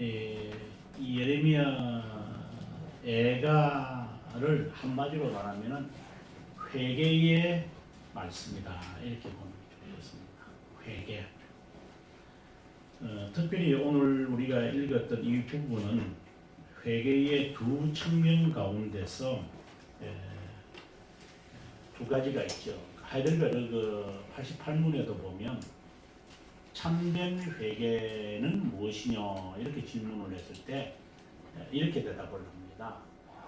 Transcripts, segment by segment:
이 예레미야 애가를 한마디로 말하면은 회개의 말씀이다 이렇게 보면 좋겠습니다. 회개. 특별히 오늘 우리가 읽었던 이 부분은 회개의 두 측면 가운데서 두 가지가 있죠. 하이델베르그 88문에도 보면 참된 회개는 무엇이냐 이렇게 질문을 했을 때 이렇게 대답을 합니다.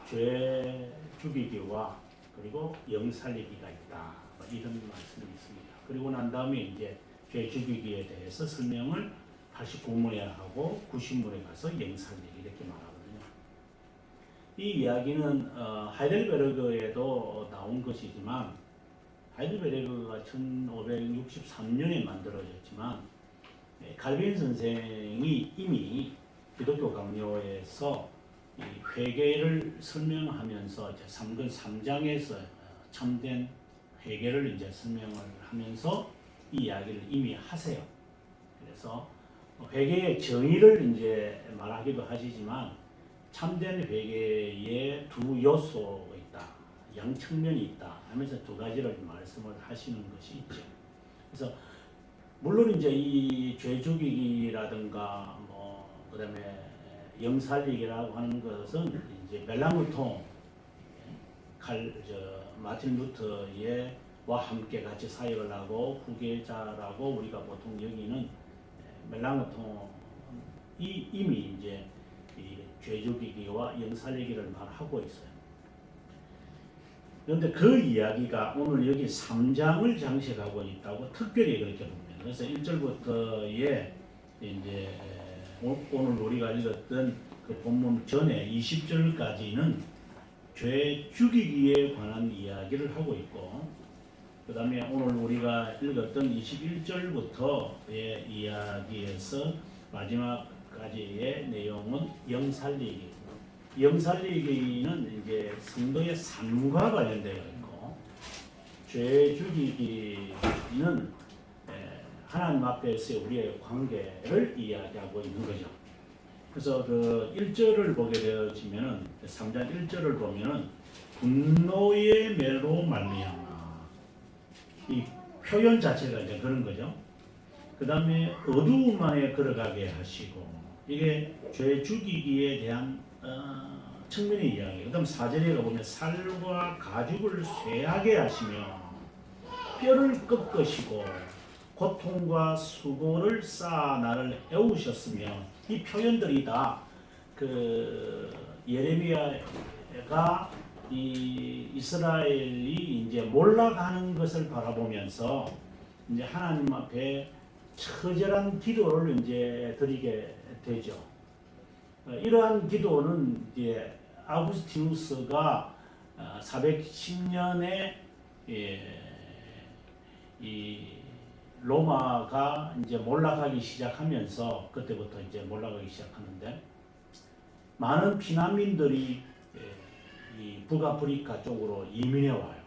죄 죽이기와 그리고 영 살리기가 있다. 이런 말씀이 있습니다. 그리고 난 다음에 이제 죄 죽이기에 대해서 설명을 89문에 하고 90문에 가서 영 살리기 이렇게 말하거든요. 이 이야기는 하이델베르그에도 나온 것이지만 하이델베르그가 1563년에 만들어졌지만 칼빈 선생이 이미 기독교 강요에서 이 회개를 설명하면서 이제 3권 3장에서 참된 회개를 이제 설명을 하면서 이 이야기를 이미 하세요. 그래서 회개의 정의를 이제 말하기도 하시지만 참된 회개에 두 요소가 있다, 양 측면이 있다 하면서 두 가지를 말씀을 하시는 것이 있죠. 그래서 물론 이제 이 죄 죽이기라든가 뭐 그다음에 영 살리기라고 하는 것은 이제 멜랑우통 마틴 루터와 함께 같이 사역을 하고 후계자라고 우리가 보통 여기는 멜랑우통이 이미 이제 죄 죽이기와 영 살리기를 말하고 있어요. 그런데 그 이야기가 오늘 여기 3장을 장식하고 있다고 특별히 그렇게 봅니다. 그래서 1절부터의 이제 오늘 우리가 읽었던 그 본문 전에 20절까지는 죄 죽이기에 관한 이야기를 하고 있고, 그 다음에 오늘 우리가 읽었던 21절부터의 이야기에서 마지막까지의 내용은 영 살리기. 영 살리기는 이제 성도의 삶과 관련되어 있고, 죄 죽이기는 하나님 앞에서 우리의 관계를 이야기하고 있는 거죠. 그래서 그 1절을 보게 되어지면은 3장 1절을 보면은 분노의 매로 말미암아, 이 표현 자체가 이제 그런 거죠. 그 다음에 어두움 안에 걸어가게 하시고, 이게 죄 죽이기에 대한 측면의 이야기. 그 다음 4절에 가보면 살과 가죽을 쇠하게 하시며 뼈를 꺾으시고 고통과 수고를 쌓아 나를 애우셨으며, 이 표현들이 다 그 예레미야가 이 이스라엘이 이제 몰락하는 것을 바라보면서 이제 하나님 앞에 처절한 기도를 이제 드리게 되죠. 이러한 기도는 이제 아구스티누스가 410년에 이 로마가 이제 몰락하기 시작하면서, 그때부터 이제 몰락하기 시작하는데 많은 피난민들이 이 북아프리카 쪽으로 이민해 와요.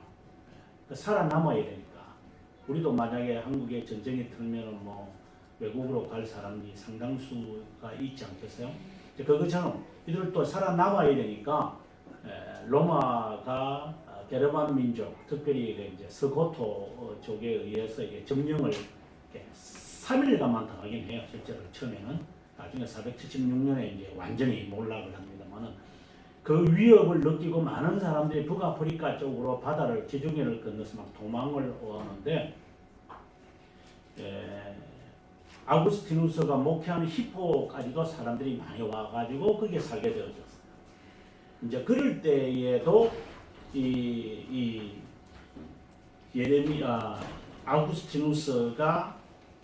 살아남아야 되니까. 우리도 만약에 한국에 전쟁이 터지면 뭐 외국으로 갈 사람이 상당수가 있지 않겠어요? 그것처럼 이들도 살아남아야 되니까 로마가 게르만 민족, 특별히 이제 스고토 쪽에 의해서 점령을 3일간만 당하긴 해요. 실제로 처음에는. 나중에 476년에 이제 완전히 몰락을 합니다만은, 그 위협을 느끼고 많은 사람들이 북아프리카 쪽으로 바다를 지중해를 건너서 막 도망을 오는데, 아구스티누스가 목회하는 히포까지도 사람들이 많이 와가지고 거기에 살게 되어졌어요. 이제 그럴 때에도 이 예레미야 아구스티누스가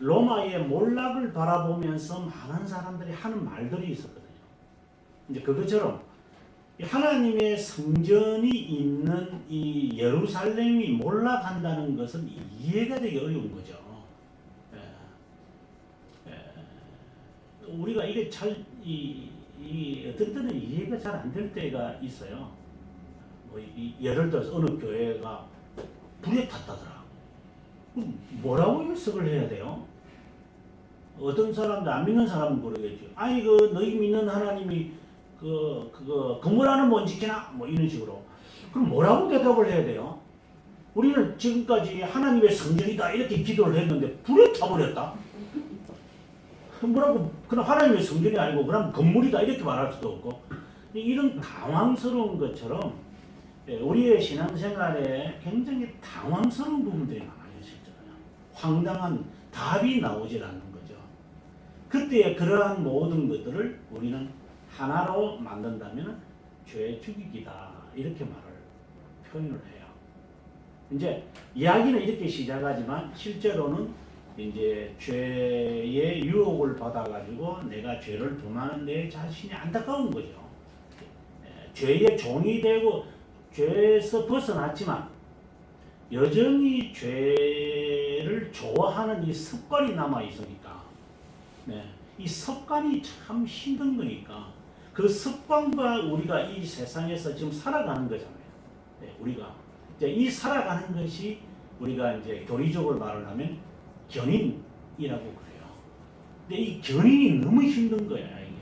로마의 몰락을 바라보면서 많은 사람들이 하는 말들이 있었거든요. 이제 그것처럼 하나님의 성전이 있는 이 예루살렘이 몰락한다는 것은 이해가 되기 어려운 거죠. 우리가 이게 어떤 때는 이해가 잘 안 될 때가 있어요. 예를 들어서 어느 교회가 불에 탔다더라. 뭐라고 해석을 해야 돼요? 어떤 사람도 안 믿는 사람은 그러겠죠. 아니 그 너희 믿는 하나님이 그거 건물하는 못 지키나? 뭐 이런 식으로. 그럼 뭐라고 대답을 해야 돼요? 우리는 지금까지 하나님의 성전이다 이렇게 기도를 했는데 불에 타버렸다. 뭐라고 그럼 하나님의 성전이 아니고 그럼 건물이다 이렇게 말할 수도 없고 이런 당황스러운 것처럼 우리의 신앙생활에 굉장히 당황스러운 부분들이 많아요. 실제로 황당한 답이 나오질 않는 거죠. 그때 그러한 모든 것들을 우리는 하나로 만든다면 죄 죽이기다 이렇게 표현을 해요. 이제 이야기는 이렇게 시작하지만 실제로는 이제 죄의 유혹을 받아가지고 내가 죄를 범하는 내 자신이 안타까운 거죠. 죄의 종이 되고 죄에서 벗어났지만 여전히 죄를 좋아하는 이 습관이 남아 있으니까 이 습관이 참 힘든 거니까 그 습관과 우리가 이 세상에서 지금 살아가는 거잖아요. 우리가 이제 이 살아가는 것이 우리가 이제 교리적으로 말을 하면 견인이라고 그래요. 근데 이 견인이 너무 힘든 거야 이게.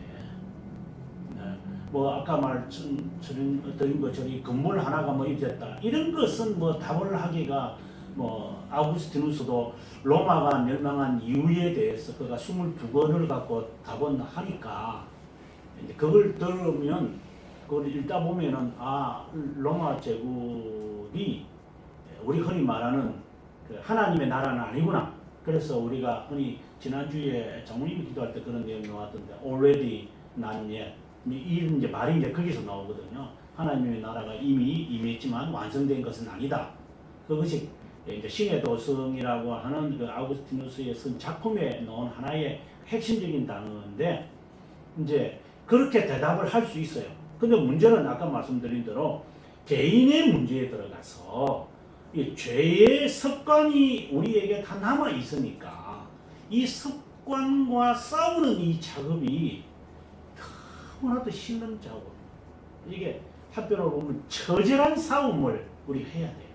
뭐 아까 말씀드린 것처럼 이 건물 하나가 뭐 이랬다 이런 것은 뭐 답을 하기가 뭐 아우구스티누스도 로마가 멸망한 이유에 대해서 그가 22권을 갖고 답은 하니까 이제 그걸 들으면 그걸 읽다 보면은 아 로마 제국이 우리 흔히 말하는 그 하나님의 나라는 아니구나. 그래서 우리가 흔히 지난주에 장모님이 기도할 때 그런 내용이 나왔던데 already not yet 이 이제 말이 이제 거기서 나오거든요. 하나님의 나라가 이미 임했지만 완성된 것은 아니다. 그것이 이제 신의 도성이라고 하는 그 아우구스티누스의 쓴 작품에 넣은 하나의 핵심적인 단어인데 이제 그렇게 대답을 할 수 있어요. 근데 문제는 아까 말씀드린 대로 개인의 문제에 들어가서 이 죄의 습관이 우리에게 다 남아 있으니까 이 습관과 싸우는 이 작업이 너무나도 힘든 작업. 이게 한편으로 보면 처절한 싸움을 우리 해야 돼요.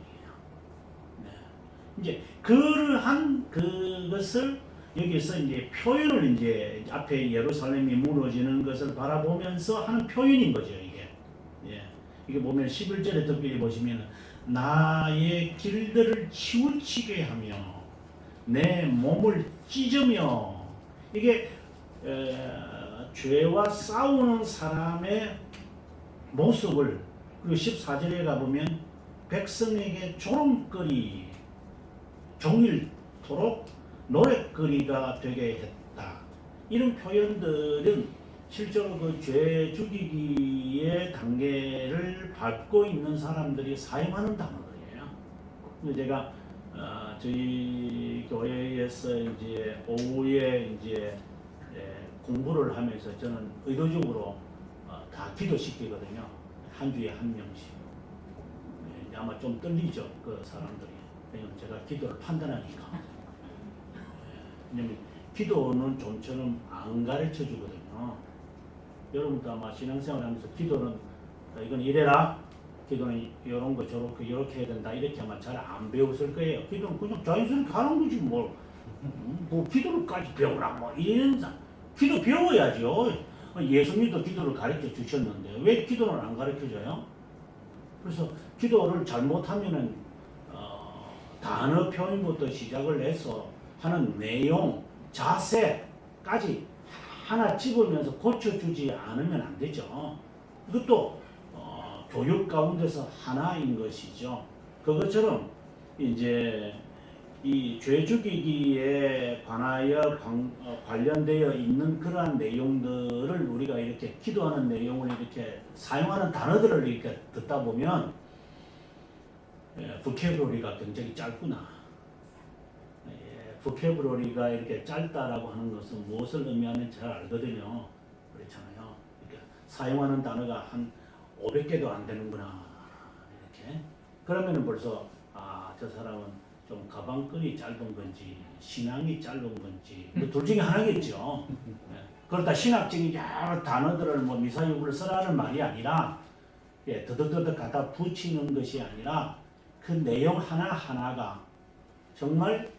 이제 그러한 그것을 여기서 이제 표현을 이제 앞에 예루살렘이 무너지는 것을 바라보면서 하는 표현인 거죠, 이게. 이게 보면 11절에 특별히 보시면 나의 길들을 치우치게 하며 내 몸을 찢으며 이게 죄와 싸우는 사람의 모습을 그리고 14절에 가보면 백성에게 조롱거리 종일토록 노랫거리가 되게 했다. 이런 표현들은 실제로 그 죄 죽이기의 단계를 밟고 있는 사람들이 사용하는 단어들이에요. 근데 제가 저희 교회에서 이제 오후에 이제 공부를 하면서 저는 의도적으로 다 기도시키거든요. 한 주에 한 명씩. 아마 좀 떨리죠, 그 사람들이. 왜냐면 제가 기도를 판단하니까. 왜냐면 기도는 좀처럼 안 가르쳐 주거든요. 여러분도 아마 신앙생활 하면서 기도는 이건 이래라, 기도는 이런 거 저렇게 이렇게 해야 된다 이렇게 아마 잘 안 배웠을 거예요. 기도는 그냥 자연스럽게 하는 거지 뭐 기도를까지 배우라 뭐 이런 기도 배워야죠. 예수님도 기도를 가르쳐 주셨는데 왜 기도는 안 가르쳐 줘요? 그래서 기도를 잘못하면은 단어 표현부터 시작을 해서 하는 내용, 자세까지 하나 집으면서 고쳐주지 않으면 안 되죠. 이것도 교육 가운데서 하나인 것이죠. 그것처럼 이제 이 죄 죽이기에 관하여 관련되어 있는 그러한 내용들을 우리가 이렇게 기도하는 내용을 이렇게 사용하는 단어들을 이렇게 듣다 보면 보캐브러리가 굉장히 짧구나. 보캐브러리가 이렇게 짧다라고 하는 것은 무엇을 의미하는지 잘 알거든요. 그렇잖아요. 이렇게 사용하는 단어가 한 500개도 안 되는구나. 이렇게. 그러면은 벌써 저 사람은 좀 가방끈이 짧은 건지 신앙이 짧은 건지 둘 중에 하나겠죠. 그렇다 신학적인 여러 단어들을 뭐 미사유구를 쓰라는 말이 아니라 더덕더덕 갖다 붙이는 것이 아니라 그 내용 하나하나가 정말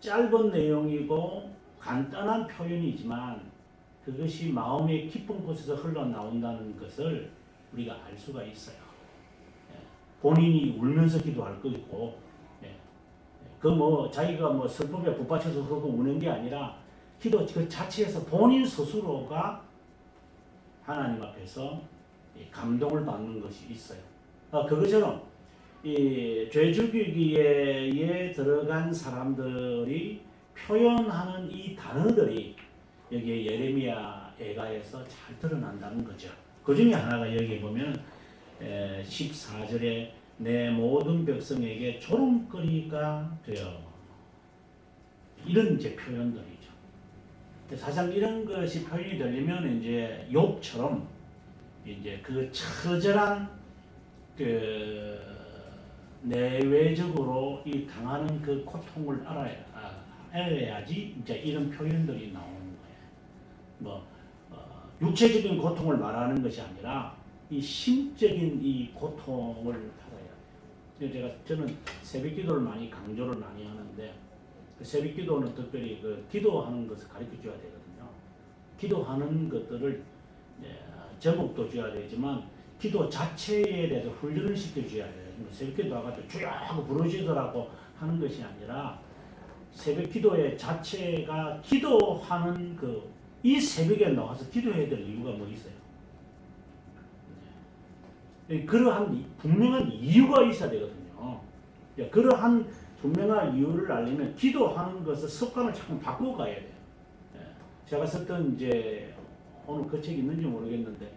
짧은 내용이고 간단한 표현이지만 그것이 마음의 깊은 곳에서 흘러나온다는 것을 우리가 알 수가 있어요. 본인이 울면서 기도할 거고, 그 뭐 자기가 뭐 슬픔에 붙받쳐서 그러고 우는 게 아니라 기도 그 자체에서 본인 스스로가 하나님 앞에서 감동을 받는 것이 있어요. 그것처럼 이 죄죽이기에 들어간 사람들이 표현하는 이 단어들이 여기에 예레미야 애가에서 잘 드러난다는 거죠. 그 중에 하나가 여기 보면 14절에 내 모든 백성에게 조롱거리가 되어, 이런 이제 표현들이죠. 사실 이런 것이 표현이 되려면 이제 욥처럼 이제 그 처절한 그 내외적으로 이 당하는 그 고통을 알아야지 이제 이런 표현들이 나오는 거예요. 뭐 육체적인 고통을 말하는 것이 아니라 이 심적인 이 고통을 받아야 돼요. 저는 새벽기도를 강조를 많이 하는데, 그 새벽기도는 특별히 그 기도하는 것을 가르쳐 줘야 되거든요. 기도하는 것들을 제목도 줘야 되지만 기도 자체에 대해서 훈련을 시켜줘야 돼요. 새벽기도 와가지고 주여 하고 부르시더라고 하는 것이 아니라 새벽기도의 자체가 기도하는 이 새벽에 나와서 기도해야 될 이유가 뭐 있어요? 그러한 분명한 이유가 있어야 되거든요. 그러한 분명한 이유를 알려면 기도하는 것을 습관을 자꾸 바꾸고 가야 돼요. 제가 썼던 이제 오늘 그 책이 있는지 모르겠는데,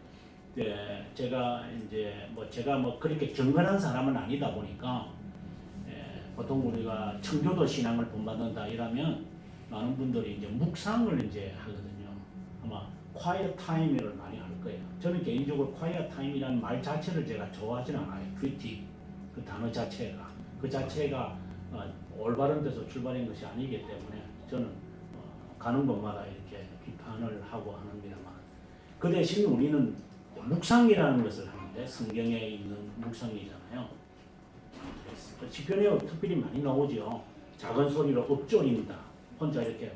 제가 그렇게 경건한 사람은 아니다 보니까 보통 우리가 청교도 신앙을 본받는다 이러면 많은 분들이 이제 묵상을 이제 하거든요. 아마 quiet time을 많이 할 거예요. 저는 개인적으로 quiet time이라는 말 자체를 제가 좋아하지는 않아요. quiet 그 단어 자체가 올바른 데서 출발한 것이 아니기 때문에 저는 가는 곳마다 이렇게 비판을 하고 합니다만, 그 대신 우리는 묵상이라는 것을 하는데 성경에 있는 묵상이잖아요. 시편에 특별히 많이 나오죠. 작은 소리로 읊조립니다. 혼자 이렇게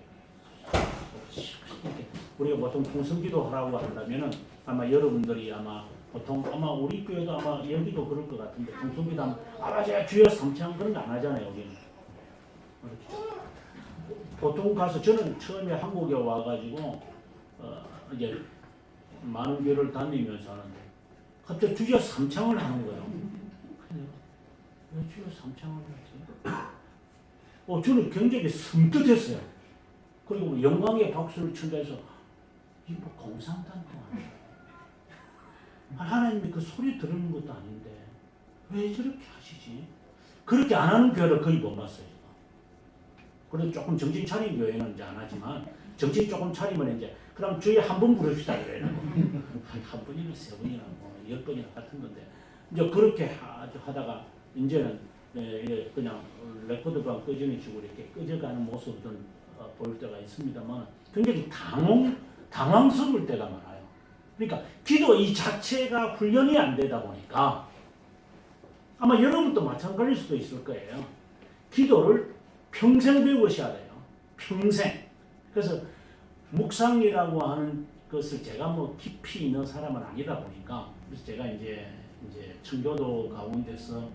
우리가 보통 통성기도 하라고 한다면은 아마 여러분들이 보통 우리 교회도 여기도 그럴 것 같은데 통성기도 하면 제가 주여 삼창 그런 거 안 하잖아요. 우리는 그렇죠. 보통 가서 저는 처음에 한국에 와가지고 이제 많은 교회를 다니면서 하는데 갑자기 주여 삼창을 하는 거예요. 왜 주여 삼창을 하지? 저는 굉장히 섬뜩했어요. 그리고 영광의 박수를 친다 해서 이거 공상단도 아니에요. 하나님이 그 소리 들은 것도 아닌데 왜 저렇게 하시지? 그렇게 안 하는 교회를 거의 못 봤어요. 그래도 조금 정신 차린 교회는 이제 안 하지만, 정신 조금 차리면 이제 그럼 주에 한 번 부릅시다 그래요. 한 번이나 세 번이나 10번이나 같은 건데, 이제 그렇게 하다가 이제는 그냥 레코드가 꺼지는 식으로 이렇게 꺼져가는 모습을 볼 때가 있습니다만 굉장히 당황스러울 때가 많아요. 그러니까 기도 이 자체가 훈련이 안 되다 보니까 아마 여러분도 마찬가지일 수도 있을 거예요. 기도를 평생 배우셔야 돼요. 평생. 그래서 묵상이라고 하는 것을 제가 깊이 있는 사람은 아니다 보니까, 그래서 제가 이제 청교도 가운데서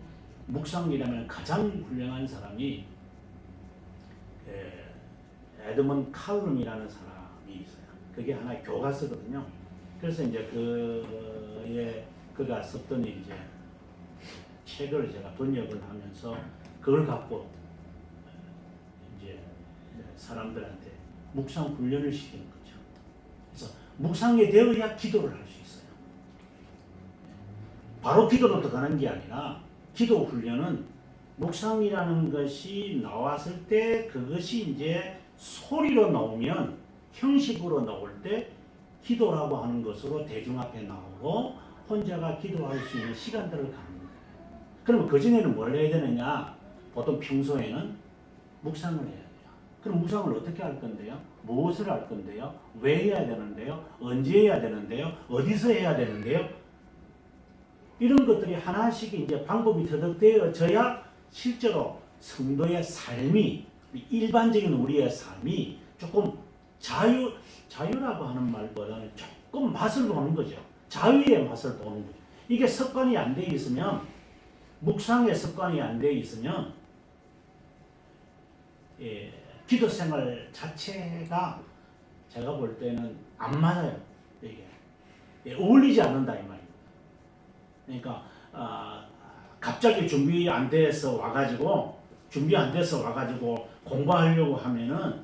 묵상이라면 가장 훌륭한 사람이 에드먼 칼럼이라는 사람이 있어요. 그게 하나의 교과서거든요. 그래서 이제 그가 썼던 이제 책을 제가 번역을 하면서 그걸 갖고 이제 사람들한테 묵상 훈련을 시키는 거죠. 그래서 묵상이 되어야 기도를 할 수 있어요. 바로 기도로 들어가는 게 아니라 기도 훈련은 묵상이라는 것이 나왔을 때 그것이 이제 소리로 나오면, 형식으로 나올 때 기도라고 하는 것으로 대중 앞에 나오고 혼자가 기도할 수 있는 시간들을 갖는 거예요. 그러면 그전에는 뭘 해야 되느냐? 보통 평소에는 묵상을 해야 돼요. 그럼 묵상을 어떻게 할 건데요? 무엇을 할 건데요? 왜 해야 되는데요? 언제 해야 되는데요? 어디서 해야 되는데요? 이런 것들이 하나씩 이제 방법이 터득되어져야 실제로 성도의 삶이, 일반적인 우리의 삶이 조금 자유라고 하는 말보다는 조금 맛을 보는 거죠. 자유의 맛을 보는 거죠. 이게 습관이 안 돼 있으면, 묵상의 습관이 안 돼 있으면, 기도 생활 자체가 제가 볼 때는 안 맞아요. 이게 어울리지 않는다 이 말입니다. 그러니까 갑자기 준비 안 돼서 와가지고 공부하려고 하면은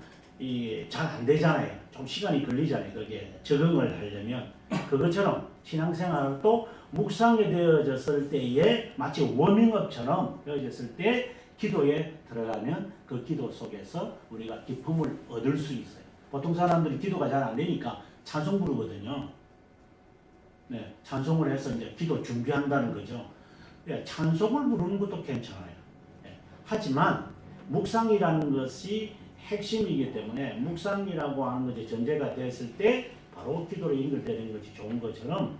잘 안 되잖아요. 좀 시간이 걸리잖아요. 그게 적응을 하려면. 그것처럼 신앙생활도 묵상이 되어졌을 때에 마치 워밍업처럼 되어졌을 때 기도에 들어가면 그 기도 속에서 우리가 기쁨을 얻을 수 있어요. 보통 사람들이 기도가 잘 안 되니까 찬송 부르거든요. 네, 찬송을 해서 이제 기도 준비한다는 거죠. 네, 찬송을 부르는 것도 괜찮아요. 네, 하지만 묵상이라는 것이 핵심이기 때문에 묵상이라고 하는 것이 전제가 됐을 때 바로 기도로 연결되는 것이 좋은 것처럼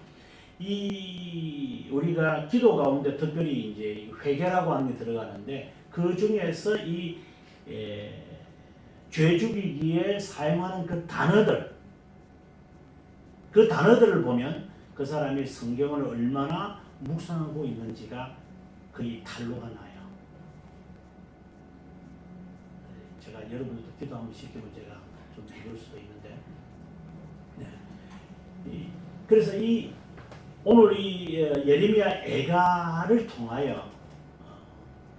우리가 기도 가운데 특별히 이제 회개라고 하는 게 들어가는데 그 중에서 죄 죽이기에 사용하는 그 단어들을 보면 그 사람이 성경을 얼마나 묵상하고 있는지가 거의 탄로가 나요. 제가 여러분들도 기도 한번 시키면 제가 좀 해볼 수도 있는데, 네. 그래서 오늘 예레미야 애가를 통하여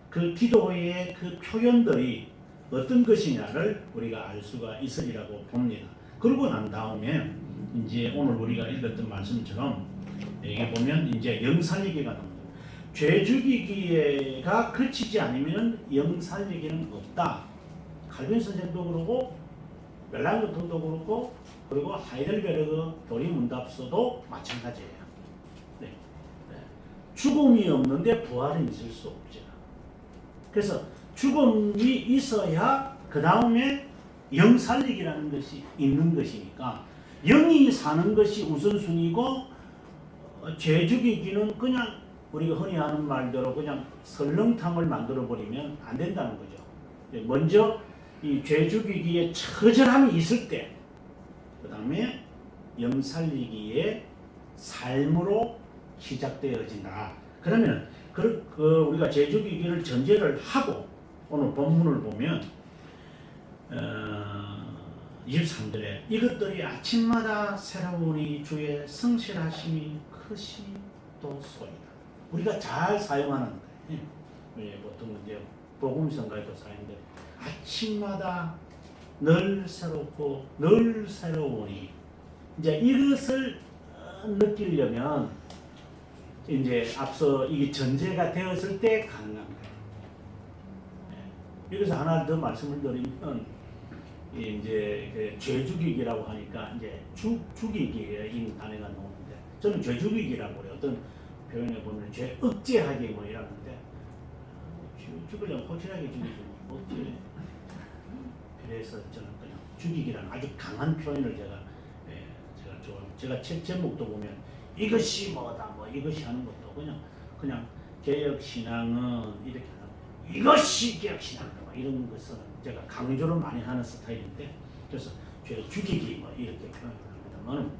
그 기도의 그 표현들이 어떤 것이냐를 우리가 알 수가 있으리라고 봅니다. 그러고 난 다음에 이제 오늘 우리가 읽었던 말씀처럼 여기 보면 이제 영살리기가 나옵니다. 죄 죽이기가 그치지 않으면 영살리기는 없다. 칼빈 선생도 그러고 멜랑거톤도 그렇고 그리고 하이델베르그 교리문답서도 마찬가지예요. 네. 죽음이 없는데 부활은 있을 수 없죠. 그래서 죽음이 있어야 그 다음에 영살리기라는 것이 있는 것이니까 영이 사는 것이 우선순위고 죄 죽이기는 그냥 우리가 흔히 하는 말대로 그냥 설렁탕을 만들어 버리면 안 된다는 거죠. 먼저 이 죄 죽이기에 처절함이 있을 때, 그 다음에 영살리기의 삶으로 시작되어진다. 그러면 우리가 죄 죽이기를 전제를 하고 오늘 본문을 보면 23절에 이것들이 아침마다 새로우니 주의 성실하심이 크시도소이다. 우리가 잘 사용하는 거예요. 보통 이제 복음성가에도 사용돼 아침마다 늘 새롭고 늘 새로우니 이제 이것을 느끼려면 이제 앞서 이게 전제가 되었을 때 가능한 거예요. 여기서 하나 더 말씀을 드리면 이제 그 죄 죽이기라고 하니까 이제 죽이기에 이 단어가 나오는데 저는 죄 죽이기라고 해요. 어떤 표현에 보면 죄 억제하기 뭐 이러는데 죽으려면 확실하게 죽이지 억제. 그래서 저는 그냥 죽이기라는 아주 강한 표현을 제가 좋아합니다. 제가 책 제목도 보면 이것이 뭐다 뭐 이것이 하는 것도 그냥 개혁 신앙은 이렇게 하는 이것이 개혁 신앙이다 뭐 이런 것은 제가 강조를 많이 하는 스타일인데 그래서 죄 죽이기 뭐 이렇게 표현을 합니다만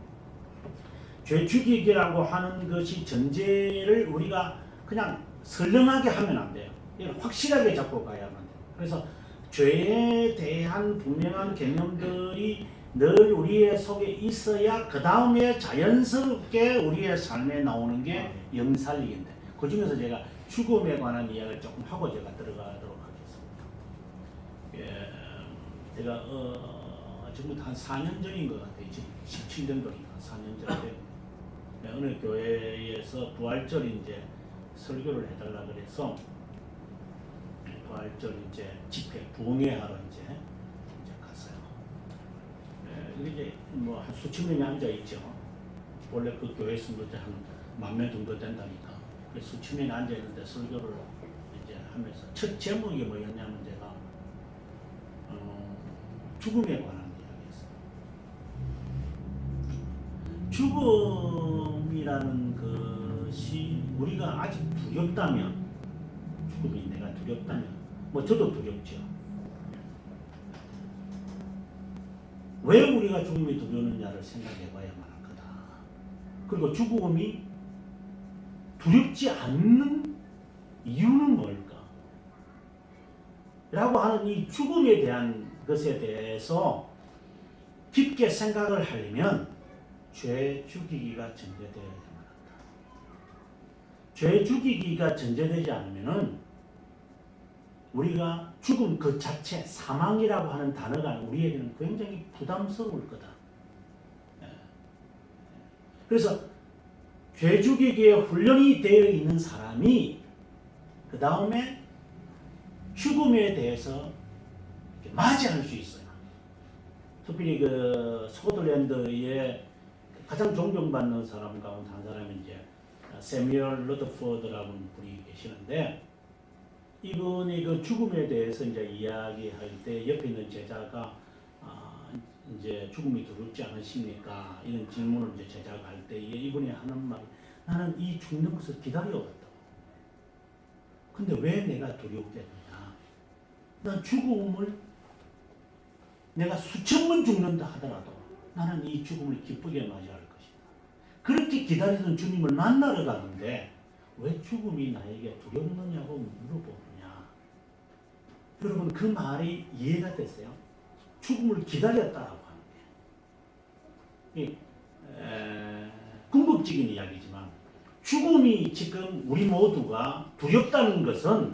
죄 죽이기라고 하는 것이 전제를 우리가 그냥 설렁하게 하면 안 돼요. 확실하게 잡고 가야만 돼요. 그래서 죄에 대한 분명한 개념들이 늘 우리의 속에 있어야 그 다음에 자연스럽게 우리의 삶에 나오는 게 영살리기인데 그 중에서 제가 죽음에 관한 이야기를 조금 하고 제가 들어가도록 하겠습니다. 제가 지금부터 한 4년 전인 것 같아요. 17년도니까 4년 전에 어느 교회에서 부활절 이제 설교를 해달라 그래서 부활절 이제 집회 부흥회하러 이제 갔어요. 이게 뭐 한 수천 명이 앉아 있죠. 원래 그 교회 선교자 한 10,000명 정도 된다니까. 수천 명이 앉아 있는데 설교를 이제 하면서 첫 제목이 뭐였냐면 제가 죽음에 관한 이야기였어요. 죽음이라는 것이 우리가 아직 두렵다면, 죽음이 내가 두렵다면, 뭐 저도 두렵죠. 왜 우리가 죽음이 두려우느냐를 생각해 봐야만 할 거다. 그리고 죽음이 두렵지 않는 이유는 뭘까? 라고 하는 이 죽음에 대한 것에 대해서 깊게 생각을 하려면 죄 죽이기가 전제되어야 합니다. 죄 죽이기가 전제되지 않으면은 우리가 죽음 그 자체, 사망이라고 하는 단어가 우리에게는 굉장히 부담스러울 거다. 그래서 죄 죽이기에 훈련이 되어 있는 사람이 그 다음에 죽음에 대해서 맞이할 수 있어요. 특별히 그 스코틀랜드의 가장 존경받는 사람 가운데 한 사람이 이제 세뮤얼 러더포드라는 분이 계시는데, 이분이 그 죽음에 대해서 이제 이야기할 때 옆에 있는 제자가 이제 죽음이 두렵지 않으십니까? 이런 질문을 이제 제자가 할 때 이분이 하는 말, 나는 이 죽는 것을 기다려왔다고. 근데 왜 내가 두렵겠느냐? 난 죽음을 내가 수천 번 죽는다 하더라도 나는 이 죽음을 기쁘게 맞이할 것이다. 그렇게 기다리던 주님을 만나러 가는데 왜 죽음이 나에게 두렵느냐고 물어보느냐. 여러분, 그 말이 이해가 되세요? 죽음을 기다렸다라고 하는 게 궁극적인 이야기지만, 죽음이 지금 우리 모두가 두렵다는 것은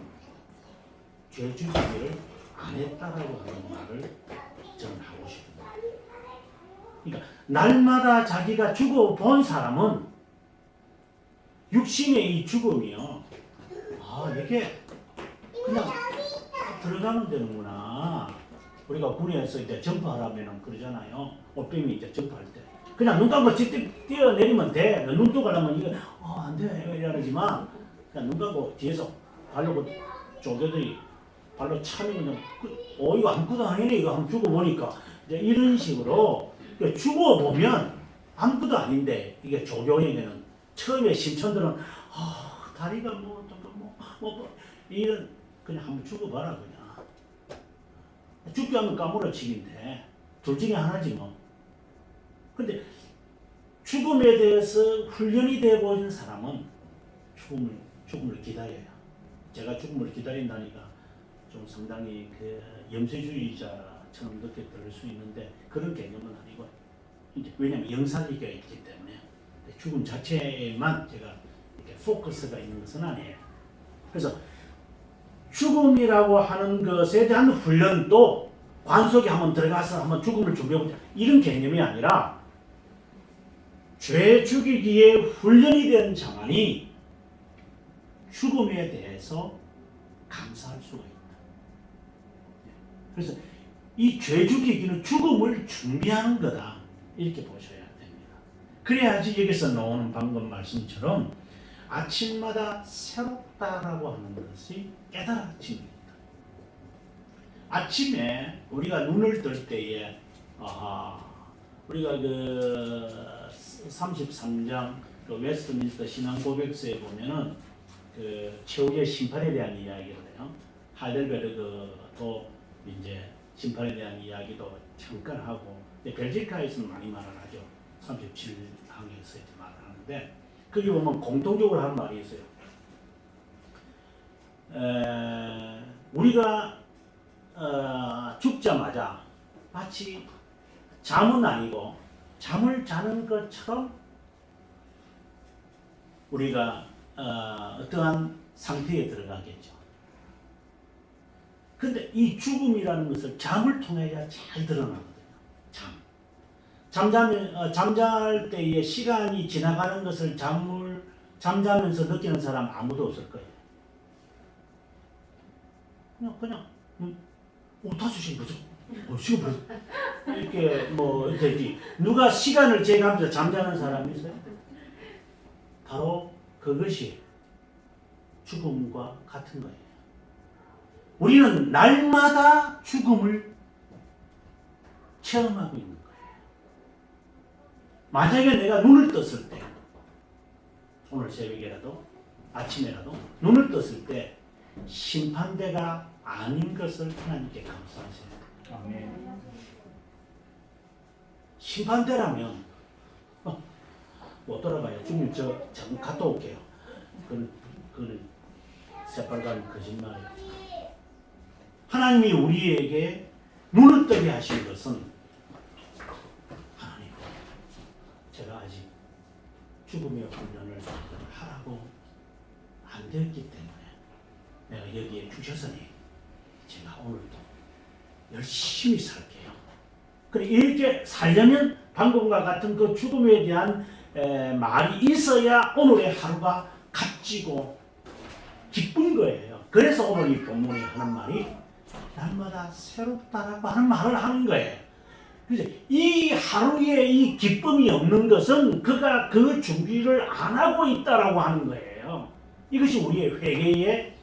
죄 죽이기를 안 했다라고 하는 말을 저는 하고 싶습니다. 그러니까 날마다 자기가 죽어본 사람은 육신의 이 죽음이요, 이게 그냥 들어가면 되는구나. 우리가 군에서 이제 점프하라면은 그러잖아요. 옷뱀이 이제 점프할 때 그냥 눈 감고 직접 뛰어내리면 돼. 눈 뜨고 하려면 이거 안 돼 이러지만, 그냥 눈 감고 뒤에서 발로 조개들이 발로 차면 그냥 이거 아무것도 아니네, 이거 한번 죽어보니까 이제 이런 식으로 죽어보면 아무것도 아닌데, 이게 조경에게는 처음에 심천들은 다리가 이런, 그냥 한번 죽어봐라. 그냥 죽게 하면 까무러치기인데 둘 중에 하나지 뭐. 근데 죽음에 대해서 훈련이 되어 보이는 사람은 죽음을 기다려요. 제가 죽음을 기다린다니까 좀 상당히 그 염세주의자처럼 느껴 들을 수 있는데 그런 개념은 아니고, 이제 왜냐하면 영상이가 있기 때문에 죽음 자체에만 제가 이렇게 포커스가 있는 것은 아니에요. 그래서 죽음이라고 하는 것에 대한 훈련도 관속에 한번 들어가서 한번 죽음을 준비해보자 이런 개념이 아니라, 죄 죽이기에 훈련이 된 자만이 죽음에 대해서 감사할 수가 있다. 그래서 이 죄 죽이기는 죽음을 준비하는 거다, 이렇게 보셔야 됩니다. 그래야지 여기서 나오는 방금 말씀처럼 아침마다 새롭다라고 하는 것이 깨달아집니다. 아침에 우리가 눈을 뜰 때에 우리가 그 33장 그 웨스트민스터 신앙 고백서에 보면은 그 최후의 심판에 대한 이야기를 해요. 하이델베르그도 이제 심판에 대한 이야기도 잠깐 하고, 벨지카에서는 많이 말을 하죠. 37항에서 이제 말을 하는데, 거기 보면 공통적으로 하는 말이 있어요. 우리가 죽자마자 마치 잠은 아니고 잠을 자는 것처럼 우리가 어떠한 상태에 들어가겠죠. 근데 이 죽음이라는 것을 잠을 통해야 잘 드러나거든요. 잠잘 때의 시간이 지나가는 것을 잠자면서 느끼는 사람 아무도 없을 거예요. 그냥 다수신 거죠. 지금 벌써 이렇게 되지. 누가 시간을 재가면서 잠자는 사람이 있어요? 바로 그것이 죽음과 같은 거예요. 우리는 날마다 죽음을 체험하고 있는 거예요. 만약에 내가 눈을 떴을 때, 오늘 새벽에라도 아침에라도 눈을 떴을 때 심판대가 아닌 것을 하나님께 감사하세요. 아멘. 심판대라면 못 돌아가요. 주님 저 잠깐 갔다 올게요. 그건 새빨간 거짓말이에요. 하나님이 우리에게 눈을 뜨게 하신 것은 하나님, 제가 아직 죽음의 훈련을 하라고 안 되었기 때문에 내가 여기에 주셨으니 제가 오늘도 열심히 살게요. 그래 이렇게 살려면 방금과 같은 그 죽음에 대한 말이 있어야 오늘의 하루가 값지고 기쁜 거예요. 그래서 오늘 이 본문이 하는 말이 날마다 새롭다라고 하는 말을 하는 거예요. 그래서 이 하루에 이 기쁨이 없는 것은 그가 그 준비를 안 하고 있다라고 하는 거예요. 이것이 우리의 회개의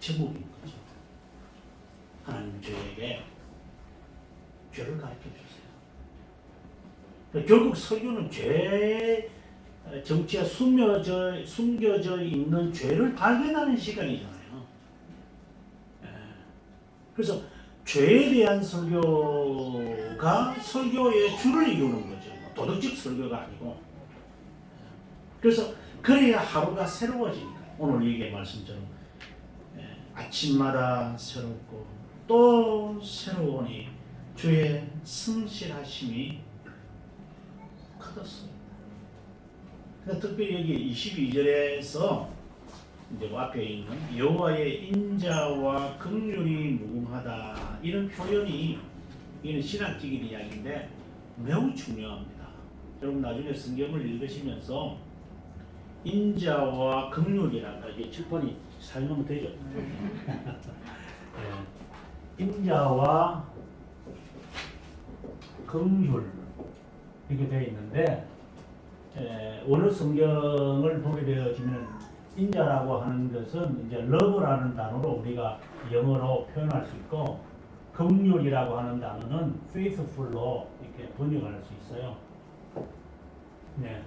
제목인 거죠. 하나님 저에게 죄를 가르쳐 주세요. 결국 설교는 죄 정치에 숨겨져 있는 죄를 발견하는 시간이잖아요. 그래서 죄에 대한 설교가 설교의 줄을 이루는 거죠. 도덕적 설교가 아니고. 그래서 그래야 하루가 새로워지니까. 오늘 이게 말씀처럼 아침마다 새롭고 또 새로우니 주의 성실하심이 크었습니다. 그러니까 특별히 여기 22절에서 이제 앞에 있는 여호와의 인자와 긍휼이 무궁하다 이런 표현이 이는 신학적인 이야기인데 매우 중요합니다. 여러분 나중에 성경을 읽으시면서 인자와 긍휼이란다 이게 칠판이 사용하면 되죠. 인자와 긍휼 이렇게 되어 있는데 원어 성경을 보게 되어지면 인자라고 하는 것은 이제 love라는 단어로 우리가 영어로 표현할 수 있고 긍휼이라고 하는 단어는 faithful로 이렇게 번역할 수 있어요. 네.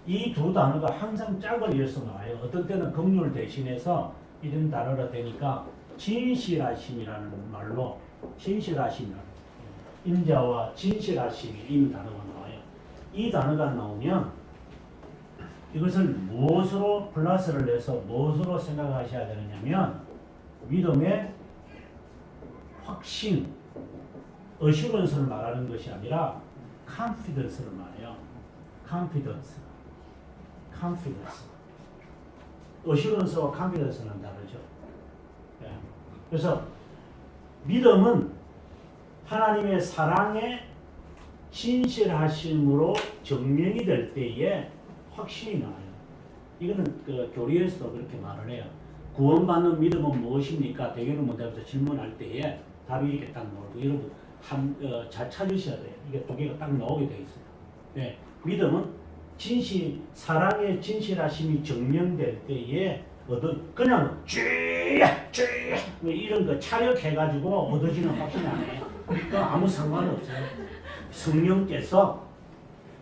이 두 단어가 항상 짝을 이어서 나와요. 어떤 때는 긍휼 대신해서 이런 단어가 되니까 진실하심이라는 말로 진실하심이라는 인자와 진실하심이 이 단어가 나와요. 이 단어가 나오면 이것을 무엇으로 플러스를 해서 무엇으로 생각하셔야 되느냐면 믿음의 확신, 어슈런스를 말하는 것이 아니라 confidence를 말해요. confidence. 어슈런스와 confidence는 다르죠. 그래서 믿음은 하나님의 사랑의 진실하심으로 증명이 될 때에 확신이 나요. 이거는 그 교리에서도 그렇게 말을 해요. 구원받는 믿음은 무엇입니까? 대개는 문제부터 질문할 때에 답이 이렇게 딱 나오고 여러분 잘 찾으셔야 돼요. 이게 두 개가 딱 나오게 돼 있어요. 네, 믿음은 사랑의 진실하심이 증명될 때에 그냥 쥐야 뭐 이런 거 차력해가지고 얻어지는 확신이 아니에요. 그러니까 아무 상관없어요. 성령께서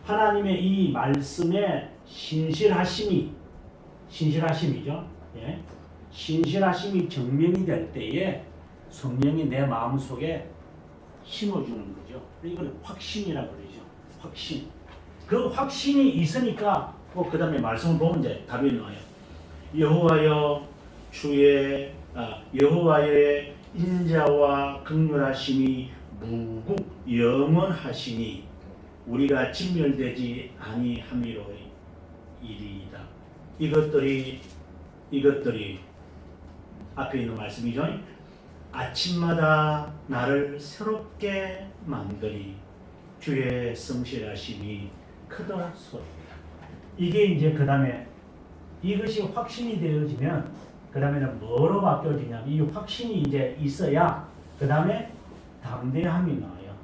하나님의 이 말씀에 신실하심이죠. 예? 신실하심이 증명이 될 때에 성령이 내 마음속에 심어주는 거죠. 이걸 확신이라고 그러죠. 확신. 그 확신이 있으니까 그 다음에 말씀을 보면 이제 답이 나와요. 여호와의 인자와 긍휼하심이 무궁 영원하시니 우리가 진멸되지 아니함이로이다. 이것들이 앞에 있는 말씀이죠. 아침마다 나를 새롭게 만드니 주의 성실하심이 크더소이다. 이게 이제 그 다음에 이것이 확신이 되어지면 그 다음에는 뭐로 바뀌어지냐면 이 확신이 이제 있어야 그 다음에 담대함이 나와요.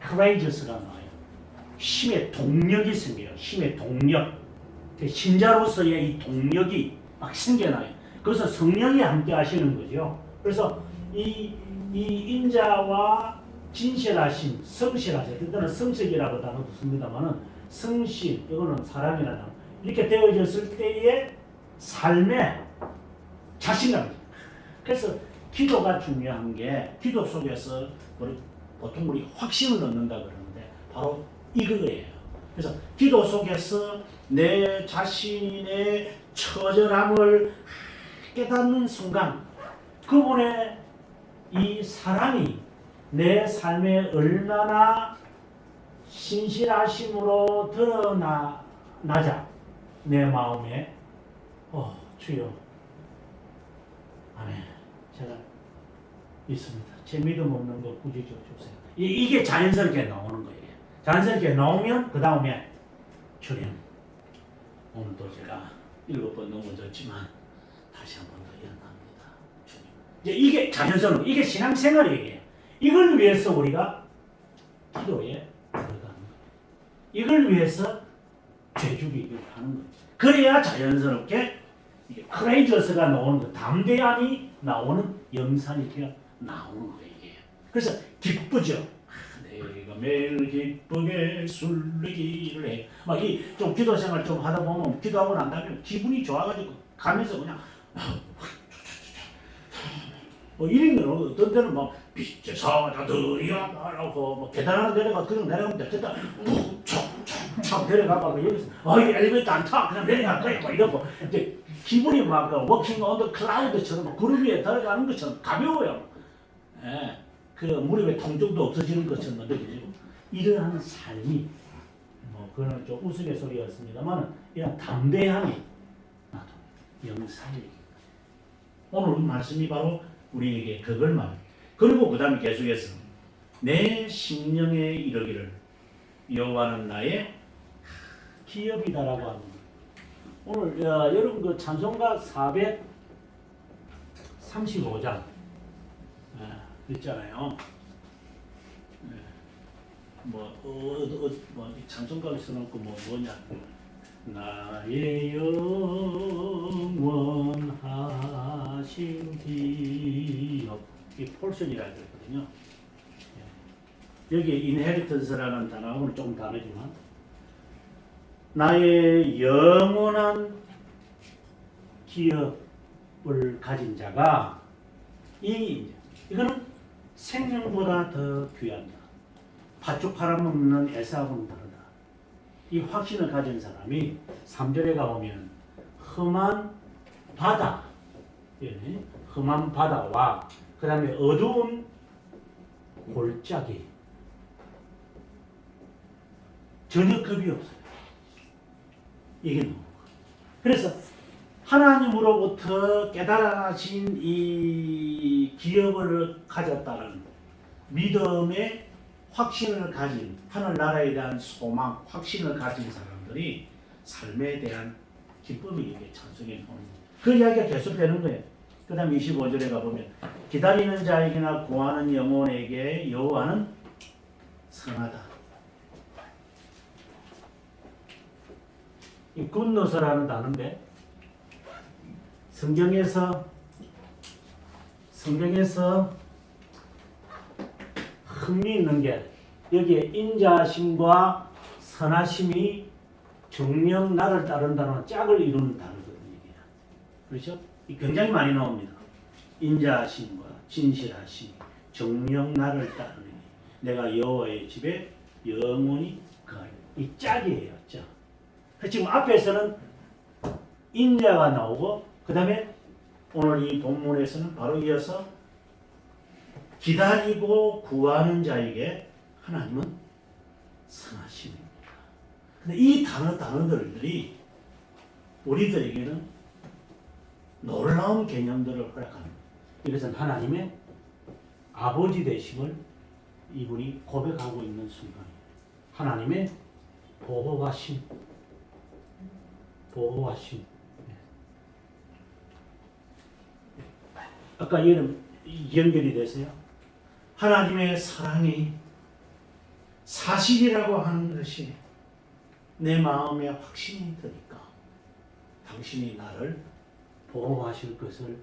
courageous가 나와요. 힘의 동력이 생겨요. 힘의 동력. 신자로서의 이 동력이 막 생겨나요. 그래서 성령이 함께 하시는 거죠. 그래서 이 인자와 진실하심, 성실하심, 때는 성실이라고 단어도 씁니다만은 성실, 이거는 사람이라는 단어. 이렇게 되어졌을 때의 삶의 자신감. 그래서 기도가 중요한 게 기도 속에서 보통 우리 확신을 얻는다 그러는데 바로 이거예요. 그래서 기도 속에서 내 자신의 처절함을 깨닫는 순간 그분의 이 사랑이 내 삶에 얼마나 신실하심으로 드러나자 내 마음에 주여 아멘 제가 있습니다. 제 믿음 없는 거 꾸짖어 주세요. 이게 자연스럽게 나오는 거예요. 자연스럽게 나오면 그 다음에 주님 오늘도 제가 7번 넘어졌지만 다시 한 번 더 일어납니다. 주님. 이제 이게 자연스러운 이게 신앙생활이에요. 이걸 위해서 우리가 기도에 들어가는 거예요. 이걸 위해서 죄주기를 하는 거예요. 그래야 자연스럽게 이게 크레이저스가 나오는 거, 담대함이 나오는 영상이 되어 나오는 거예요. 이게. 그래서 기쁘죠. 내가 매일 기쁘게 술래기를 해. 막 이 좀 기도 생활 좀 하다 보면 기도하고 난 다음에 기분이 좋아가지고 가면서 그냥 뭐 이런 거는 어떤 때는 막 빛의 사자들이야 나라고 뭐 계단 하나 내려가 그냥 내려가면 됐다 툭툭툭 내려가고 여기서 엘리베이터 안 타 그냥 내려갈 거야 막 이러고 이제 기분이 막 워킹 on the cloud처럼 구름 위에 들어가는 것처럼 가벼워요. 예, 그 무릎에 통증도 없어지는 것처럼 느껴지고 이러한 삶이 뭐 그거는 좀 우스갯소리였습니다만 이런 담대함이 나도 영상이 오늘 말씀이 바로 우리에게 그걸 말해요. 그리고 그 다음에 계속해서 내 심령에 이르기를 여호와는 나의 기업이다라고 합니다. 오늘 여러분 그 찬송가 435장 있잖아요. 뭐 찬송가를 써놓고 뭐냐 나의 영원하신 기업 이 폴션이라고 했거든요. 여기 인헤리턴스라는 단어하고는 조금 다르지만 나의 영원한 기업을 가진 자가 이거는 생명보다 더 귀한다. 팥죽 팔아먹는 에사하고는 다르다. 이 확신을 가진 사람이 3절에 가보면 험한 바다, 험한 바다와 그 다음에 어두운 골짜기 전혀 겁이 없어요. 이게 너무 그래서 하나님으로부터 깨달아진 이 기업을 가졌다는 믿음의 확신을 가진 하늘나라에 대한 소망, 확신을 가진 사람들이 삶에 대한 기쁨이 이렇게 찬송에 나오는 거예요. 그 이야기가 계속되는 거예요. 그 다음 25절에 가보면 기다리는 자에게나 구하는 영혼에게 여호와는 선하다. 이 굿노스라는 단어인데 성경에서 흥미있는 게 여기에 인자심과 선하심이 정령 나를 따른다는 짝을 이루는 단어거든요. 그렇죠? 굉장히 많이 나옵니다. 인자심과 진실하심, 정령 나를 따르니 내가 여호와의 집에 영원히 거하리. 이 짝이에요. 짝. 지금 앞에서는 인자가 나오고 그 다음에 오늘 이 본문에서는 바로 이어서 기다리고 구하는 자에게 하나님은 선하심입니다. 근데 이 단어들이 우리들에게는 놀라운 개념들을 허락합니다. 이것은 하나님의 아버지 되심을 이분이 고백하고 있는 순간입니다. 하나님의 보호하심. 아까 이거는 연결이 되세요? 하나님의 사랑이 사실이라고 하는 것이 내 마음에 확신이 드니까 당신이 나를 보호하실 것을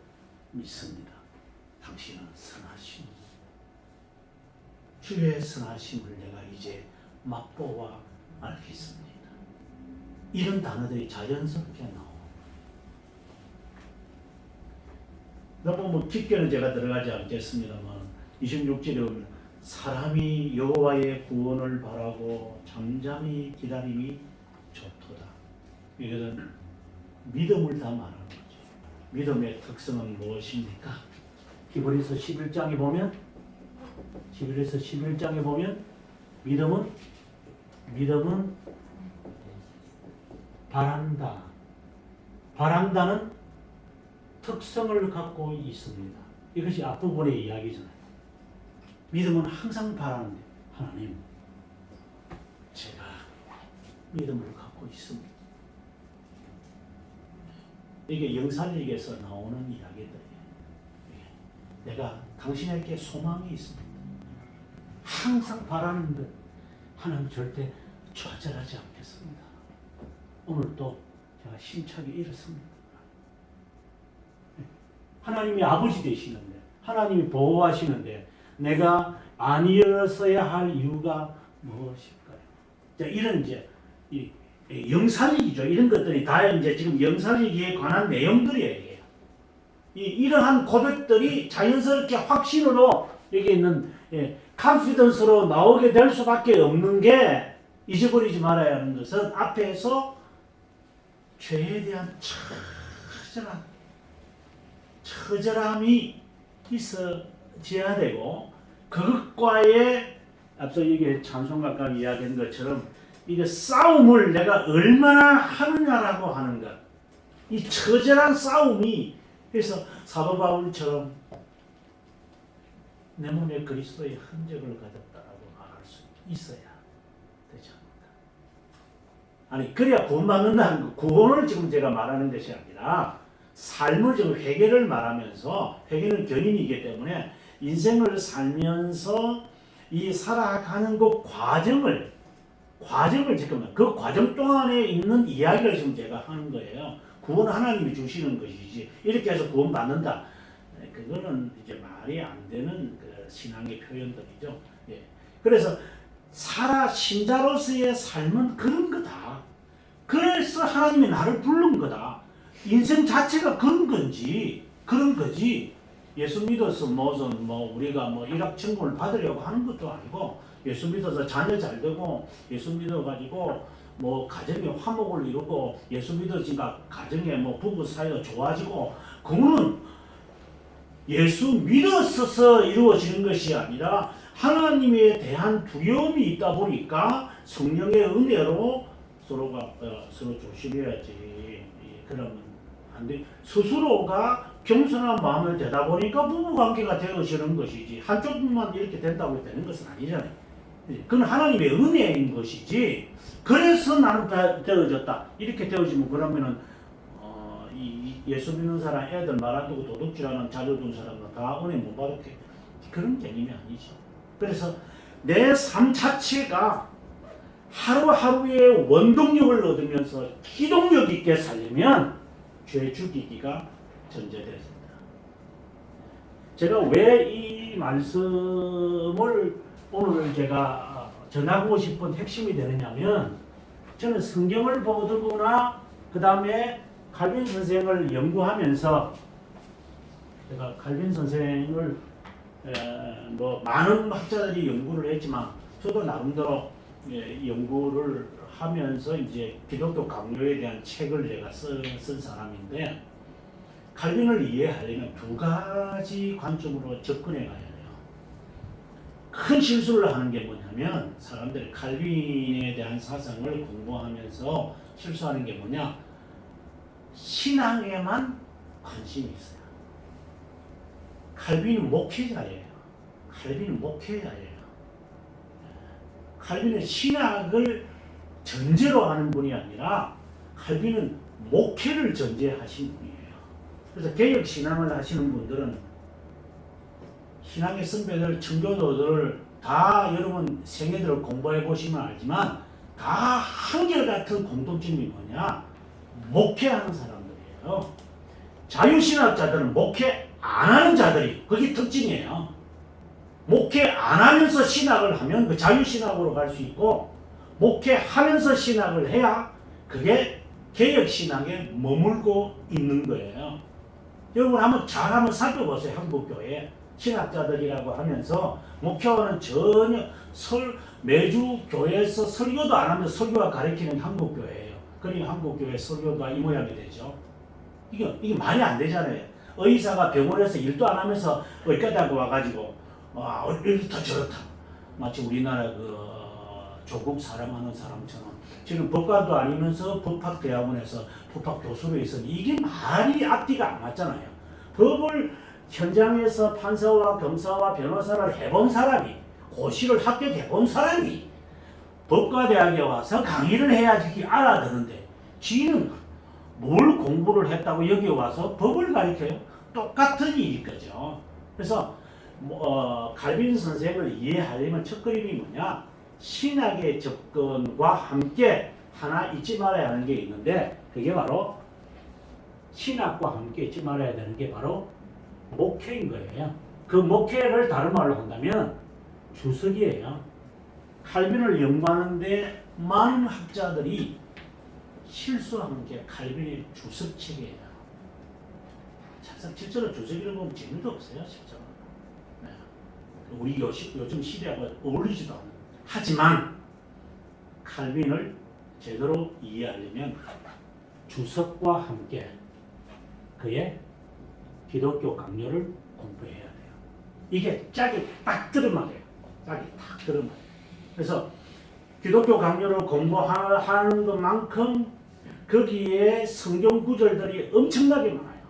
믿습니다. 당신은 선하심. 주의 선하심을 내가 이제 맛보아 알겠습니다. 이런 단어들이 자연스럽게 나옵니다. 너무 깊게는 제가 들어가지 않겠습니다만 26절에 보면 사람이 여호와의 구원을 바라고 잠잠히 기다림이 좋도다. 이것은 믿음을 다 말하는 거죠. 믿음의 특성은 무엇입니까? 히브리서 11장에 보면 믿음은 바란다는 특성을 갖고 있습니다. 이것이 앞부분의 이야기잖아요. 믿음은 항상 바라는데 하나님, 제가 믿음을 갖고 있습니다. 이게 영산일기에서 나오는 이야기들이에요. 내가 당신에게 소망이 있습니다. 항상 바라는데 하나님 절대 좌절하지 않겠습니다. 오늘 또 제가 힘차게 이렇습니다. 하나님이 아버지 되시는데, 하나님이 보호하시는데 내가 안 일어서야 할 이유가 무엇일까요? 자, 이런 이제 영산일기죠. 이런 것들이 다 이제 지금 영산일기에 관한 내용들이에요. 이러한 고백들이 자연스럽게 확신으로 여기 있는 컨피던스로 나오게 될 수밖에 없는 게, 잊어버리지 말아야 하는 것은 앞에서 죄에 대한 처절함이 있어져야 되고, 그것과의 앞서 이게 찬송가가 이야기한 것처럼 이게 싸움을 내가 얼마나 하느냐라고 하는 것, 이 처절한 싸움이, 그래서 사도 바울처럼 내 몸에 그리스도의 흔적을 가졌다라고 말할 수 있어야 되지 않을까. 아니, 그래야 구원받는다는 거, 구원을 지금 제가 말하는 것이 아니라 삶을 지금 회개를 말하면서, 회개는 견인이기 때문에 인생을 살면서 이 살아가는 그 과정을 지금 그 과정 동안에 있는 이야기를 지금 제가 하는 거예요. 구원 하나님이 주시는 것이지 이렇게 해서 구원 받는다, 그거는 이제 말이 안 되는 그 신앙의 표현들이죠. 예. 그래서 신자로서의 삶은 그런 거다. 그래서 하나님이 나를 부른 거다. 인생 자체가 그런 거지. 예수 믿어서 무슨 우리가 일확천금을 받으려고 하는 것도 아니고, 예수 믿어서 자녀 잘 되고, 예수 믿어가지고 가정의 화목을 이루고, 예수 믿어지니까 가정의 부부 사이가 좋아지고, 그거는 예수 믿었어서 이루어지는 것이 아니라 하나님에 대한 두려움이 있다 보니까 성령의 은혜로 서로 조심해야지. 그러면 안 돼. 스스로가 겸손한 마음을 되다 보니까 부부관계가 되어지는 것이지, 한쪽만 이렇게 된다고 되는 것은 아니잖아요. 그건 하나님의 은혜인 것이지, 그래서 나는 되어졌다 이렇게 되어지면, 그러면은 예수 믿는 사람 애들 말 안 듣고 도둑질하는 자녀 둔 사람은 다 은혜 못 받게, 그런 개념이 아니죠. 그래서 내 삶 자체가 하루하루의 원동력을 얻으면서 기동력 있게 살려면 죄 죽이기가 전제되었습니다. 제가 왜 이 말씀을 오늘 제가 전하고 싶은 핵심이 되느냐면, 저는 성경을 보거나 그 다음에 칼빈 선생을 연구하면서, 제가 칼빈 선생을 많은 학자들이 연구를 했지만 저도 나름대로 연구를 하면서 이제 기독교 강요에 대한 책을 내가 쓴 사람인데, 칼빈을 이해하려면 두 가지 관점으로 접근해 가야 돼요. 큰 실수를 하는 게 뭐냐면, 사람들이 칼빈에 대한 사상을 공부하면서 실수하는 게 뭐냐, 신앙에만 관심이 있어요. 칼빈은 목회자예요. 칼빈은 신학을 전제로 하는 분이 아니라 칼빈은 목회를 전제하신 분이에요. 그래서 개혁 신앙을 하시는 분들은, 신앙의 선배들, 청교도들 다 여러분 생애들을 공부해 보시면 알지만 다 한결같은 공통점이 뭐냐, 목회하는 사람들이에요. 자유신학자들은 목회 안 하는 자들이, 그게 특징이에요. 목회 안 하면서 신학을 하면 그 자유신학으로 갈 수 있고, 목회하면서 신학을 해야 그게 개혁신학에 머물고 있는 거예요. 여러분 잘 한번 살펴보세요. 한국교회 신학자들이라고 하면서 목회와는 전혀 매주 교회에서 설교도 안 하면서 설교가 가르치는 한국교회예요. 그러니까 한국교회 설교가 이 모양이 되죠. 이게 말이 안 되잖아요. 의사가 병원에서 일도 안 하면서 의과대학교 와가지고 이렇다 저렇다. 마치 우리나라 조국 사랑하는 사람처럼 지금 법관도 아니면서 법학대학원에서 법학교수로 있으니 이게 말이 앞뒤가 안 맞잖아요. 법을 현장에서 판사와 검사와 변호사를 해본 사람이 고시를 합격해본 사람이 법과대학에 와서 강의를 해야지 알아듣는데 지는 뭘 공부를 했다고 여기 와서 법을 가르쳐요? 똑같은 일일 거죠. 그래서 칼빈 선생을 이해하려면 첫그림이 뭐냐? 신학의 접근과 함께 하나 잊지 말아야 하는 게 있는데 그게 바로 신학과 함께 잊지 말아야 되는 게 바로 목회인 거예요. 그 목회를 다른 말로 한다면 주석이에요. 칼빈을 연구하는데 많은 학자들이 실수하는 게 칼빈의 주석책이에요. 실제로 주석이라고 보면 재미도 없어요. 실제로. 네. 우리 요즘 시대하고 어울리지도 않아요. 하지만 칼빈을 제대로 이해하려면 주석과 함께 그의 기독교 강요를 공부해야 돼요. 이게 짝이 딱 들어맞아요. 짝이 딱 들어맞아요. 그래서 기독교 강요를 공부하는 것만큼 거기에 성경 구절들이 엄청나게 많아요.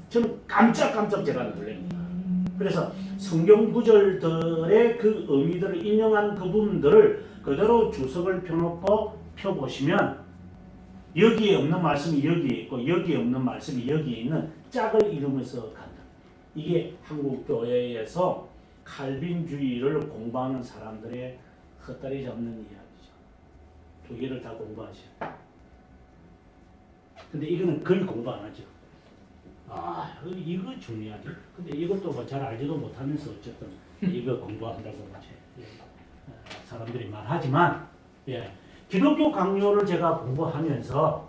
저는 깜짝깜짝 제가 놀랍니다. 그래서 성경 구절들의 그 의미들을 인용한 그 부분들을 그대로 주석을 펴놓고 펴보시면 여기에 없는 말씀이 여기에 있고 여기에 없는 말씀이 여기에 있는 짝을 이루면서 간다. 이게 한국 교회에서 칼빈주의를 공부하는 사람들의 헛다리 잡는 이야기죠. 두 개를 다 공부하셔요. 근데 이거는 거의 공부 안 하죠. 이거 중요하죠. 근데 이것도 뭐 잘 알지도 못하면서 어쨌든 이거 공부한다고 사람들이 말하지만 기독교 강요를 제가 공부하면서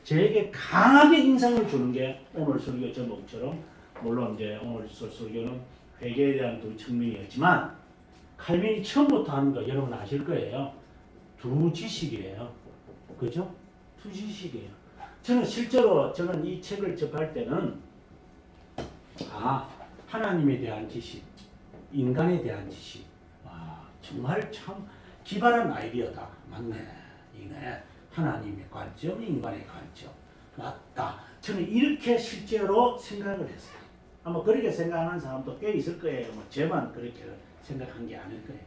저에게 강하게 인상을 주는 게 오늘 설교 제목처럼 물론 이제 오늘 설교는 회개에 대한 두 측면이었지만 칼빈이 처음부터 하는 거 여러분 아실 거예요. 두 지식이에요. 그죠? 두 지식이에요. 저는 실제로 이 책을 접할 때는 하나님에 대한 지식, 인간에 대한 지식, 정말 참 기발한 아이디어다. 맞네. 이네. 하나님의 관점, 인간의 관점. 맞다. 저는 이렇게 실제로 생각을 했어요. 아마 그렇게 생각하는 사람도 꽤 있을 거예요. 저만 그렇게 생각한 게 아닐 거예요.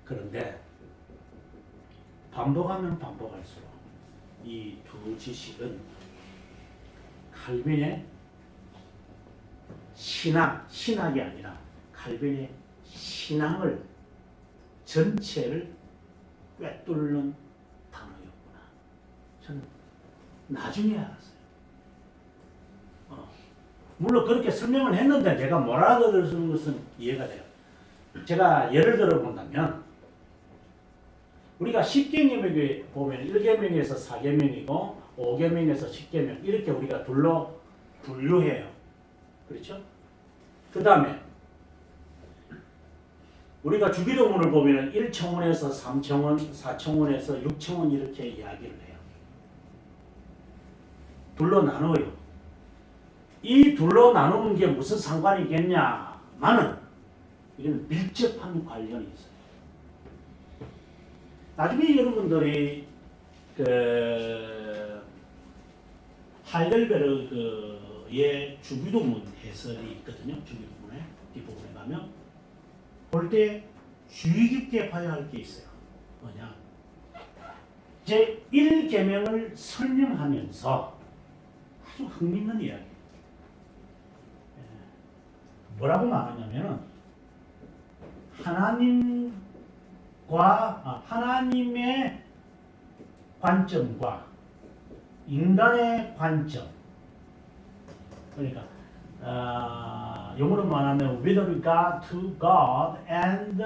그런데 반복하면 반복할수록 이 두 지식은 칼빈의 신학이 아니라 칼빈의 신앙을 전체를 꿰뚫는 단어였구나. 저는 나중에 알았어요. 물론 그렇게 설명을 했는데 제가 뭐라 그러는 것은 이해가 돼요. 제가 예를 들어 본다면 우리가 10계명에 보면 1계명에서 4계명이고 5계명에서 10계명 이렇게 우리가 둘로 분류해요. 그렇죠? 그 다음에 우리가 주기도문을 보면 1청원에서 3청원, 4청원에서 6청원 이렇게 이야기를 해요. 둘로 나누어요. 이 둘로 나누는 게 무슨 상관이 있겠냐마는 이건 밀접한 관련이 있어요. 나중에 여러분들이 하이델베르그의 주기도문 해설이 있거든요. 주기도문에 뒷부분에 가면 볼 때 주의 깊게 봐야 할 게 있어요. 뭐냐? 제 1계명을 설명하면서 아주 흥미있는 이야기. 뭐라고 말하냐면은 하나님의 관점과 인간의 관점. 그러니까 영어로 말하면 with regard to God and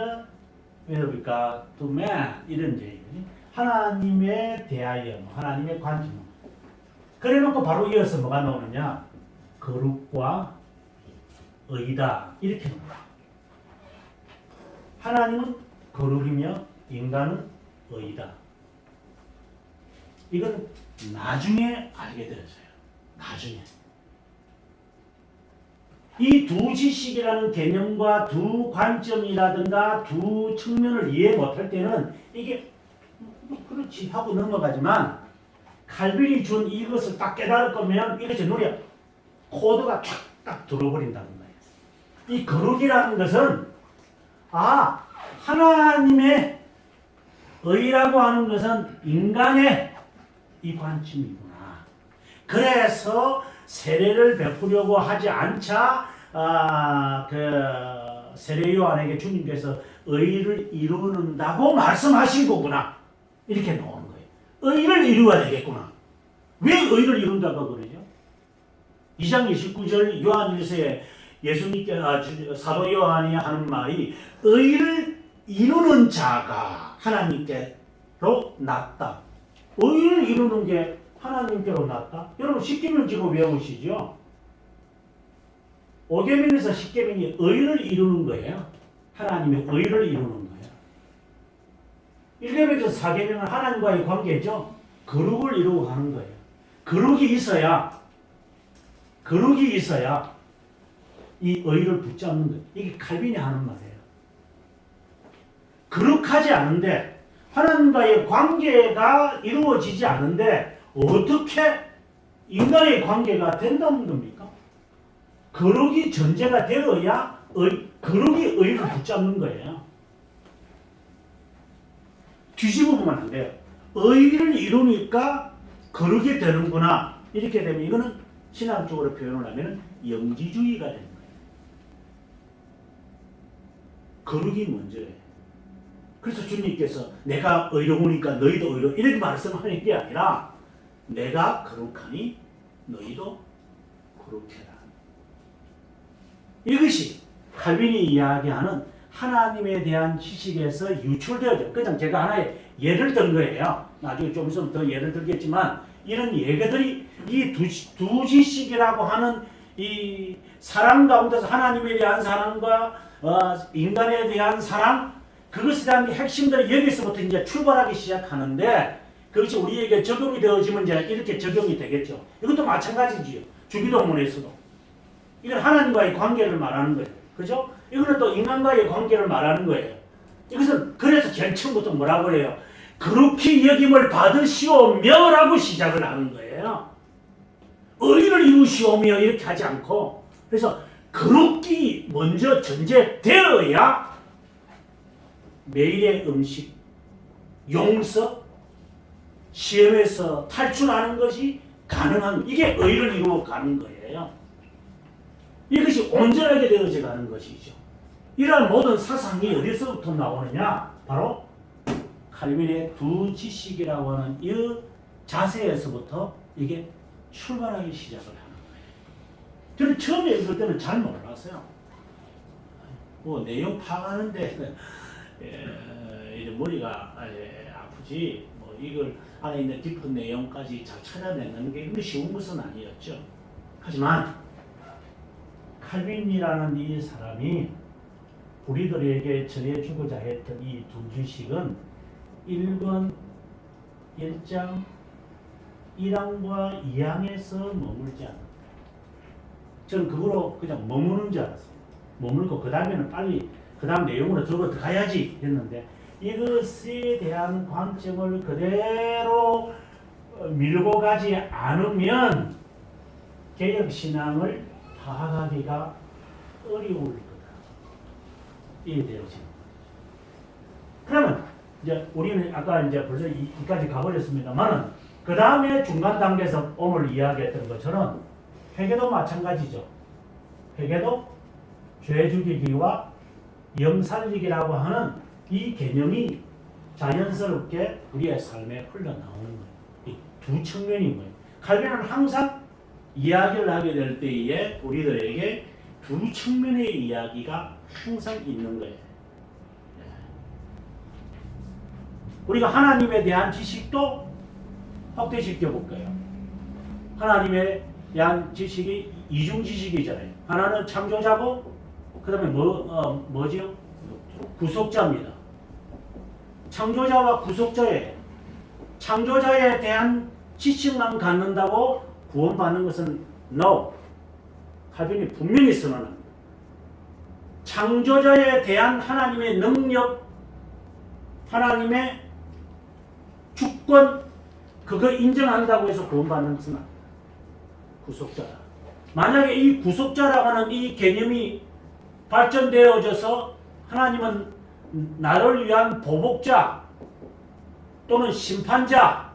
with regard to man 이런 얘기지. 하나님에 대하여 하나님의 관점. 그래놓고 바로 이어서 뭐가 나오느냐? 거룩과 의다 이렇게 나와요. 하나님은 거룩이며 인간은 의다. 이건 나중에 알게 되어져요. 나중에. 이 두 지식이라는 개념과 두 관점이라든가 두 측면을 이해 못할 때는 이게 그렇지 하고 넘어가지만 칼빈이 준 이것을 딱 깨달을 거면 이것이 눈에 코드가 딱 들어버린다는 거예요. 이 거룩이라는 것은 하나님의 의라고 하는 것은 인간의 이 관점이구나. 그래서 세례를 베푸려고 하지 않자 세례 요한에게 주님께서 의를 이루는다고 말씀하신 거구나. 이렇게 나오는 거예요. 의를 이루어야 되겠구나. 왜 의를 이룬다고 그러죠? 2장 29절 요한 1서에 예수님께 사도 요한이 하는 말이 의를 이루는 자가 하나님께로 낫다. 의를 이루는 게 하나님께로 낫다? 여러분 십계명 지금 외우시죠? 5계명에서 10계명이 의를 이루는 거예요. 하나님의 의를 이루는 거예요. 1계명에서 4계명은 하나님과의 관계죠. 거룩을 이루고 가는 거예요. 거룩이 있어야 이 의를 붙잡는 거예요. 이게 칼빈이 하는 말이에요. 거룩하지 않은데 하나님과의 관계가 이루어지지 않은데 어떻게 인간의 관계가 된다는 겁니까? 거룩이 전제가 되어야 거룩이 의를 붙잡는 거예요. 뒤집어 보면 안 돼요. 의를 이루니까 거룩이 되는구나. 이렇게 되면 이거는 신학적으로 표현을 하면 영지주의가 되는 거예요. 거룩이 먼저예요. 그래서 주님께서 내가 의로우니까 너희도 의로 이렇게 말씀하는 게 아니라 내가 거룩하니 너희도 거룩해라. 이것이 칼빈이 이야기하는 하나님에 대한 지식에서 유출되어져. 그냥 제가 하나의 예를 든 거예요. 나중에 좀 있으면 더 예를 들겠지만 이런 예배들이 이 두 지식이라고 하는 이 사랑 가운데서 하나님에 대한 사랑과 인간에 대한 사랑 그것에 대한 핵심들이 여기서부터 이제 출발하기 시작하는데 그것이 우리에게 적용이 되어지면 이제 이렇게 적용이 되겠죠. 이것도 마찬가지지요. 주기도문에서도. 이건 하나님과의 관계를 말하는 거예요. 그죠? 이거는 또 인간과의 관계를 말하는 거예요. 이것은 그래서 제일 처음부터 뭐라고 그래요? 그렇게 여김을 받으시오며 라고 시작을 하는 거예요. 의를 이루시오며 이렇게 하지 않고 그래서 그렇게 먼저 전제되어야 매일의 음식, 용서, 시험에서 탈출하는 것이 가능한 이게 의를 이루어 가는 거예요. 이것이 온전하게 되어져 가는 것이죠. 이러한 모든 사상이 어디서부터 나오느냐? 바로 칼빈의 두 지식이라고 하는 이 자세에서부터 이게 출발하기 시작을 하는 거예요. 저는 처음에 읽을 때는 잘 몰랐어요. 뭐 내용 파악하는데 이제 머리가 아프지 뭐 이걸 안에 있는 깊은 내용까지 잘 찾아내는 게 쉬운 것은 아니었죠. 하지만 칼빈이라는 이 사람이 우리들에게 전해주고자 했던 이 두 지식은 1번 1장 1항과 2항에서 머물지 않았다. 저는 그거로 그냥 머무는 줄 알았어요. 머물고 그 다음에는 빨리 그 다음 내용으로 들어가야지 했는데 이것에 대한 관점을 그대로 밀고 가지 않으면 개혁신앙을 파악하기가 어려울 거다. 이해되어지는 거죠. 그러면 이제 우리는 아까 이제 벌써 이까지 가버렸습니다만은 그 다음에 중간 단계에서 오늘 이야기했던 것처럼 회개도 마찬가지죠. 회개도 죄 죽이기와 영 살리기라고 하는 이 개념이 자연스럽게 우리의 삶에 흘러나오는 거예요. 이 두 측면인 거예요. 칼빈은 항상 이야기를 하게 될 때에 우리들에게 두 측면의 이야기가 항상 있는 거예요. 우리가 하나님에 대한 지식도 확대시켜 볼까요? 하나님에 대한 지식이 이중지식이잖아요. 하나는 창조자고 그다음에 뭐지요? 구속자입니다. 창조자와 창조자에 대한 지식만 갖는다고 구원받는 것은 no. 칼빈이 분명히 선언합니다. 창조자에 대한 하나님의 능력, 하나님의 주권, 그거 인정한다고 해서 구원받는 것은 아닙니다. 구속자다. 만약에 이 구속자라고 하는 이 개념이 발전되어져서 하나님은 나를 위한 보복자 또는 심판자,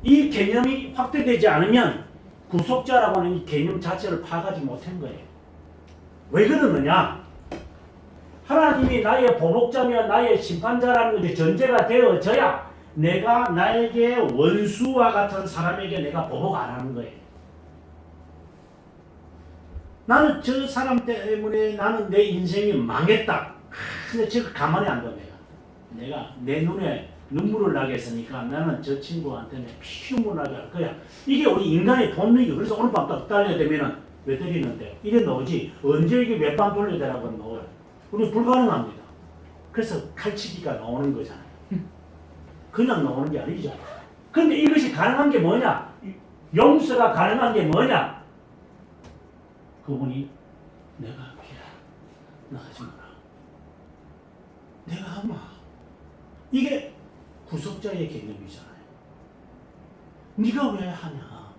이 개념이 확대되지 않으면 구속자라고 하는 이 개념 자체를 파악하지 못한 거예요. 왜 그러느냐? 하나님이 나의 보복자며 나의 심판자라는 것이 전제가 되어져야 내가 나에게 원수와 같은 사람에게 내가 보복 안 하는 거예요. 나는 저 사람 때문에 나는 내 인생이 망했다. 근데 제가 가만히 안 둬요. 내가 내 눈에 눈물을 나게 했으니까 나는 저 친구한테 피눈물 나게 할 거야. 이게 우리 인간의 본능이에요. 그래서 오늘 밤 딱 달려야 되면은 왜 때리는데? 이래 나오지. 언제 이게 몇 방 돌려야 되라고 나와요. 우리 불가능합니다. 그래서 칼치기가 나오는 거잖아요. 그냥 나오는 게 아니죠. 근데 이것이 가능한 게 뭐냐? 용서가 가능한 게 뭐냐? 그분이 내가 피라. 나 하지 마라. 내가 하마. 이게 구속자의 개념이잖아요. 네가 왜 하냐?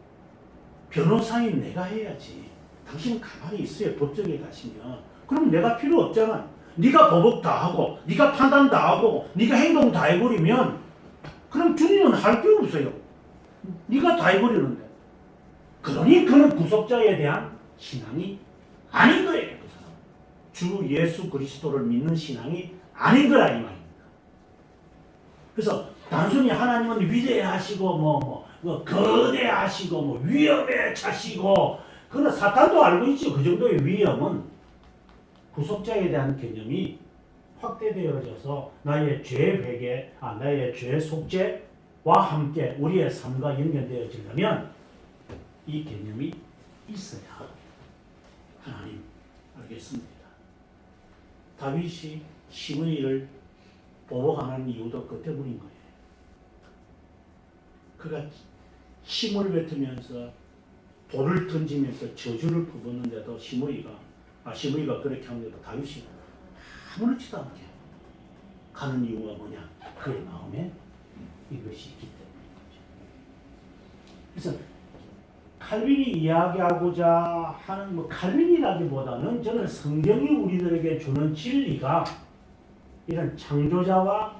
변호사인 내가 해야지. 당신은 가만히 있어요. 법정에 가시면. 그럼 내가 필요 없잖아. 네가 보복 다 하고 네가 판단 다 하고 네가 행동 다 해버리면 그럼 주님은 할 게 없어요. 네가 다 해버리는데. 그러니 그는 구속자에 대한 신앙이 아닌 거예요. 그 사람. 주 예수 그리스도를 믿는 신앙이 아닌 거라 이 말입니다. 그래서 단순히 하나님은 위대하시고 거대하시고 위험에 차시고 그러나 사탄도 알고 있죠. 그 정도의 위험은 구속자에 대한 개념이 확대되어져서 나의 죄 회개, 나의 죄 속죄와 함께 우리의 삶과 연결되어지려면 이 개념이 있어야 하나님 알겠습니다. 다윗이 시므이를 보복 안 하는 이유도 그 때문인 거예요. 그가 힘을 뱉으면서 돌을 던지면서 저주를 퍼붓는데도 시므이가 그렇게 하는데도 다윗이 아무렇지도 않게 가는 이유가 뭐냐? 그의 마음에 이것이 있기 때문인 거죠. 그래서 칼빈이 이야기하고자 하는 칼빈이라기보다는 저는 성경이 우리들에게 주는 진리가 이런 창조자와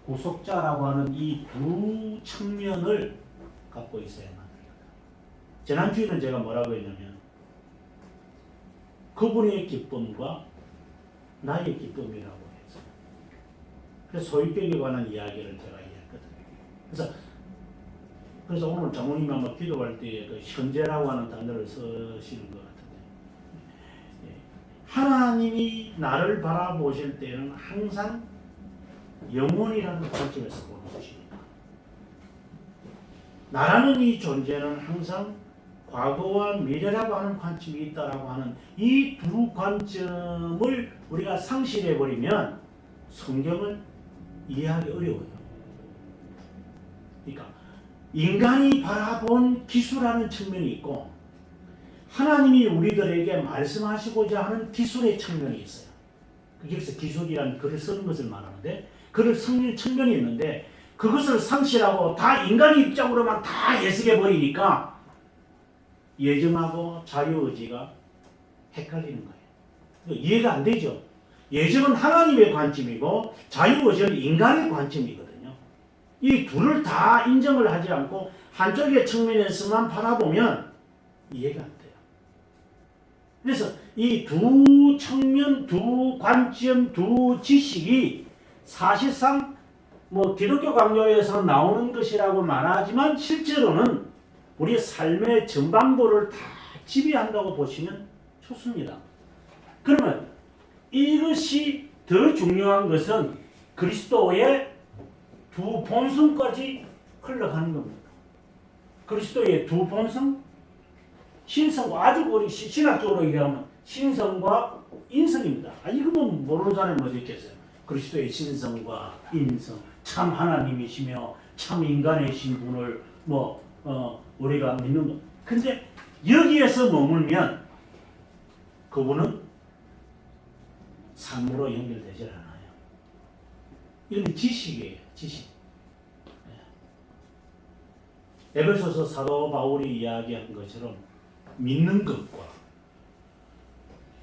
구속자라고 하는 이 두 측면을 갖고 있어야만 합니다. 지난주에는 제가 뭐라고 했냐면 그분의 기쁨과 나의 기쁨이라고 해서 그래서 소유격에 관한 이야기를 제가 이야기했거든요. 그래서 오늘 장모님이 아마 기도할 때 그 현재라고 하는 단어를 쓰시는 것 같은데 하나님이 나를 바라보실 때는 항상 영원이라는 관점에서 보는 것입니다. 나라는 이 존재는 항상 과거와 미래라고 하는 관점이 있다라고 하는 이 두 관점을 우리가 상실해버리면 성경을 이해하기 어려워요. 그러니까 인간이 바라본 기술하는 측면이 있고 하나님이 우리들에게 말씀하시고자 하는 기술의 측면이 있어요. 그래서 기술이라는 글을 쓰는 것을 말하는데 글을 쓰는 측면이 있는데 그것을 상실하고 다 인간의 입장으로만 다 해석해버리니까 예정하고 자유의지가 헷갈리는 거예요. 이해가 안 되죠. 예정은 하나님의 관점이고 자유의지는 인간의 관점이거든요. 이 둘을 다 인정을 하지 않고 한쪽의 측면에서만 바라보면 이해가 안 돼요. 그래서 이 두 측면, 두 관점, 두 지식이 사실상 기독교 강요에서 나오는 것이라고 말하지만 실제로는 우리 삶의 전반부를 다 지배한다고 보시면 좋습니다. 그러면 이것이 더 중요한 것은 그리스도의 두 본성까지 흘러가는 겁니다. 그리스도의 두 본성, 신성과 아주 우리 신학적으로 얘기하면 신성과 인성입니다. 이거 뭐 모르는 사람이 어디 있겠어요. 그리스도의 신성과 인성, 참 하나님이시며 참 인간이신 분을 우리가 믿는 거. 근데 여기에서 머물면 그분은 삶으로 연결되질 않아요. 이건 지식이에요. 지식. 에베소서 사도 바울이 이야기한 것처럼 믿는 것과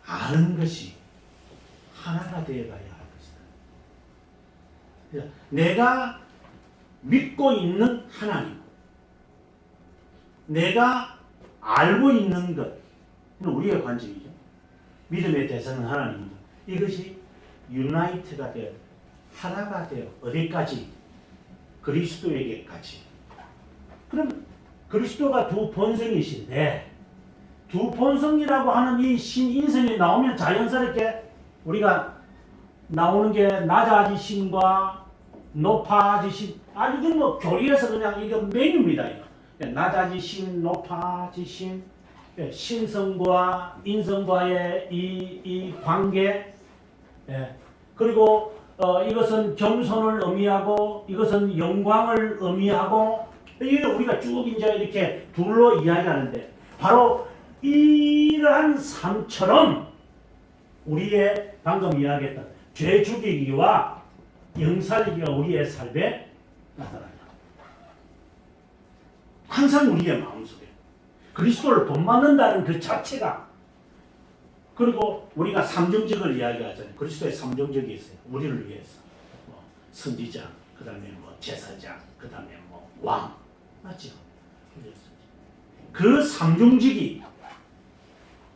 아는 것이 하나가 되어가야 할 것이다. 내가 믿고 있는 하나님, 내가 알고 있는 것, 우리의 관점이죠. 믿음의 대상은 하나님입니다. 이것이 유나이트가 되어 하나가 되어 어디까지? 그리스도에게까지. 그럼 그리스도가 두 본성이신데 두 본성이라고 하는 이 신인성이 나오면 자연스럽게 우리가 나오는 게 낮아지심과 높아지심. 이건 뭐 교리에서 그냥 이거 메뉴입니다. 이거. 낮아지심, 높아지심, 신성과 인성과의 이 관계. 그리고 이것은 겸손을 의미하고 이것은 영광을 의미하고 이게 우리가 쭉 이제 이렇게 둘로 이야기하는데 바로 이러한 삶처럼 우리의 방금 이야기했던 죄 죽이기와 영살기가 우리의 삶에 나타난다. 항상 우리의 마음속에 그리스도를 본받는다는 그 자체가. 그리고 우리가 삼정직을 이야기하잖아요. 그리스도의 삼정직이 있어요. 우리를 위해서 선지자, 그 다음에 제사장, 그 다음에 왕. 맞죠? 그 삼중직이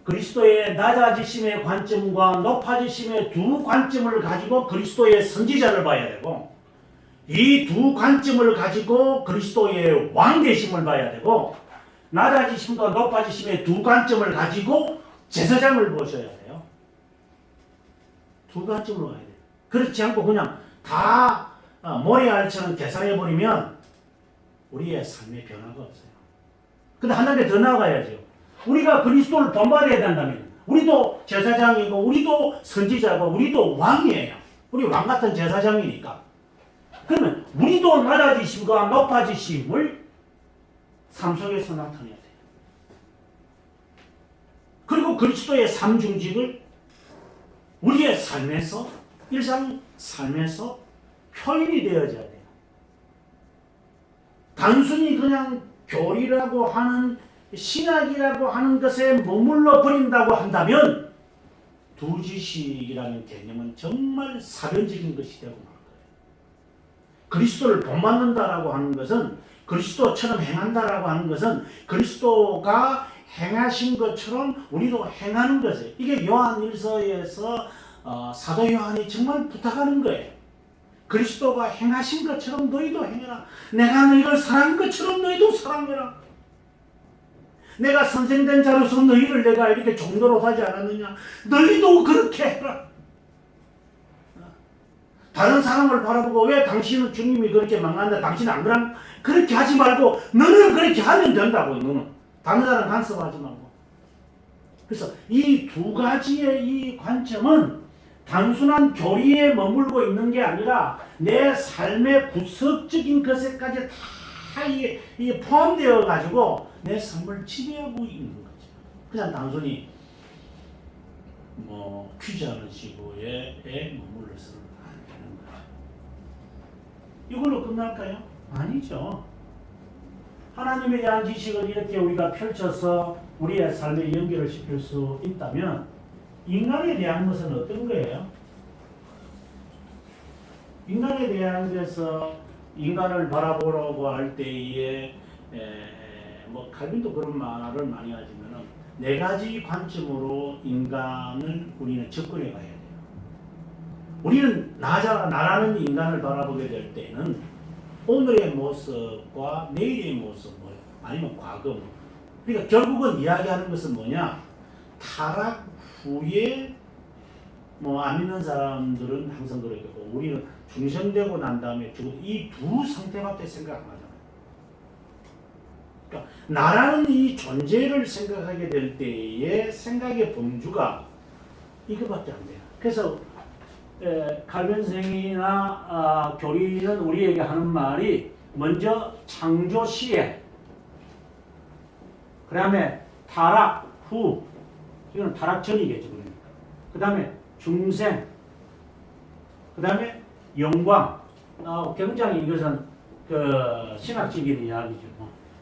그리스도의 낮아지심의 관점과 높아지심의 두 관점을 가지고 그리스도의 선지자를 봐야 되고 이 두 관점을 가지고 그리스도의 왕되심을 봐야 되고 낮아지심과 높아지심의 두 관점을 가지고 제사장을 보셔야 돼요. 두 관점으로 가야 돼요. 그렇지 않고 그냥 다 모래알처럼 계산해버리면 우리의 삶의 변화가 없어요. 근데 한 단계 더 나아가야죠. 우리가 그리스도를 본받아야 된다면 우리도 제사장이고 우리도 선지자고 우리도 왕이에요. 우리 왕 같은 제사장이니까. 그러면 우리도 낮아지심과 높아지심을 삶 속에서 나타내야 돼요. 그리고 그리스도의 삼중직을 우리의 삶에서 일상 삶에서 표현이 되어져야 돼요. 단순히 그냥 교리라고 하는 신학이라고 하는 것에 머물러 버린다고 한다면 두 지식이라는 개념은 정말 사변적인 것이 되고 말 거예요. 그리스도를 본받는다라고 하는 것은 그리스도처럼 행한다라고 하는 것은 그리스도가 행하신 것처럼 우리도 행하는 것이에요. 이게 요한일서에서 사도 요한이 정말 부탁하는 거예요. 그리스도가 행하신 것처럼 너희도 행해라. 내가 너희를 사랑한 것처럼 너희도 사랑해라. 내가 선생된 자로서 너희를 내가 이렇게 종도로 하지 않았느냐. 너희도 그렇게 해라. 다른 사람을 바라보고 왜 당신은 주님이 그렇게 망한다. 당신은 안 그런 그렇게 하지 말고 너는 그렇게 하면 된다고. 너는 다른 사람 간섭하지 말고. 그래서 이 두 가지의 이 관점은 단순한 교리에 머물고 있는 게 아니라 내 삶의 구석적인 것에까지 다 포함되어 가지고 내 삶을 지배하고 있는 거죠. 그냥 단순히 퀴즈하는 식으로에 머물러서는 안 되는 거죠. 이걸로 끝날까요? 아니죠. 하나님에 대한 지식을 이렇게 우리가 펼쳐서 우리의 삶에 연결을 시킬 수 있다면 인간에 대한 것은 어떤 거예요? 인간에 대한 것에서 인간을 바라보라고 할 때에 칼빈도 그런 말을 많이 하지만 네 가지 관점으로 인간을 우리는 접근해 가야 돼요. 우리는 나라는 인간을 바라보게 될 때는 오늘의 모습과 내일의 모습 아니면 과거 그러니까 결국은 이야기하는 것은 뭐냐? 타락 후에 안 믿는 사람들은 항상 그러겠고 우리는 중생되고 난 다음에 이 두 상태밖에 생각 안 하잖아요. 그러니까 나라는 이 존재를 생각하게 될 때의 생각의 범주가 이거밖에 안 돼요. 그래서 칼빈생이나 교리는 우리에게 하는 말이 먼저 창조 시에, 그 다음에 타락 후, 이건 타락 전이겠죠. 그 다음에 중생, 그 다음에 영광. 굉장히 이것은 그 신학적인 이야기죠.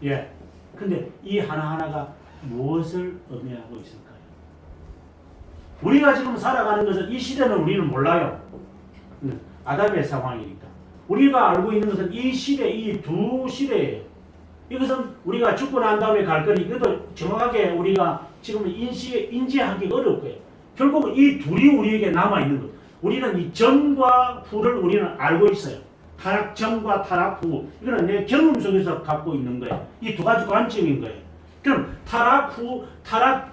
예. 근데 이 하나하나가 무엇을 의미하고 있을까요? 우리가 지금 살아가는 것은 이 시대는 우리는 몰라요. 아담의 상황이니까. 우리가 알고 있는 것은 이 시대, 이 두 시대예요. 이것은 우리가 죽고 난 다음에 갈 거니 이것도 정확하게 우리가 지금 인지하기 어렵고요. 결국은 이 둘이 우리에게 남아있는 것. 우리는 이 전과 후를 우리는 알고 있어요. 타락 전과 타락 후. 이거는 내 경험 속에서 갖고 있는 거예요. 이 두 가지 관점인 거예요. 그럼 타락 후,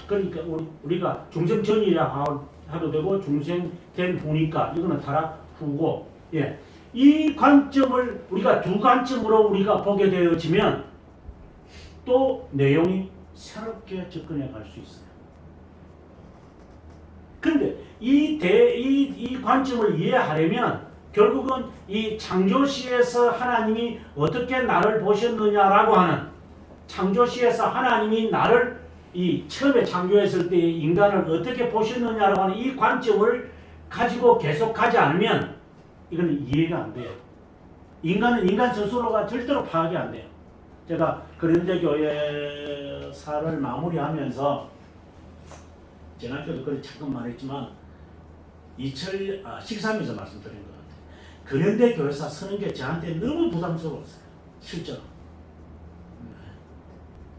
그러니까 우리가 중생 전이라 하도 되고 중생 된 후니까 이거는 타락 후고, 예. 이 관점을 우리가 두 관점으로 우리가 보게 되어지면 또 내용이 새롭게 접근해 갈 수 있어요. 그런데 이 관점을 이해하려면 결국은 이 창조시에서 하나님이 어떻게 나를 보셨느냐라고 하는, 창조시에서 하나님이 나를 이 처음에 창조했을 때 인간을 어떻게 보셨느냐라고 하는 이 관점을 가지고 계속 가지 않으면 이거는 이해가 안 돼요. 인간은 인간 스스로가 절대로 파악이 안 돼요. 제가 그런데 교회사를 마무리하면서 지난주에도 그걸 잠깐 말했지만 13에서 말씀드린 것 같아요. 근현대 교회사 서는 게 저한테 너무 부담스러웠어요. 실제로.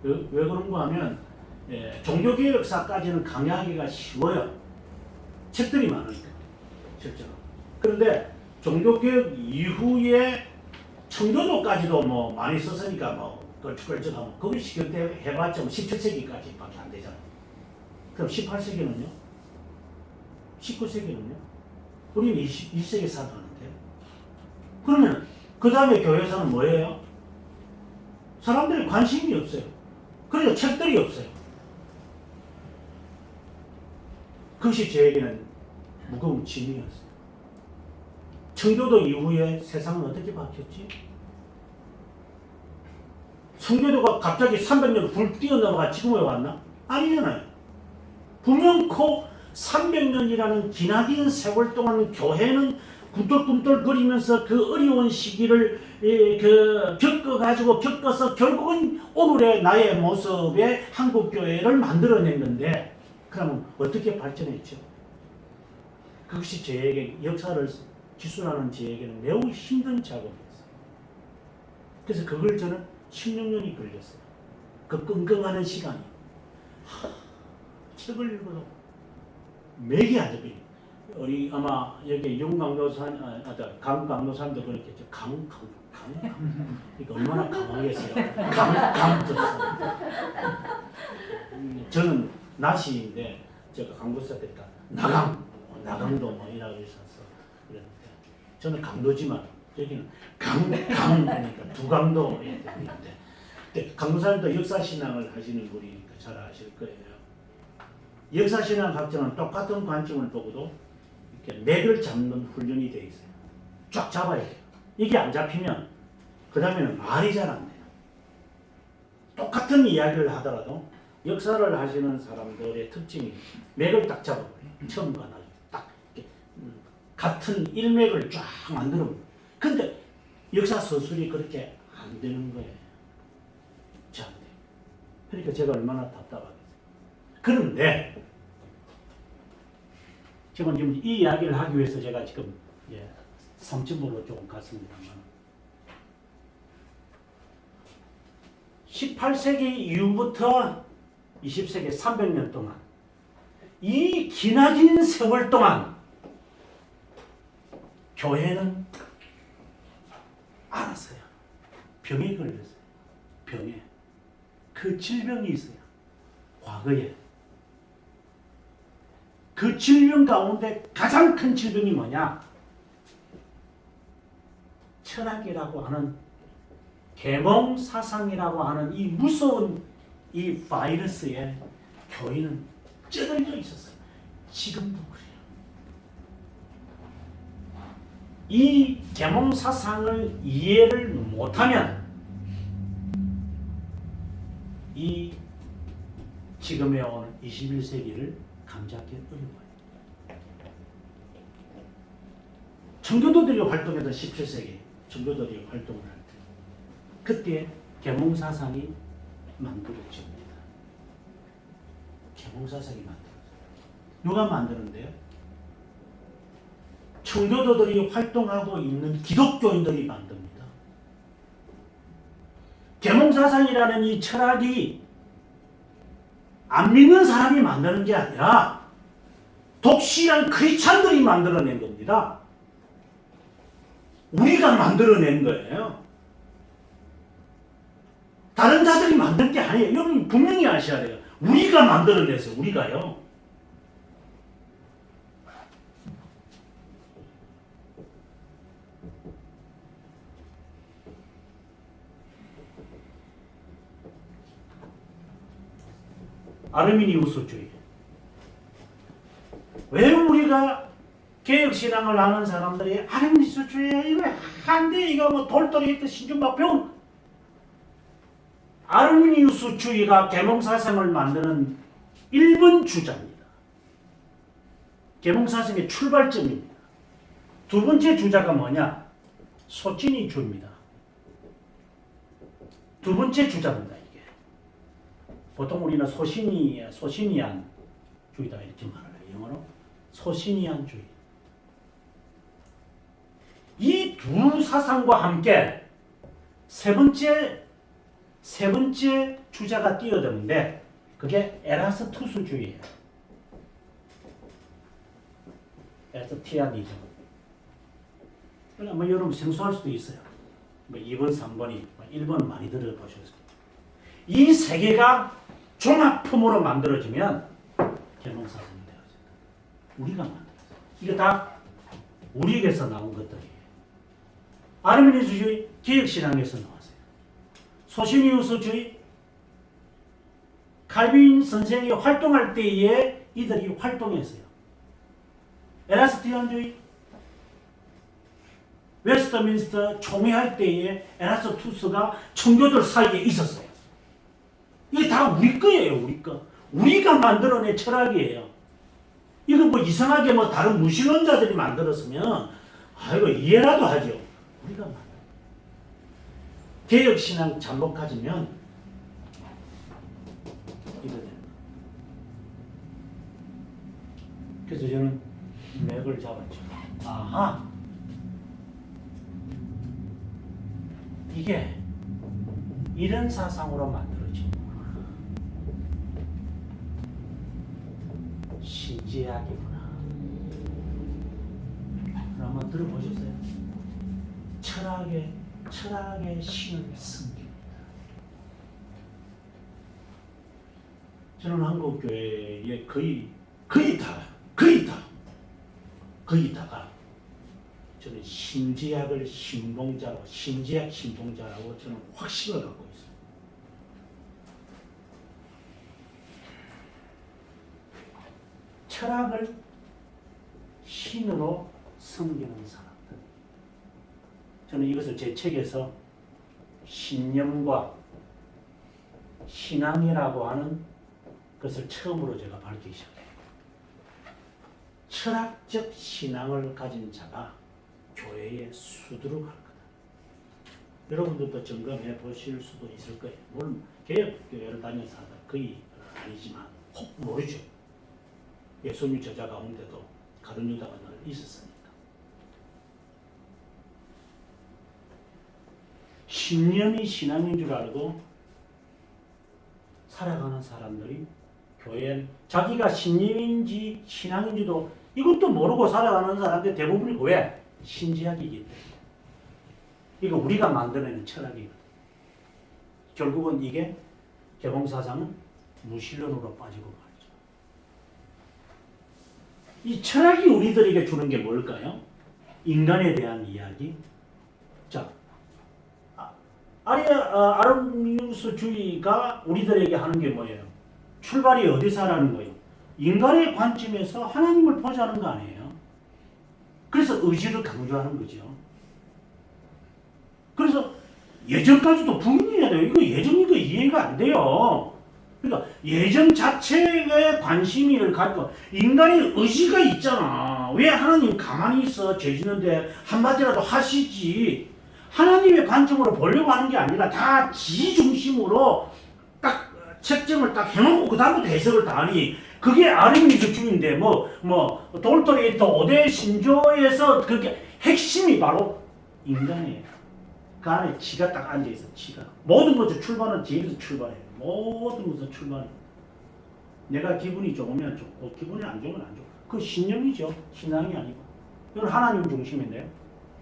왜 그런가 하면 종교개혁사까지는 강의하기가 쉬워요. 책들이 많으니까. 실제로. 그런데 종교개혁 이후에 청교도까지도 뭐 많이 썼으니까 뭐 걸쭉걸쭉하면 거기 시간대 해봤자 17세기까지밖에 안 되잖아요. 그럼 18세기는요? 19세기는요? 우리는 20세기 살아가는데요. 그러면 그 다음에 교회에서는 뭐예요? 사람들이 관심이 없어요. 그래서 책들이 없어요. 그것이 저에게는 무거운 짐이었어요. 청교도 이후에 세상은 어떻게 바뀌었지? 청교도가 갑자기 300년 굴 뛰어넘어가 지금에 왔나? 아니잖아요. 분명 300년이라는 기나긴 세월 동안 교회는 꿈틀꿈틀거리면서 그 어려운 시기를 겪어서 결국은 오늘의 나의 모습의 한국교회를 만들어냈는데, 그러면 어떻게 발전했죠? 그것이 저에게 역사를 기술하는 저에게는 매우 힘든 작업이었어요. 그래서 그걸 저는 16년이 걸렸어요. 그 끙끙하는 시간이. 책을 읽어도 맥이 안 잡혀요. 우리 아마 여기 강강도산도 그렇겠죠. 그러니까 얼마나 강하겠어요. 강 떴어요. 저는 나시인데 제가 강도사 됐다. 나강도 뭐 이라고 있었어. 그랬는데 저는 강도지만 여기는 강하니까 두 강도 있는데, 강도사님도 역사신앙을 하시는 분이니까 잘 아실 거예요. 역사신앙학자는 똑같은 관점을 보고도 이렇게 맥을 잡는 훈련이 되어 있어요. 쫙 잡아야 돼요. 이게 안 잡히면 그 다음에는 말이 잘 안 돼요. 똑같은 이야기를 하더라도 역사를 하시는 사람들의 특징이 맥을 딱 잡아버려요. 처음과 나중 딱 이렇게 같은 일맥을 쫙 만들어버려요. 근데 역사 서술이 그렇게 안 되는 거예요. 잘 안 돼요. 그러니까 제가 얼마나 답답하겠어요. 그런데 지금 이 이야기를 하기 위해서 제가 지금 3층으로 조금 갔습니다만, 18세기 이후부터 20세기 300년 동안, 이 기나긴 세월 동안 교회는 알았어요. 병에 걸렸어요. 병에. 그 질병이 있어요. 과거에. 그 질병 가운데 가장 큰 질병이 뭐냐? 철학이라고 하는 계몽 사상이라고 하는 이 무서운 이 바이러스에 교인은 찌들려 있었어요. 지금도 그래요. 이 계몽 사상을 이해를 못하면 이 지금에 오는 21세기를 감지하기 어려워요. 청교도들이 활동했던 17세기 청교도들이 활동을 할 때 그때 계몽 사상이 만들어집니다. 계몽 사상이 만들어져요. 누가 만드는데요? 청교도들이 활동하고 있는 기독교인들이 만듭니다. 계몽 사상이라는 이 철학이 안 믿는 사람이 만드는 게 아니라 독실한 크리스찬들이 만들어낸 겁니다. 우리가 만들어낸 거예요. 다른 자들이 만든 게 아니에요. 여러분 분명히 아셔야 돼요. 우리가 만들어냈어요. 우리가요. 아르미니우스주의. 왜 우리가 개혁신앙을 하는 사람들이 아르미니우스주의 이거 한데 이거 뭐 돌돌이 했던 신중박 배운 아르미니우스주의가 계몽사상을 만드는 1번 주자입니다. 계몽사상의 출발점입니다. 두 번째 주자가 뭐냐? 소진이주의입니다. 두 번째 주자입니다. 이게 보통 우리는 소신이안 주의다 이렇게 말을 해요. 영어로 소신이안주의. 이 두 사상과 함께 세 번째 주자가 뛰어드는데 그게 에라스투스주의예요. 에라스티안이죠. 뭐 여러분 생소할 수도 있어요. 뭐 2번, 3번이 1번은 많이 들어보셨을 거예요. 이 세 개가 종합품으로 만들어지면 계몽사상이 되어집니다. 우리가 만들었어요. 이게 다 우리에게서 나온 것들이에요. 아르미니우스주의 개혁신앙에서 나왔어요. 소시니우스주의 칼빈 선생이 활동할 때에 이들이 활동했어요. 에라스티안주의 웨스트민스터 총회할 때에 에라스투스가 청교도들 사이에 있었어요. 이게 다 우리 거예요. 우리 거. 우리가 만들어낸 철학이에요. 이거 뭐 이상하게 뭐 다른 무신론자들이 만들었으면 이거 이해라도 하죠. 우리가 만든 개혁신앙 잘못 가지면 이래 됩니다. 그래서 저는 맥을 잡았죠. 아하, 이게 이런 사상으로 만들어진 신지학이구나. 한번 들어보셨어요? 철학의 신을 섬깁니다. 저는 한국교회에 거의 다가 저는 신지학을 신지학 신봉자라고 저는 확신을 갖고 있습니다. 철학을 신으로 섬기는 사람들. 저는 이것을 제 책에서 신념과 신앙이라고 하는 것을 처음으로 제가 밝히기 시작해요. 철학적 신앙을 가진 자가 교회에 수두룩할 거다. 여러분들도 점검해 보실 수도 있을 거예요. 물론 개혁교회를 다녀서 거의 아니지만 혹 모르죠. 예수님 저자 가운데도 가룟 유다가 늘 있었으니까. 신념이 신앙인 줄 알고 살아가는 사람들이 교회에 자기가 신념인지 신앙인지도 이것도 모르고 살아가는 사람들 대부분이 왜? 신지학이기 때문에. 이거 우리가 만들어내는 철학이거든. 결국은 이게 계몽사상은 무신론으로 빠지고 말이죠. 이 철학이 우리들에게 주는 게 뭘까요? 인간에 대한 이야기. 자, 아르미니우스주의가 우리들에게 하는 게 뭐예요? 출발이 어디서 하라는 거예요? 인간의 관점에서 하나님을 보자는 거 아니에요? 그래서 의지를 강조하는 거죠. 그래서 예정까지도 부인해야 돼요. 이거 예정이고 이해가 안 돼요. 그러니까 예정 자체에 관심을 갖고 인간의 의지가 있잖아. 왜 하나님 가만히 있어? 죄 짓는데 한마디라도 하시지. 하나님의 관점으로 보려고 하는 게 아니라 다 지 중심으로 딱 책정을 딱 해놓고 그 다음부터 해석을 다 하니 그게 아르미니스주의인데 돌토레이터 5대 신조에서 그게 핵심이 바로 인간이에요. 그 안에 지가 딱 앉아있어. 지가 모든 것의 출발은 지에서 출발해요. 모든 것은 출발해요. 내가 기분이 좋으면 좋고 기분이 안 좋으면 안 좋고 그 신념이죠. 신앙이 아니고 이건 하나님 중심인데요.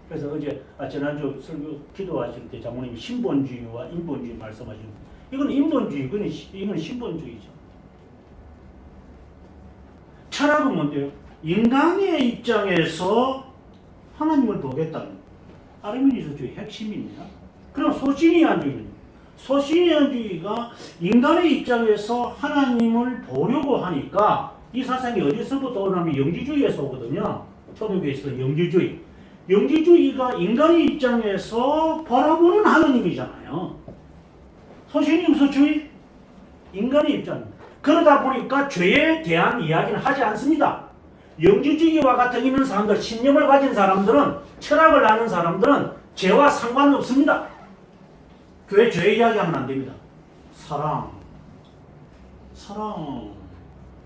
그래서 어제 지난주 설교 기도하실 때 장모님이 신본주의와 인본주의 말씀하시는 이건 인본주의, 이건 신본주의죠. 철학은 뭔데요? 인간의 입장에서 하나님을 보겠다는 아르미니스주의 핵심입니다. 그럼 소시니안주의는 소시니안주의가 인간의 입장에서 하나님을 보려고 하니까 이 사상이 어디서부터 오냐면 영지주의에서 오거든요. 초대교회에서 영지주의. 영지주의가 인간의 입장에서 바라보는 하나님이잖아요. 소시니안주의 인간의 입장입니다. 그러다 보니까 죄에 대한 이야기는 하지 않습니다. 영지주의와 같은 있는 사람들, 신념을 가진 사람들은, 철학을 아는 사람들은 죄와 상관없습니다. 교회 죄 이야기하면 안 됩니다. 사랑.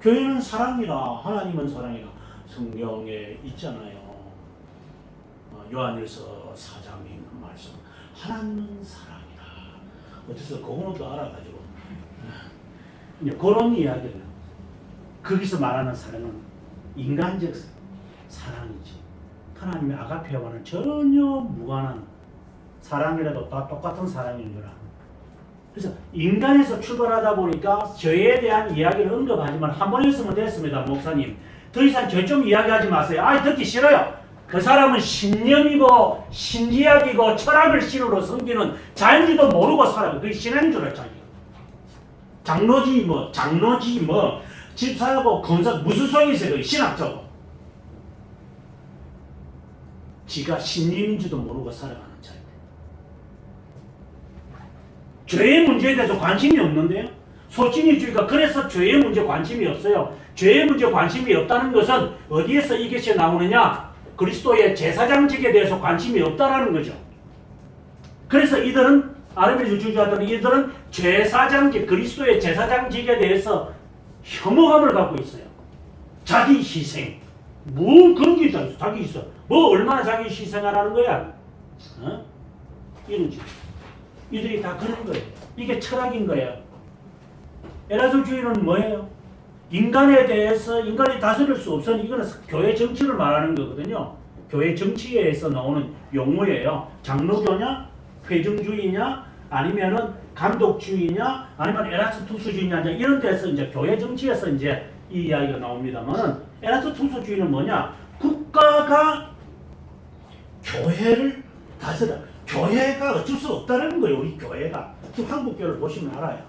교회는 사랑이라, 하나님은 사랑이라 성경에 있잖아요. 요한일서 4장에 있는 말씀. 하나님은 사랑이라. 어디서 그거도 알아가지고 그런 이야기를 거기서 말하는 사랑은 인간적 사랑이지. 하나님의 아가페와는 전혀 무관한 사랑이라도 다 똑같은 사랑인 줄 아는. 그래서 인간에서 출발하다 보니까 죄에 대한 이야기를 언급하지만 한 번 했으면 됐습니다. 목사님 더 이상 죄 좀 이야기하지 마세요. 듣기 싫어요. 그 사람은 신념이고 신지학이고 철학을 신으로 섬기는 자연주의도 모르고 살아요. 그게 신앙인 줄 알죠. 장로지 집사하고 검사 무슨 소용이 있어요? 신학적으로. 지가 신념인지도 모르고 살아가는 자예요. 죄의 문제에 대해서 관심이 없는데요. 소신이주의가 그래서 죄의 문제에 관심이 없어요. 죄의 문제에 관심이 없다는 것은 어디에서 이것이 나오느냐? 그리스도의 제사장직에 대해서 관심이 없다라는 거죠. 그래서 이들은 아르미니스주의자들은 이들은 제사장직, 그리스도의 제사장직에 대해서 혐오감을 갖고 있어요. 자기 희생. 뭐 그런 게 있다. 자기 희생. 뭐 얼마나 자기 희생하라는 거야? 이런 지 이들이 다 그런 거예요. 이게 철학인 거예요. 에라스주의는 뭐예요? 인간에 대해서 인간이 다스릴 수 없으니 이거는 교회 정치를 말하는 거거든요. 교회 정치에서 나오는 용어예요. 장로교냐, 회중주의냐, 아니면은 감독주의냐, 아니면 에라스투스주의냐 이런 데서 이제 교회 정치에서 이제 이 이야기가 나옵니다만은 에라스투스주의는 뭐냐? 국가가 교회를 다스려. 교회가 어쩔 수 없다는 거예요. 우리 교회가. 지금 한국 교회를 보시면 알아요.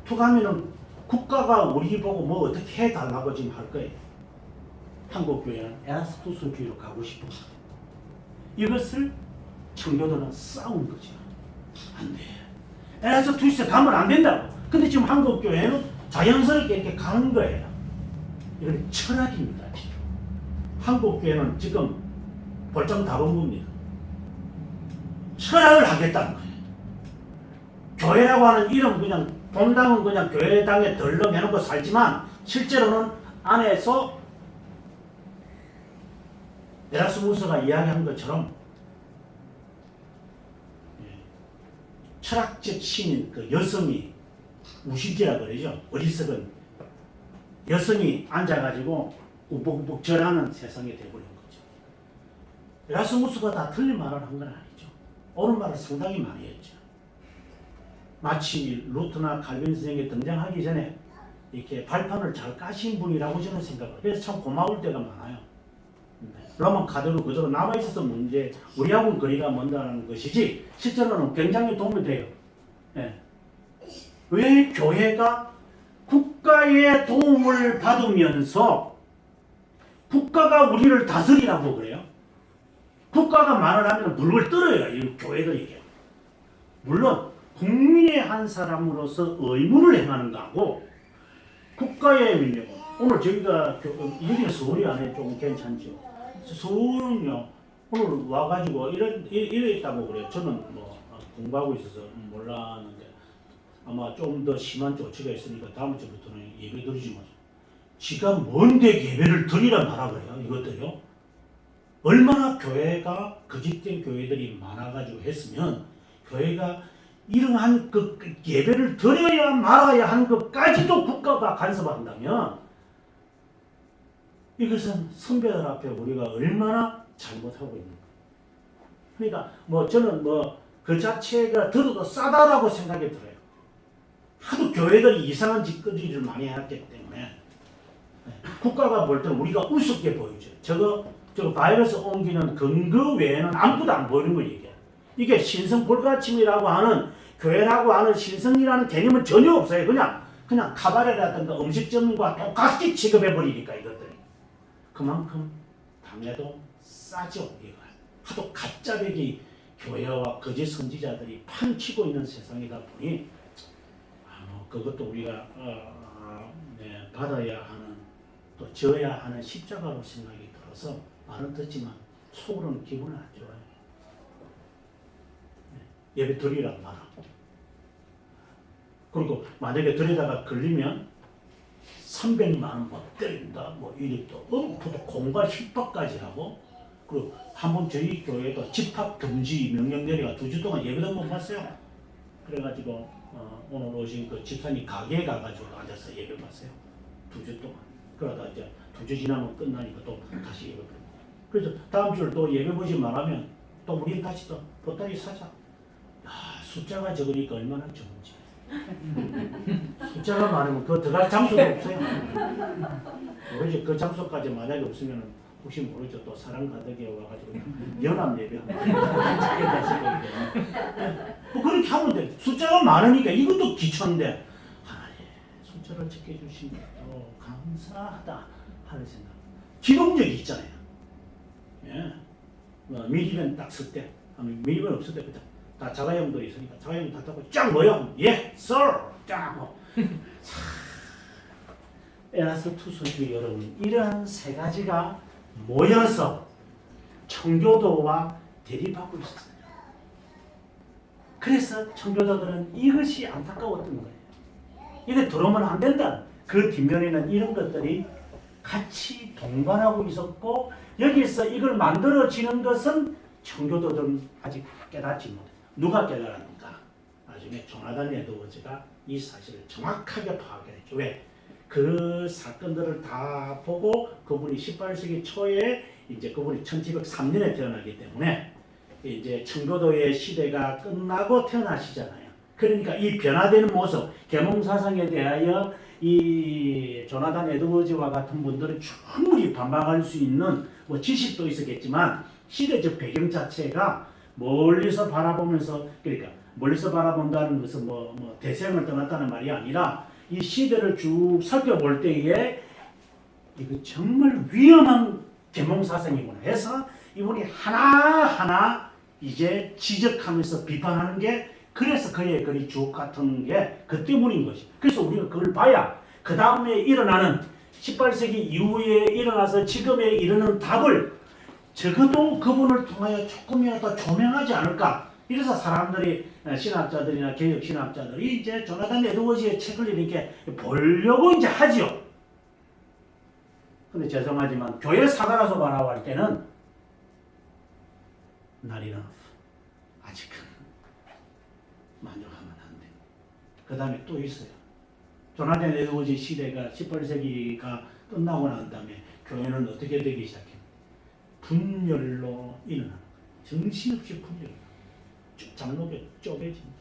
투가면은 국가가 우리 보고 뭐 어떻게 해달라고 지금 할 거예요. 한국 교회는 에라스투스주의로 가고 싶어. 이것을 청교도는 싸운 거죠. 안 돼. 에라스투스에 가면 안 된다고. 근데 지금 한국 교회는 자연스럽게 이렇게 가는 거예요. 이건 철학입니다. 지금. 한국 교회는 지금 벌점 다룬 겁니다. 철학을 하겠다는 거예요. 교회라고 하는 이름 그냥 본당은 그냥 교회당에 덜렁 해놓고 살지만 실제로는 안에서 에라스무스가 이야기한 것처럼 철학적 신인 그 여성이 우시기라 그러죠. 어리석은 여성이 앉아가지고 우복우복 절하는 세상이 되어버린 거죠. 에라스무스가 다 틀린 말을 한 건 아니죠. 옳은 말을 상당히 많이 했죠. 마치 루트나 칼빈 선생이 등장하기 전에 이렇게 발판을 잘 까신 분이라고 저는 생각해요. 그래서 참 고마울 때가 많아요. 로마 카드로 그대로 남아있어서 문제, 우리하고는 거리가 먼다는 것이지 실제로는 굉장히 도움이 돼요. 예. 왜 교회가 국가의 도움을 받으면서 국가가 우리를 다스리라고 그래요? 국가가 말을 하면 물을 떨어요. 이 교회들에게. 물론 국민의 한 사람으로서 의무를 행하는 거고 국가의 민력은 오늘 저희가 여기는 서울이 안에 좀 괜찮죠. 서울은요 오늘 와가지고 이랬다고 그래요. 저는 뭐 공부하고 있어서 몰랐는데 아마 좀 더 심한 조치가 있으니까 다음 주부터는 예배 드리지 마세요. 지가 뭔데 예배를 드리라 말하 그래요. 이것들요. 얼마나 교회가 거짓된 교회들이 많아가지고 했으면 교회가 이러한 그 예배를 드려야 말아야 하는 것까지도 국가가 간섭한다면 이것은 선배들 앞에 우리가 얼마나 잘못하고 있는가. 그러니까 뭐 저는 뭐 그 자체가 들어도 싸다라고 생각이 들어요. 하도 교회들이 이상한 짓거리를 많이 했기 때문에 국가가 볼 때는 우리가 우습게 보이죠. 저거 바이러스 옮기는 근거 외에는 아무것도 안 보이는 거 이게 신성 불가침이라고 하는 교회라고 하는 신성이라는 개념은 전혀 없어요. 그냥 카바레라든가 음식점과 똑같이 취급해 버리니까 이것들이 그만큼 당해도 싸죠. 이거 하도 가짜배기 교회와 거짓 선지자들이 판치고 있는 세상이다 보니 그것도 우리가 받아야 하는 또 져야 하는 십자가로 생각이 들어서 말은 듣지만 속으로는 기분은 안 좋아요. 예배 드리란 말아. 그리고 만약에 드리다가 걸리면 300만 원 뭐 때린다, 뭐 이랬다, 엄포도 공갈 핍박까지 하고, 그리고 한번 저희 교회도 집합 금지 명령 내려가 2주 동안 예배도 못 봤어요. 그래가지고 오늘 오신 그 집사님 가게에 가가지고 앉아서 예배 봤어요. 2주 동안. 그러다 이제 2주 지나면 끝나니까 또 다시 예배 보고. 그래서 다음 주를 또 예배 보지 말하면 또 우리는 다시 또 보따리 사자. 야, 숫자가 적으니까 얼마나 좋은지. 숫자가 많으면 그거 들어갈 장소가 없어요. 모르지. 그 장소까지 만약에 없으면 혹시 모르죠. 또 사랑 가득에 와가지고 연합 예배 뭐 그렇게 하면 돼. 숫자가 많으니까 이것도 귀찮은데 하나님 숫자를 적게 주신 것도 감사하다 하는 생각. 기동력이 있잖아요. 예. 미리면 딱 쓸 때, 미리면 없을 때 그때 다 자가용도 있으니까 자가용 다 타고 쫙 모여. 예, sir. 쫙 뭐. 에라스투스주의 여러분, 이러한 세 가지가 모여서 청교도와 대립하고 있었어요. 그래서 청교도들은 이것이 안타까웠던 거예요. 이게 들어오면 안 된다. 그 뒷면에는 이런 것들이 같이 동반하고 있었고 여기서 이걸 만들어지는 것은 청교도들은 아직 깨닫지 못해요. 누가 깨달았는가? 나중에 조나단 에드워즈가 이 사실을 정확하게 파악했죠. 왜? 그 사건들을 다 보고 그분이 18세기 초에 이제 그분이 1703년에 태어나기 때문에 이제 청교도의 시대가 끝나고 태어나시잖아요. 그러니까 이 변화되는 모습, 계몽 사상에 대하여 이 조나단 에드워즈와 같은 분들은 충분히 반박할 수 있는 뭐 지식도 있었겠지만 시대적 배경 자체가 멀리서 바라보면서 그러니까 멀리서 바라본다는 것은 뭐 대서양을 떠났다는 말이 아니라 이 시대를 쭉 살펴볼 때에 이거 정말 위험한 계몽사상이구나 해서 이분이 하나하나 이제 지적하면서 비판하는 게 그래서 그의 글이 주옥 같은 게 그 때문인 것이. 그래서 우리가 그걸 봐야 그 다음에 일어나는 18세기 이후에 일어나서 지금에 이르는 답을 적어도 그분을 통하여 조금이라도 조명하지 않을까. 이래서 사람들이 신학자들이나 개혁 신학자들이 이제 조나단 에드워즈의 책을 이렇게 보려고 이제 하지요. 근데 죄송하지만 교회 사가라서 바라볼 때는 not enough. 아직은 만족하면 안 돼. 그 다음에 또 있어요. 조나단 에드워즈 시대가 18세기가 끝나고 난 다음에 교회는 어떻게 되기 시작해요? 분열로 일어나는 거예요. 정신없이 분열. 장로교 쪼개집니다.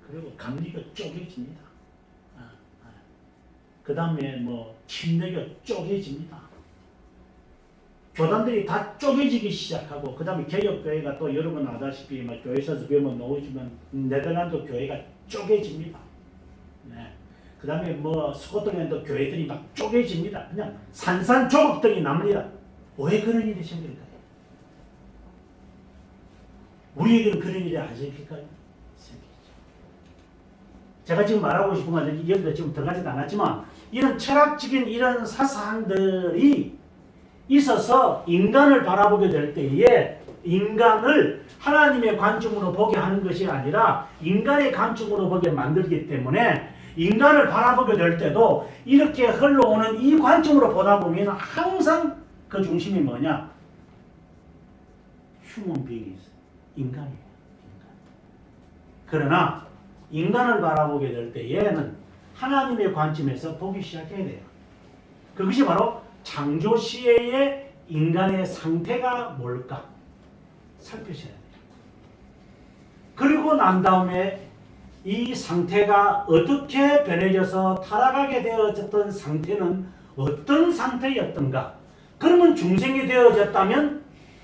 그리고 감리교 쪼개집니다. 그 다음에 뭐 침례교 쪼개집니다. 교단들이 다 쪼개지기 시작하고 그 다음에 개혁교회가 또 여러분 아다시피 막 교회에서 배우면 나오지만 네덜란드 교회가 쪼개집니다. 네. 그 다음에 뭐 스코틀랜드 교회들이 막 쪼개집니다. 그냥 산산조각들이 납니다. 왜 그런 일이 생길까요? 우리에게는 그런 일이 안 생길까요? 생기죠. 제가 지금 말하고 싶은 건 여기다 지금 들어가지도 않았지만 이런 철학적인 이런 사상들이 있어서 인간을 바라보게 될 때에 인간을 하나님의 관점으로 보게 하는 것이 아니라 인간의 관점으로 보게 만들기 때문에 인간을 바라보게 될 때도 이렇게 흘러오는 이 관점으로 보다 보면 항상 그 중심이 뭐냐? 휴먼 빙이 인간이에요. 인간. 그러나 인간을 바라보게 될 때에는 하나님의 관점에서 보기 시작해야 돼요. 그것이 바로 창조 시대의 인간의 상태가 뭘까 살피셔야 돼요. 그리고 난 다음에 이 상태가 어떻게 변해져서 타락하게 되어졌던 상태는 어떤 상태였던가? 그러면 중생이 되어졌다면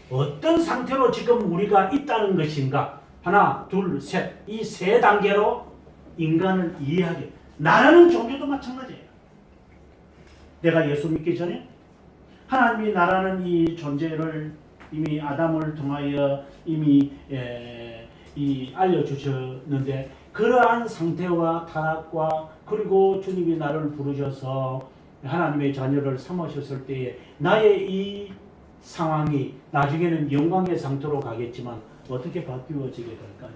어떤 상태로 지금 우리가 있다는 것인가? 하나, 둘, 셋. 이 세 단계로 인간을 이해하게. 나라는 종교도 마찬가지예요. 내가 예수 믿기 전에 하나님이 나라는 이 존재를 이미 아담을 통하여 이미 알려주셨는데 그러한 상태와 타락과 그리고 주님이 나를 부르셔서 하나님의 자녀를 삼으셨을 때에 나의 이 상황이 나중에는 영광의 상태로 가겠지만 어떻게 바뀌어지게 될까요?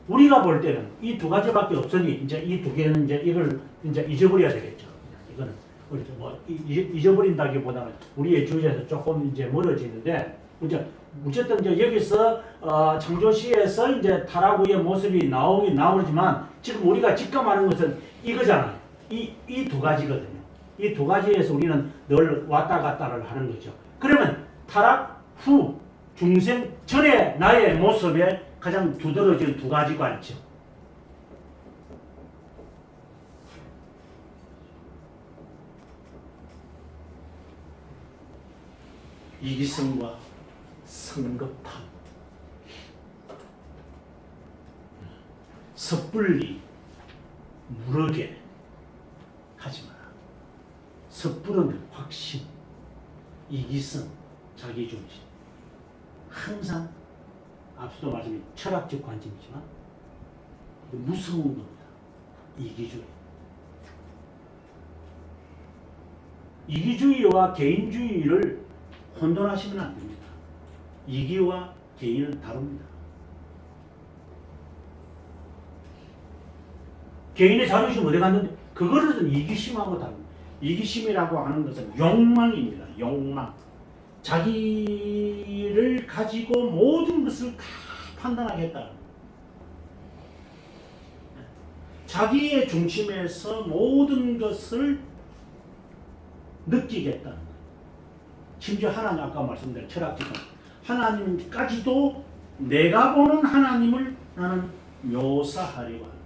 우리가 볼 때는 이 두 가지밖에 없으니 이제 이 두 개는 이제 이걸 이제 잊어버려야 되겠죠. 이거는 뭐 잊어버린다기보다는 우리의 주제에서 조금 이제 멀어지는데 이제 어쨌든 이제 여기서 창조시에서 이제 타락 후의 모습이 나오긴 나오지만 지금 우리가 직감하는 것은 이거잖아요. 이 두 가지거든요. 이 두 가지에서 우리는 늘 왔다 갔다를 하는 거죠. 그러면 타락 후 중생 전의 나의 모습에 가장 두드러진 두 가지가 있죠. 이기성과 성급함, 섣불리 무르게 하지 마라. 섣부른 확신, 이기성, 자기중심. 항상 앞서도 말씀드린 철학적 관점이지만 무서운 겁니다. 이기주의. 이기주의와 개인주의를 혼돈하시면 안 됩니다. 이기와 개인은 다릅니다. 개인의 자존심 어디 갔는데 그거를 이기심하고 다릅니다. 이기심이라고 하는 것은 욕망입니다. 욕망. 자기를 가지고 모든 것을 다 판단하겠다. 자기의 중심에서 모든 것을 느끼겠다는 거예요. 심지어 하나님 아까 말씀드린 철학적인 하나님까지도 내가 보는 하나님을 나는 묘사하려고 합니다.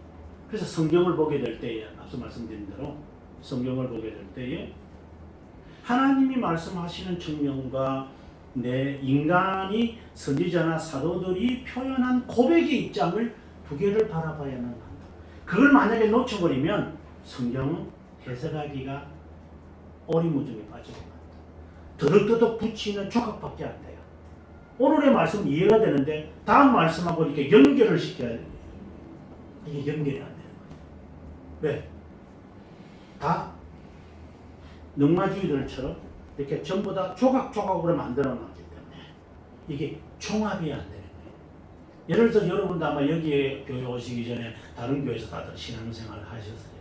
그래서 성경을 보게 될 때에 앞서 말씀드린 대로 성경을 보게 될 때에 하나님이 말씀하시는 측면과 내 인간이 선지자나 사도들이 표현한 고백의 입장을 두 개를 바라봐야만 한다. 그걸 만약에 놓쳐버리면 성경은 해석하기가 오리무중에 빠지고 만다. 더덕더덕 붙이는 조각밖에 안 돼요. 오늘의 말씀 이해가 되는데 다음 말씀하고 이렇게 연결을 시켜야 됩니다. 이게 연결이 안 되는 거예요. 왜? 다 넉마주의들처럼 이렇게 전부 다 조각조각으로 만들어 놨기 때문에 이게 총합이 안 되는 거예요. 예를 들어서 여러분도 아마 여기에 교회 오시기 전에 다른 교회에서 다들 신앙생활을 하셨어요.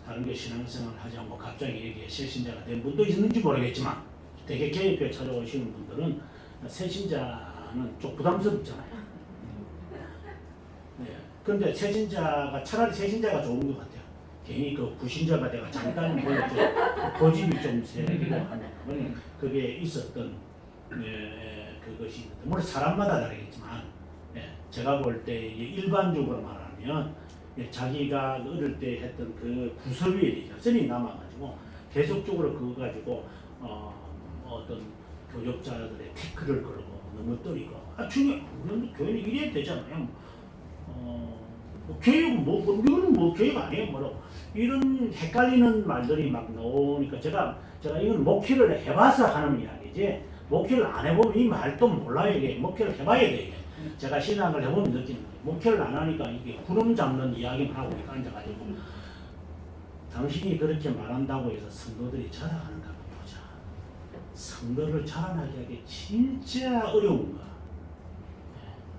다른 교회 신앙생활을 하지 않고 갑자기 여기에 새신자가 된 분도 있는지 모르겠지만 되게 개혁교회 찾아오시는 분들은 새신자는 좀 부담스럽잖아요. 네. 그런데 새신자가 차라리 새신자가 좋은 것 같아요. 괜히 그 부신자가 내가 잠깐 보여줘 고집이 좀 세기도 하면 그게 있었던 그것이 물론 사람마다 다르겠지만 제가 볼 때 일반적으로 말하면 자기가 어릴 때 했던 그 구설이 여전히 남아가지고 계속적으로 그거 가지고 어떤 교역자들의 태클을 걸고 넘어뜨리고 중요한 교회는 이래야 되잖아요. 교육은 이거는 교육 아니에요. 이런 헷갈리는 말들이 막 나오니까 제가 이건 목회를 해봐서 하는 이야기지 목회를 안 해보면 이 말도 몰라요. 이게 목회를 해봐야 돼. 제가 신앙을 해보면 느끼는 거예요. 목회를 안 하니까 이게 구름 잡는 이야기만 하고 앉아가지고 당신이 그렇게 말한다고 해서 성도들이 자라가는가 보자. 성도를 자라나게 하기 진짜 어려운 거야.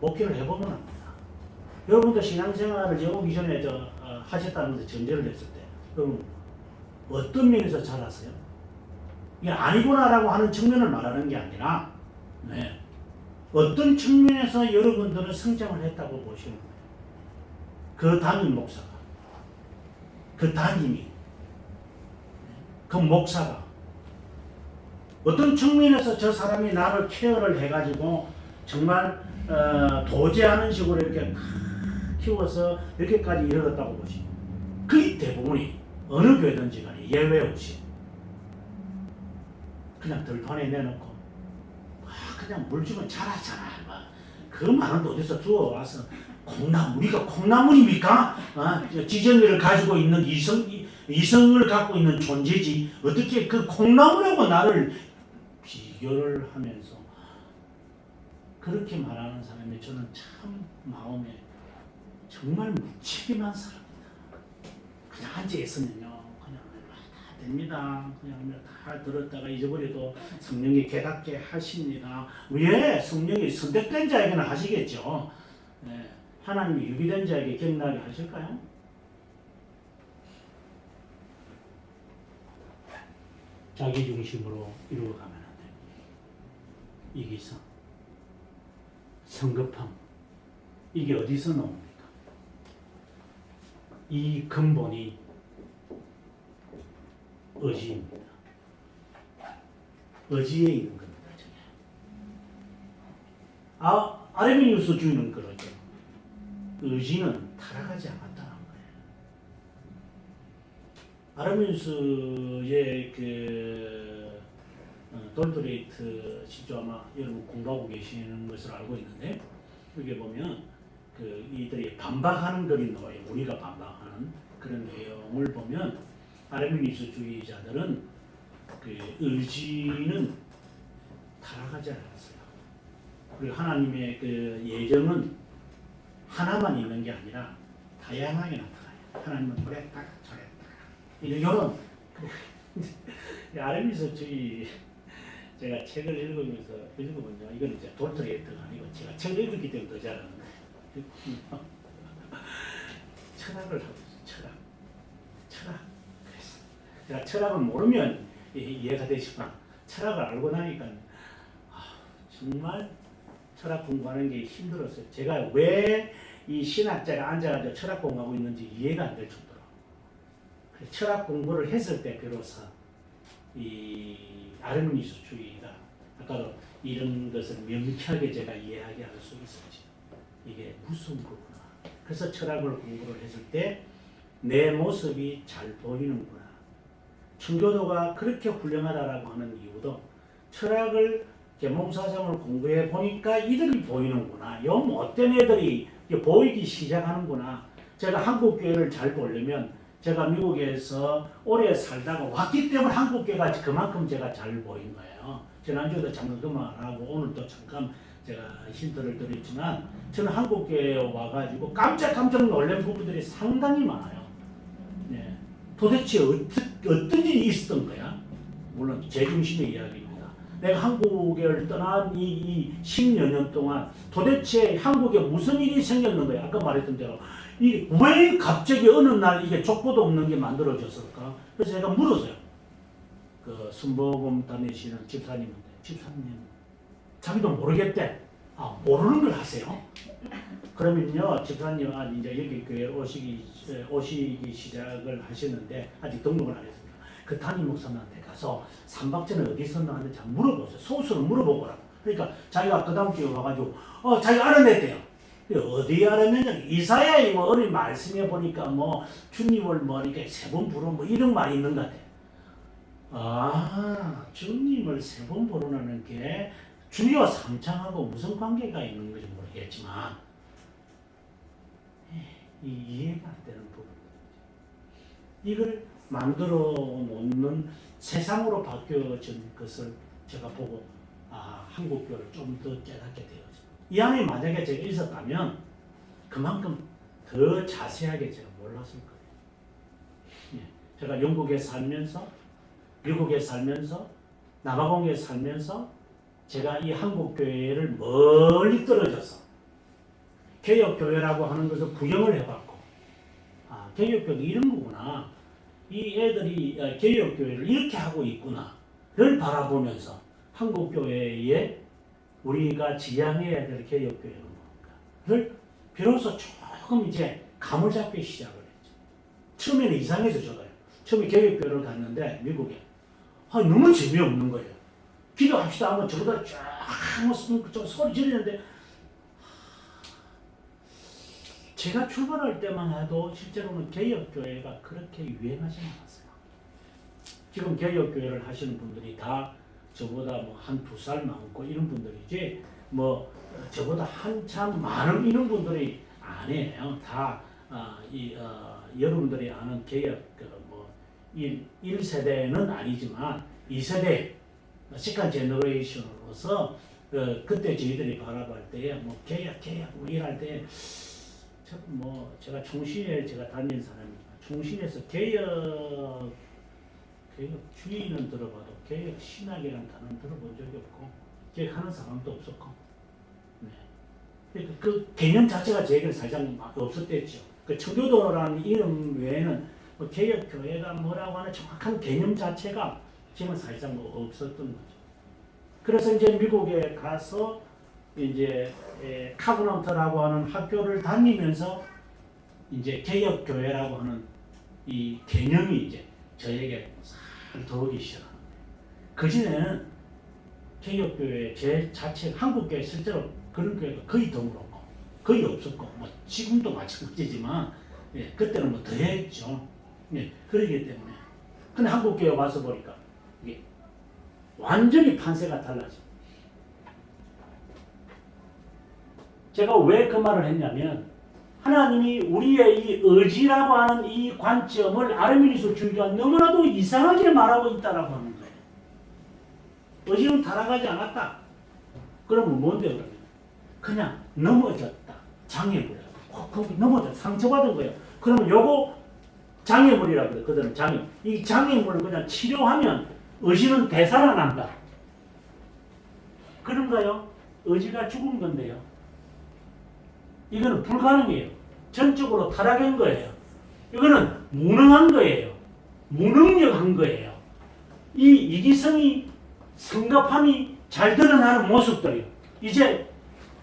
목회를 해보면 합니다. 여러분도 신앙생활을 제 오기 전에 하셨다면서 전제를 했을 때 여러분 어떤 면에서 자랐어요? 이게 아니구나라고 하는 측면을 말하는 게 아니라 어떤 측면에서 여러분들은 성장을 했다고 보시는 거예요. 그 담임 목사가 그 담임이 그 목사가 어떤 측면에서 저 사람이 나를 케어를 해가지고 정말 도제하는 식으로 이렇게 키워서 이렇게까지 이르렀다고 보시고 거의 대부분이 어느 교회든지 간에 예외 없이 그냥 들판에 내놓고 그냥 물 주면 자라잖아. 그 말은 어디서 주워와서 우리가 콩나물입니까? 지정의를 가지고 있는 이성을 갖고 있는 존재지 어떻게 그 콩나물하고 나를 비교를 하면서 그렇게 말하는 사람이 저는 참 마음에 정말 무책임한 사람이다. 그냥 앉아 있으면요, 그냥 다 됩니다. 그냥 다 들었다가 잊어버려도 성령이 깨닫게 하십니다. 왜? 성령이 선택된 자에게는 하시겠죠. 네. 하나님이 유기된 자에게 기억나게 하실까요? 자기 중심으로 이루어가면 안 됩니다. 이기성, 성급함, 이게 어디서 나옵니까? 이 근본이 의지입니다. 의지에 있는 겁니다. 아르미니우스 주의는 그러죠. 의지는 타락하지 않았다는 거예요. 아르미니우스의 돌드레이트 시조 아마 여러분 공부하고 계시는 것을 알고 있는데 여기 보면 이들이 반박하는 글이 나와요. 우리가 반박하는 그런 내용을 보면 아르미니스주의자들은 의지는 타락하지 않았어요. 그리고 하나님의 예정은 하나만 있는 게 아니라 다양하게 나타나요. 하나님은 그랬다 저랬다 이런 아르미니스주의 제가 책을 읽으면서 읽어보면 이건 이제 돌트레이트가 아니고 제가 책을 읽었기 때문에 더 잘하는 철학을 하고 있어요. 철학. 그래서 제가 철학을 모르면 이해가 되지만 철학을 알고 나니까 정말 철학 공부하는 게 힘들었어요. 제가 왜 이 신학자가 앉아가지고 철학 공부하고 있는지 이해가 안 될 정도로. 철학 공부를 했을 때 비로소 이 아르미니스주의가 아까도 이런 것을 명쾌하게 제가 이해하게 할 수 있었지. 이게 무슨 거구나. 그래서 철학을 공부를 했을 때 내 모습이 잘 보이는구나. 청교도가 그렇게 훌륭하다라고 하는 이유도 철학을 계몽사상을 공부해 보니까 이들이 보이는구나. 요 못된 애들이 보이기 시작하는구나. 제가 한국 교회를 잘 보려면 제가 미국에서 오래 살다가 왔기 때문에 한국 교회가 그만큼 제가 잘 보인 거예요. 지난주에도 잠깐 그 말하고 오늘도 잠깐 제가 힌트를 드렸지만 저는 한국 교회에 와가지고 깜짝 놀란 부분들이 상당히 많아요. 네. 도대체 어떤 일이 있었던 거야? 물론 제 중심의 이야기입니다. 내가 한국을 떠난 이 10여 년 동안 도대체 한국에 무슨 일이 생겼는 거야? 아까 말했던 대로 왜 갑자기 어느 날 이게 족보도 없는 게 만들어졌을까? 그래서 제가 물었어요. 순복음 다니시는 집사님인데 집사님 자기도 모르겠대. 모르는 걸 하세요? 그러면요, 집사님 이제 여기 교회 오시기 시작을 하셨는데 아직 등록을 안 했습니다. 그 담임 목사님한테 가서 3박 전에 어디 있었나 하는지 물어보세요. 소수로 물어보거라. 그러니까 자기가 그 다음 주에 와가지고 자기가 알아냈대요. 어디 알았느냐? 이사야의 어린 말씀에 보니까 주님을 이렇게 세 번 부르면 이런 말이 있는 것 같아. 아, 주님을 세 번 거론하는 게 주여 삼창하고 무슨 관계가 있는 건지 모르겠지만 이해가 안 되는 부분. 이걸 만들어 놓는 세상으로 바뀌어진 것을 제가 보고 한국교를 좀 더 깨닫게 되었죠. 이 안에 만약에 제가 있었다면 그만큼 더 자세하게 제가 몰랐을 거예요. 예, 제가 영국에 살면서, 미국에 살면서, 남아공에 살면서 제가 이 한국교회를 멀리 떨어져서 개혁교회라고 하는 것을 구경을 해봤고, 개혁교회가 이런 거구나. 이 애들이 개혁교회를 이렇게 하고 있구나를 바라보면서 한국교회에 우리가 지향해야 될 개혁교회는 뭔가를 비로소 조금 이제 감을 잡기 시작을 했죠. 처음에는 이상해서 저가요. 처음에 개혁교회를 갔는데 미국에 너무 재미없는 거예요. 기도합시다 하면 저보다 쫙 소리 지르는데 제가 출발할 때만 해도 실제로는 개혁교회가 그렇게 유행하지 않았어요. 지금 개혁교회를 하시는 분들이 다 저보다 뭐 한두 살 많고 이런 분들이지 뭐 저보다 한참 많은 이런 분들이 아니에요. 다 여러분들이 아는 개혁 뭐 1세대는 아니지만 2세대 시간 제너레이션으로서 그때 저희들이 바라볼 때에 뭐 개혁 뭐 이럴 때 뭐 제가 총신에 제가 다닌 사람이니까 총신에서 개혁주의는 들어봐도 개혁 신학이라는 단어는 들어본 적이 없고 개혁하는 사람도 없었고, 네. 그 개념 자체가 저에게는 살짝 없었댔죠. 그 청교도라는 이름 외에는 뭐 개혁 교회가 뭐라고 하는 정확한 개념 자체가 지금은 살짝 없었던 거죠. 그래서 이제 미국에 가서 이제 카브넌트라고 하는 학교를 다니면서 이제 개혁교회라고 하는 이 개념이 이제 저에게 싹 들어오기 시작합니다. 그 전에는 개혁교회 제 자체 한국교회 실제로 그런 교회가 거의 드물었고 거의 없었고 뭐 지금도 마찬가지지만 그때는 뭐 더했죠. 그러기 때문에 근데 한국교회 와서 보니까 이게 완전히 판세가 달라져. 제가 왜 그 말을 했냐면 하나님이 우리의 이 의지라고 하는 이 관점을 아르미니스 주의가 너무나도 이상하게 말하고 있다라고 하는 거예요. 의지는 타락하지 않았다. 그러면 뭔데 그러면? 그냥 넘어졌다. 장애물이라고. 거기 넘어졌다. 상처받은 거예요. 그러면 요거 장애물이라고 그래요. 그들은 장애. 이 장애물을 그냥 치료하면 의지는 되살아난다. 그런가요? 의지가 죽은 건데요. 이거는 불가능해요. 전적으로 타락한 거예요. 이거는 무능한 거예요. 무능력한 거예요. 이 이기성이 성급함이 잘 드러나는 모습들이요. 이제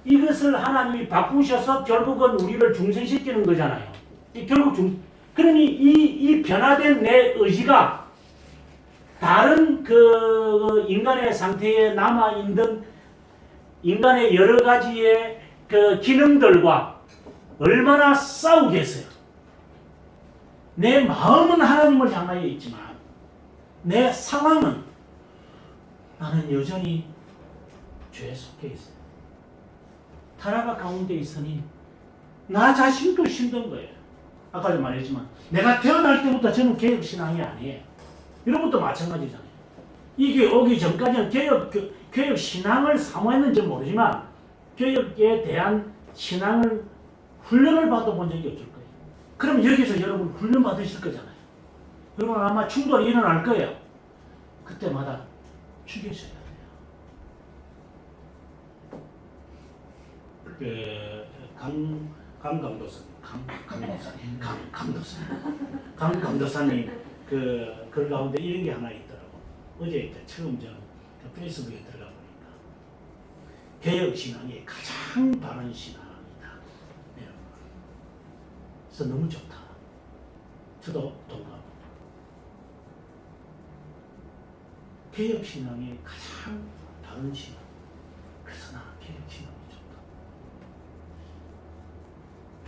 이것을 하나님이 바꾸셔서 결국은 우리를 중생시키는 거잖아요. 결국 그러니 이 변화된 내 의지가 다른 그 인간의 상태에 남아 있는 인간의 여러 가지의 그 기능들과 얼마나 싸우겠어요. 내 마음은 하나님을 향하여 있지만 내 상황은 나는 여전히 죄에 속해 있어요. 타락가 가운데 있으니 나 자신도 힘든 거예요. 아까도 말했지만 내가 태어날 때부터 저는 개혁신앙이 아니에요. 여러분도 마찬가지잖아요. 이게 오기 전까지는 개혁신앙을 사모했는지 모르지만 개혁에 대한 신앙을 훈련을 받아본 적이 없을 거예요. 그럼 여기서 여러분 훈련 받으실 거잖아요. 여러분 아마 충돌이 일어날 거예요. 그때마다 죽여줘야 돼요. 강도사님 그 가운데 이런 게 하나 있더라고. 어제 처음 저는 페이스북에 들어가 보니까 개혁 신앙이 가장 바른 신앙이다. 그래서 너무 좋다. 저도 동감합니다. 개혁 신앙이 가장 바른 신앙. 그래서 나는 개혁 신앙이 좋다.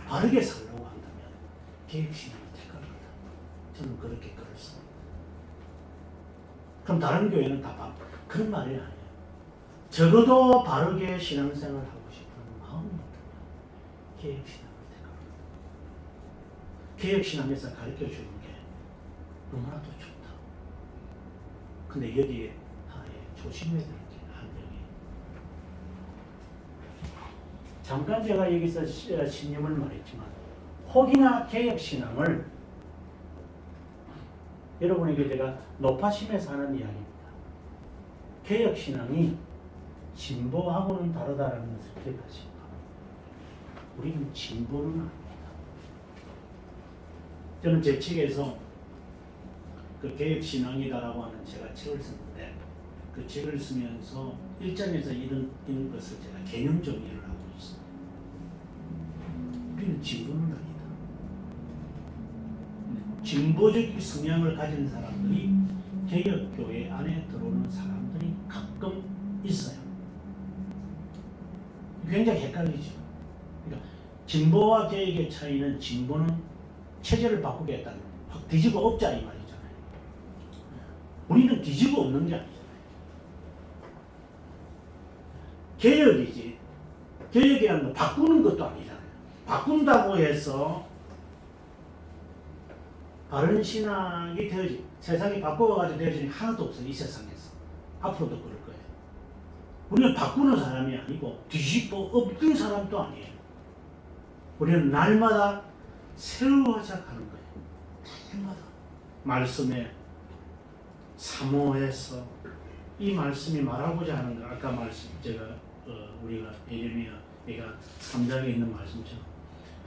바르게 살려고 한다면 개혁 신앙이 택할 거다. 저는 그렇게 글을 씁니다. 그럼 다른 교회는 다 그런 말이 아니에요. 적어도 바르게 신앙생활을 하고 싶은 마음이 있다면 개혁신앙을 택합니다. 개혁신앙에서 가르쳐주는 게 너무나도 좋다. 근데 여기에 하나의 조심해야 될 게 한 명이, 잠깐 제가 여기서 신념을 말했지만 혹이나 개혁신앙을 여러분에게 제가 높아심에서 하는 이야기입니다. 개혁신앙이 진보하고는 다르다는 것을 기억하시기 바랍니다. 우리는 진보는 아닙니다. 저는 제 책에서 그 개혁신앙이다라고 하는 제가 책을 썼는데 그 책을 쓰면서 1장에서 이런 것을 제가 개념 정리를 하고 있습니다. 우리는 진보는 아니다. 진보적 성향을 가진 사람들이 개혁교회 안에 들어오는 사람들이 가끔 있어요. 굉장히 헷갈리죠. 그러니까 진보와 개혁의 차이는, 진보는 체제를 바꾸겠다는, 확 뒤집어 엎자 이 말이잖아요. 우리는 뒤집어 엎는 게 아니잖아요. 개혁이지. 개혁이라는 건 바꾸는 것도 아니잖아요. 바꾼다고 해서 바른 신앙이 되어지, 세상이 바꿔가지고 되어지는 게 하나도 없어요. 이 세상에서. 앞으로도 그럴 거예요. 우리는 바꾸는 사람이 아니고 뒤집어 엎는 사람도 아니에요. 우리는 날마다 새로워져 가는 거예요. 날마다. 말씀에 사모해서 이 말씀이 말하고자 하는 거, 아까 말씀 제가 우리가 예레미야가 3장에 있는 말씀처럼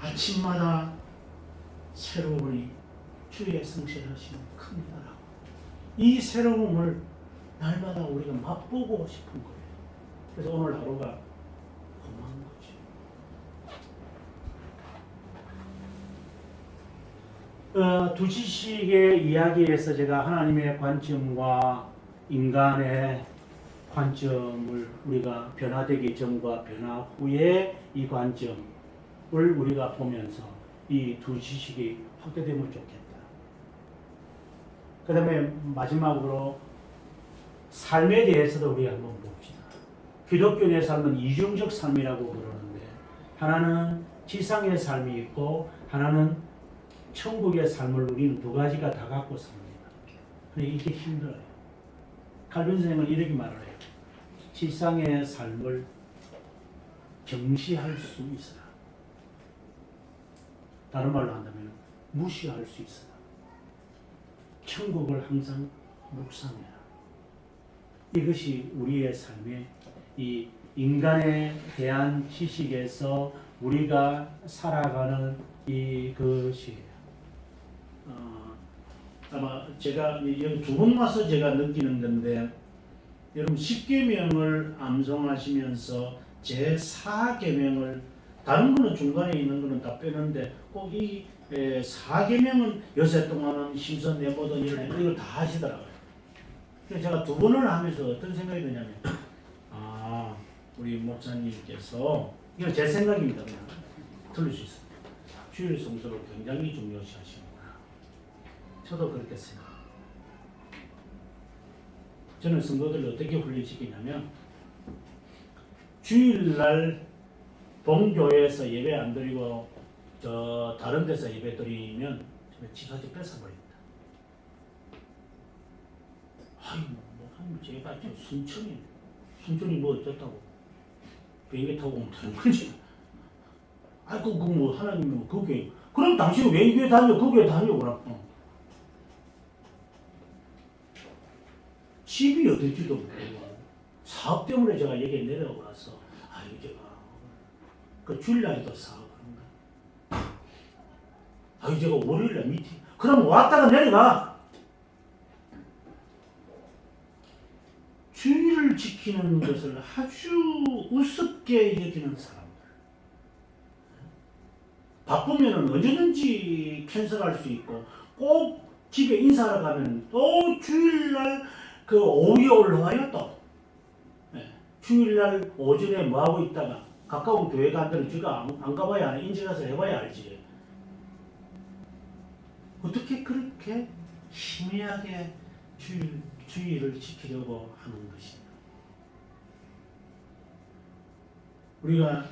아침마다 새로우니 주의 성실하심은 큽니다라고. 이 새로움을 날마다 우리가 맛보고 싶은 거예요. 그래서 오늘 하루가 고마운 거죠. 두 지식의 이야기에서 제가 하나님의 관점과 인간의 관점을 우리가 변화되기 전과 변화 후에 이 관점을 우리가 보면서 이 두 지식이 확대되면 좋겠다. 그 다음에 마지막으로 삶에 대해서도 우리가 한번 봅시다. 기독교의 삶은 이중적 삶이라고 그러는데, 하나는 지상의 삶이 있고 하나는 천국의 삶을 우리는 두 가지가 다 갖고 삽니다. 근데 이게 힘들어요. 칼빈 선생은 이렇게 말을 해요. 지상의 삶을 경시할 수 있어라. 다른 말로 한다면 무시할 수 있어라. 천국을 항상 묵상해라. 이것이 우리의 삶의 이 인간에 대한 지식에서 우리가 살아가는 이것이에요. 아마 제가 여기 두 번 와서 제가 느끼는 건데, 여러분 10계명을 암송하시면서 제 4계명을, 다른 거는 중간에 있는 거는 다 빼는데 꼭 이 4계명은 여세 동안은 심선 내보던 일을 했는데 이걸 다 하시더라고요. 그래서 제가 두 번을 하면서 어떤 생각이 드냐면, 우리 목사님께서, 이건 제 생각입니다. 그냥 틀릴 수 있습니다. 주일 성수를 굉장히 중요시 하시는구나. 저도 그렇게 생각합니다. 저는 성도들을 어떻게 훈련시키냐면, 주일날 본교회에서 예배 안 드리고 저 다른 데서 예배 드리면 집사집 뺏어버립니다. 아이 목사님 제가 저 순천이 뭐 어쩌다고 비행기 타고 오면 되는 거지. 아이고 그 뭐 하나님은 그 교회, 그럼 당신 왜 이 교회 다녀? 그 교회 다녀오라. 집이 어딜지도 모르고 사업 때문에 제가 여기 내려와서 제가 그 주일날에도 사업하는 거야. 제가 월요일날 미팅. 그럼 왔다가 내려가. 주의를 지키는 것을 아주 우습게 여기는 사람들. 바쁘면 언제든지 캔슬할 수 있고, 꼭 집에 인사하러 가면 또 주일날 그 오후에 올라와요 또. 주일날 오전에 뭐하고 있다가 가까운 교회 간다는 지가 안 가봐야 하나, 인제 가서 해봐야 알지. 어떻게 그렇게 희미하게 주일 주의를 지키려고 하는 것입니다. 우리가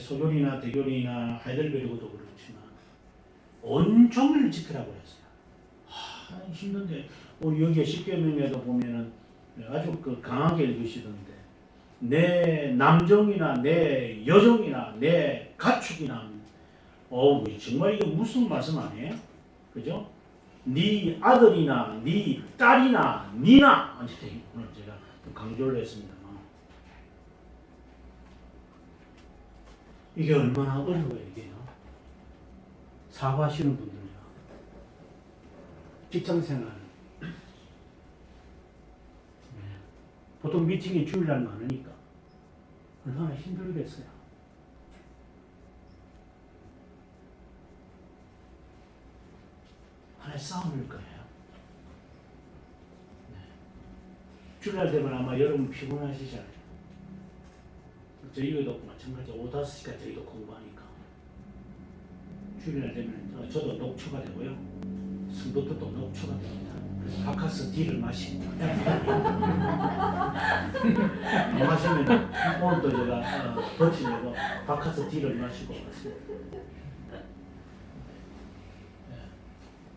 소교리나 대교리나 하이델베르그도 그렇지만 온종일 지키라고 했어요. 힘든데 여기에 10계명에도 보면은 아주 강하게 읽으시던데 내 남종이나 내 여종이나 내 가축이나 정말 이게 무슨 말씀 아니에요? 그죠? 네 아들이나 네 딸이나 니나 오늘 제가 강조를 했습니다만 이게 얼마나 어려워요. 이게요. 사과하시는 분들이요. 직장생활 보통 미팅이 주일날 많으니까 얼마나 힘들겠어요. 하나의 싸움일 거예요. 주일날 되면 아마 여러분 피곤하시잖아요. 저희도 마찬가지 5-5시간 저희도 공부하니까 주일날 되면 저도 녹초가 되고요. 성도들도 녹초가 됩니다. 그래서 바카스 D를 마시고 안 마시면 오늘도 제가 버티려고 바카스 D를 마시고 왔습니다.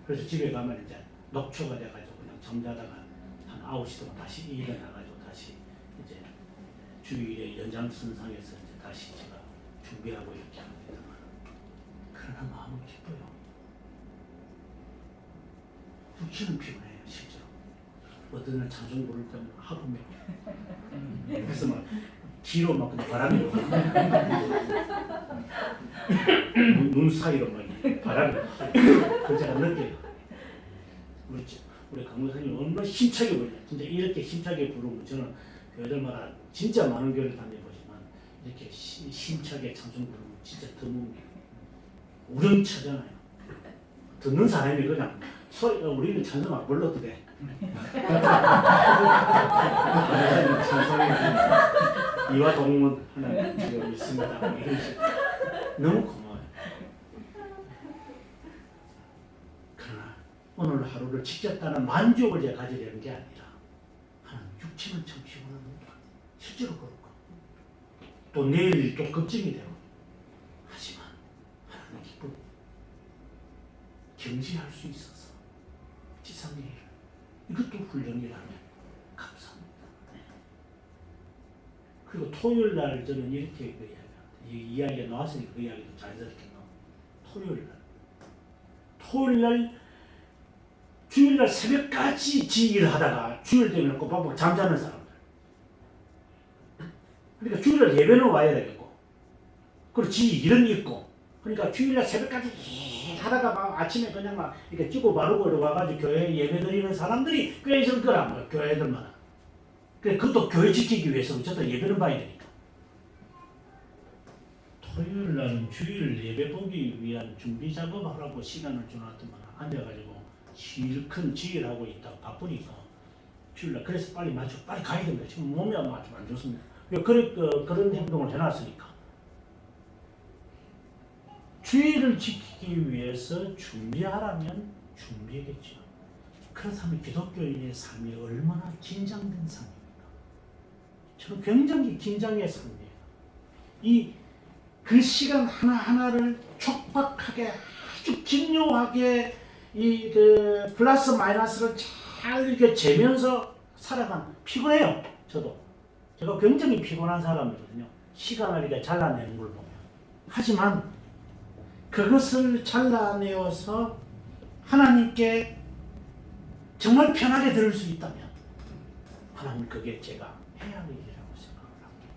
그래서 집에 가면 이제 녹초가 돼가지고 그냥 잠자다가 한 9시 동안 다시 일어나가지고 다시 이제 주일에 연장선상에서 이제 다시 제가 준비하고 이렇게 합니다만 그러나 마음은 기뻐요. 육신은 피곤해요, 실제로. 어떤 날 찬송 부를 때는 하루며 그래서 막 뒤로 막 바람이 눈 사이로 막 바람이 그걸 제가 느껴요. 우리 강목사님 얼마나 힘차게 부르냐. 진짜 이렇게 힘차게 부르면 저는 교회들마다 진짜 많은 교회를 다녀보지만 이렇게 힘차게 찬송 부르면 진짜 드뭅니다. 우렁차잖아요. 듣는 사람이 그냥 우리는 찬송 안 불러도 돼. 찬송이 이와 동문 하나 지금 있습니다. 이런 식 너무 고마워요. 그러나 오늘 하루를 지켰다는 만족을 제가 가지려는 게 아니라 하나님 육체는 참 피곤합니다. 실제로 그렇고 또 내일 또 걱정이 되고 하지만 하나님 기쁨 경지할 수 있어서 지상의 일 이것도 훈련이라면 감사합니다. 그리고 토요일 날 저는 이렇게 이야기합니다. 이 이야기가 나왔으니까 그 이야기도 자연스럽게 나옵니다. 토요일 날 주일 날 새벽까지 지일을 하다가 주일 되면 꼬박꼬박 잠자는 사람들. 그러니까 주일 날 예배는 와야 되겠고 그리고 지일은 있고 그러니까 주일 날 새벽까지 하다가 막 아침에 그냥 막 이렇게 찌고 바르고 와가지고 교회 예배 드리는 사람들이 꽤 있을 거란 교회들마다. 그래 그것도 교회 지키기 위해서 어쨌든 예배는 봐야 되니까. 토요일 날은 주일 예배 보기 위한 준비 작업하라고 시간을 줘놨더만 앉아가지고 실컷 지일하고 있다가 바쁘니까 주일날 그래서 빨리 빨리 가야 됩니다. 지금 몸이 아주 안 좋습니다. 그런 행동을 해놨으니까. 주일을 지키기 위해서 준비하라면 준비하겠죠. 그렇다면 기독교인의 삶이 얼마나 긴장된 삶입니까? 저는 굉장히 긴장의 삶이에요. 그 시간 하나하나를 촉박하게 아주 긴요하게 플러스 마이너스를 잘 이렇게 재면서 살아가는 피곤해요. 제가 굉장히 피곤한 사람이거든요. 시간을 이렇게 잘라내는 걸 보면. 하지만 그것을 잘라내어서 하나님께 정말 편하게 들을 수 있다면 하나님 그게 제가 해야 할 일이라고 생각을 합니다.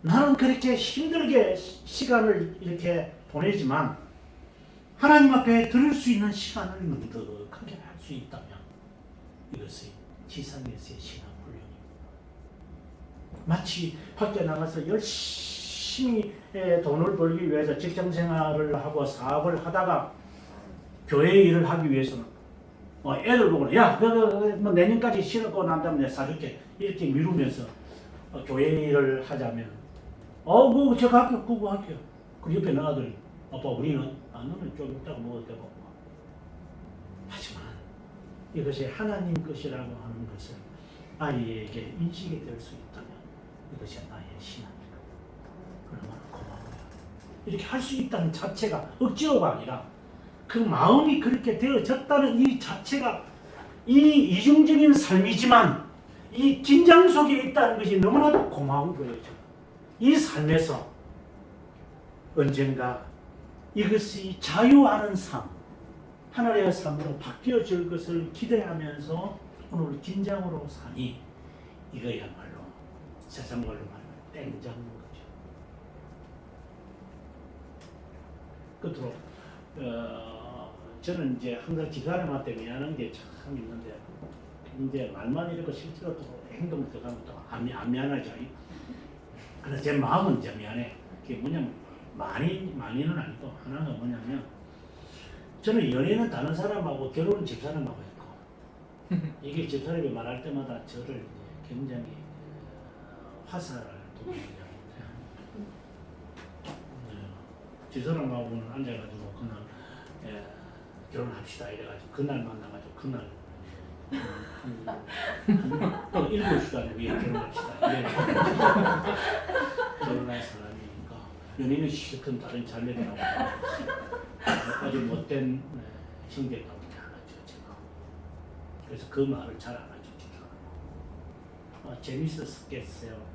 나는 그렇게 힘들게 시간을 이렇게 보내지만 하나님 앞에 들을 수 있는 시간을 넉넉하게 할 수 있다면 이것이 지상에서의 신앙 훈련입니다. 마치 밖에 나가서 열심히 돈을 벌기 위해서 직장생활을 하고 사업을 하다가 교회 일을 하기 위해서는 애들 보고 야, 뭐 내년까지 실업고 난 다음에 내가 사줄게 이렇게 미루면서 교회 일을 하자면 그거 제가 할게요. 그거 할게요. 그 옆에 는 아들 아빠 우리는 너는 좀 이따가 먹을 때 먹고. 하지만 이것이 하나님 것이라고 하는 것을 아이에게 인식이 될 수 있다면 이것이 나의 신앙이다. 얼마나 고마워요. 이렇게 할 수 있다는 자체가 억지로가 아니라 그 마음이 그렇게 되어졌다는 이 자체가 이 이중적인 삶이지만 이 긴장 속에 있다는 것이 너무나도 고마운 거예요. 이 삶에서 언젠가 이것이 자유하는 삶, 하늘의 삶으로 바뀌어질 것을 기대하면서 오늘 긴장으로 사니 이거야말로 세상 말로 말하면 땡잡는 거죠. 끝으로 저는 이제 항상 집사람한테 미안한 게 참 있는데 이제 말만 이렇게 실제로 또 행동 들어가면 또 안 미안하죠. 그래서 제 마음은 이제 미안해. 그게 뭐냐면 많이는 아니고 하나가 뭐냐면 저는 연애는 다른 사람하고 결혼은 집사람하고 했고 이게 집사람이 말할 때마다 저를 이제 굉장히 화살을 도전하는데 집사람하고는 앉아가지고 그날 결혼합시다 이래가지고 그날 만나가지고 그날 한 7시간 위에 결혼합시다 이래가지고 결혼할 사람이니까 연인은 실컷 다른 자매들하고 아주 못된 형제 가운데 하나죠 제가. 그래서 그 말을 잘 안 하죠 제가. 재밌었겠어요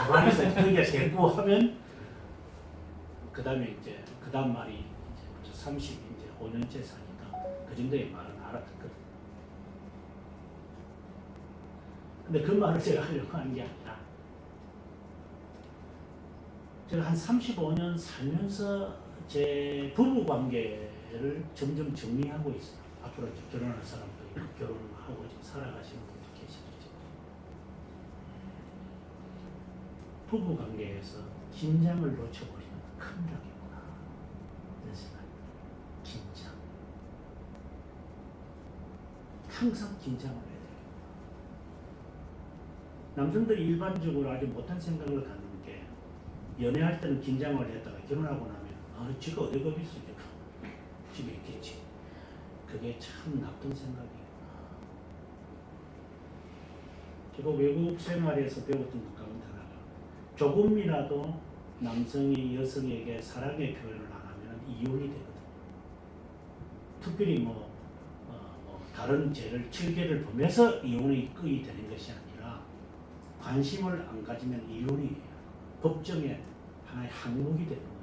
가만히 있어 그게 됐고 하면 그 다음에 이제 그 다음 말이 이제 35년째 사니까 그 정도의 말은 알아듣거든. 근데 그 말을 제가 하려고 하는 게 아니라 제가 한 35년 살면서 제 부부 관계를 점점 정리하고 있어요. 앞으로 이제 결혼할 사람도 있고 결혼하고 지금 살아가시는 분도 계시겠죠. 부부 관계에서 긴장을 놓쳐버리면 큰일 나겠구나 이런 생각이 들어요. 긴장. 항상 긴장을 해야 돼요. 남성들이 일반적으로 아주 못한 생각을 갖는 게 연애할 때는 긴장을 했다가 결혼하고 나면 지가 어디 거기 있어 집에 있겠지. 그게 참 나쁜 생각이구나. 제가 외국 생활에서 배웠던 것 가운데 하나가 조금이라도 남성이 여성에게 사랑의 표현을 안 하면 이혼이 되거든요. 특별히 다른 죄를 7개를 범해서 이혼이 끄이 되는 것이 아니라 관심을 안 가지면 이혼이 법정에 하나의 항목이 되는 거예요.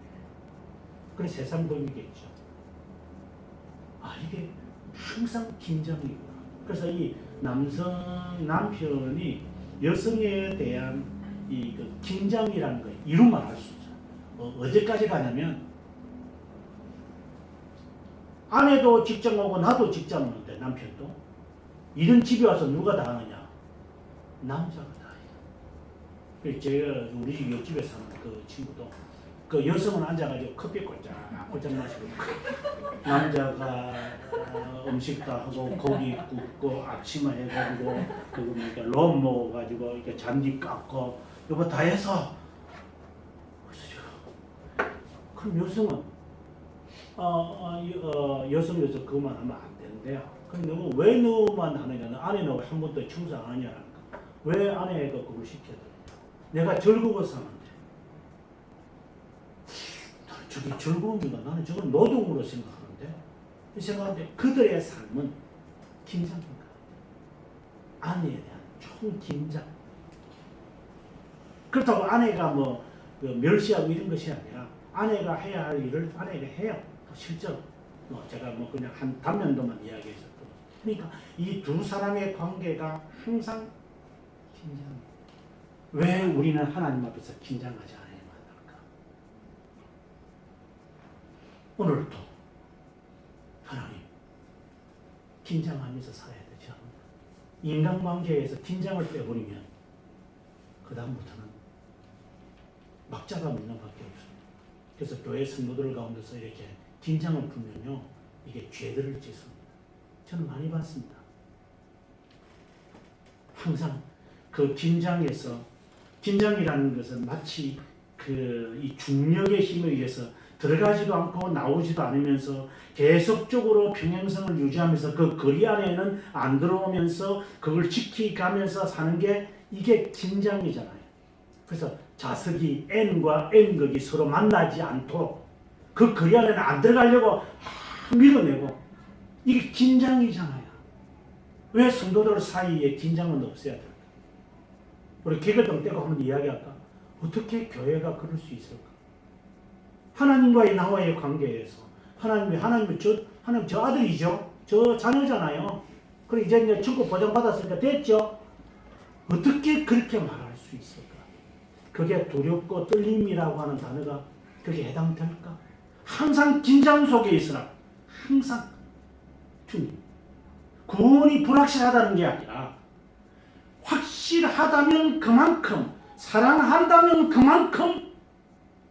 그래 세상 법이겠죠. 이게 항상 긴장이구나. 그래서 이 남편이 여성에 대한 그 긴장이라는 거 이루만 알 수 있어요. 어디까지 가냐면 아내도 직장 오고 나도 직장 오는데 남편도 일은 집에 와서 누가 다 하느냐? 남자가 다 해요. 제가 우리 집 옆집에 사는 그 친구도 그 여성은 앉아가지고 커피 꼴짝꼴짝 마시고 남자가 음식 다 하고 고기 굽고 앞치마 해가지고 그러니까 롬 먹어가지고 이렇게 잔디 깎고 이거 다 해서 그럼 여성은 여성에서 그것만 하면 안 되는데요. 그럼 왜 너만 하느냐? 아내는 한 번도 청소 안 하냐니까. 왜 아내가 그걸 시켜야 되느냐? 내가 즐거워서 하는데. 저게 즐거움인가? 나는 저건 노동으로 생각하는데. 생각하는데 그들의 삶은 긴장인가? 아내에 대한 총긴장. 그렇다고 아내가 멸시하고 이런 것이 아니라 아내가 해야 할 일을 아내가 해요. 실제로 제가 그냥 한 단면도만 이야기했었고, 그러니까 이 두 사람의 관계가 항상 긴장. 왜 우리는 하나님 앞에서 긴장하지 않아야만 할까? 오늘도 하나님 긴장하면서 살아야 되지 않나? 인간관계에서 긴장을 빼버리면 그 다음부터는 막자가 묻는 밖에 없어요. 그래서 교회 성도들 가운데서 이렇게 긴장을 풀면요, 이게 죄들을 짓습니다. 저는 많이 봤습니다. 항상 그 긴장이라는 것은 마치 이 중력의 힘에 의해서 들어가지도 않고 나오지도 않으면서 계속적으로 평행성을 유지하면서 그 거리 안에는 안 들어오면서 그걸 지키가면서 사는 게 이게 긴장이잖아요. 그래서 자석이 N과 N극이 서로 만나지 않도록 그 거리 안에는 안 들어가려고 밀어내고 이게 긴장이잖아요. 왜 성도들 사이에 긴장은 없어야 될까? 우리 개걸등 떼고 한번 이야기할까? 어떻게 교회가 그럴 수 있을까? 하나님과의 나와의 관계에서 하나님 저 아들이죠. 저 자녀잖아요. 그리고 이제 천국 보장받았으니까 됐죠. 어떻게 그렇게 말할 수 있을까? 그게 두렵고 떨림이라고 하는 단어가 그게 해당될까? 항상 긴장 속에 있으나 항상 주님 구원이 불확실하다는 게 아니라 확실하다면 그만큼 사랑한다면 그만큼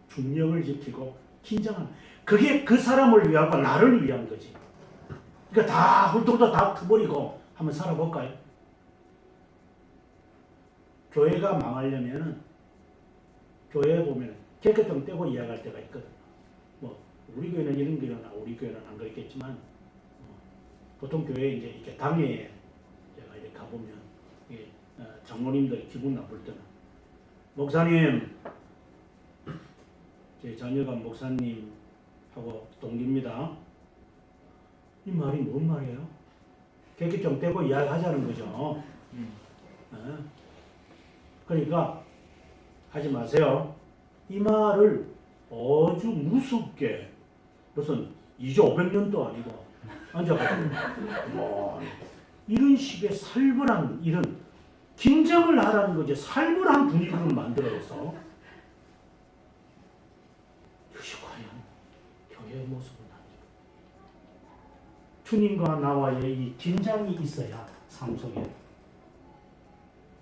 중력을 지키고 긴장하는 그게 그 사람을 위하고 나를 위한 거지. 그러니까 다 훌떡도 다 터버리고 한번 살아볼까요? 교회가 망하려면 교회에 보면 개그등 떼고 이야기할 때가 있거든요. 뭐 우리 교회는 이런 교회는 우리 교회는 안 그랬겠지만 보통 교회에 이제 이렇게 당회에 제가 이렇게 가보면 장로님들 기분 나쁠 때는 목사님 제 자녀가 목사님하고 동기입니다. 이 말이 뭔 말이에요? 개그 좀 떼고 이야기하자는 거죠. 그러니까 하지 마세요. 이 말을 아주 무섭게 무슨 2조 500년도 아니고 앉아가지고 이런 식의 살벌한 이런 긴장을 하라는 거지. 살벌한 분위기를 만들어서 이것이 과연 교회의 모습은 아니고 주님과 나와의 이 긴장이 있어야 삶 속에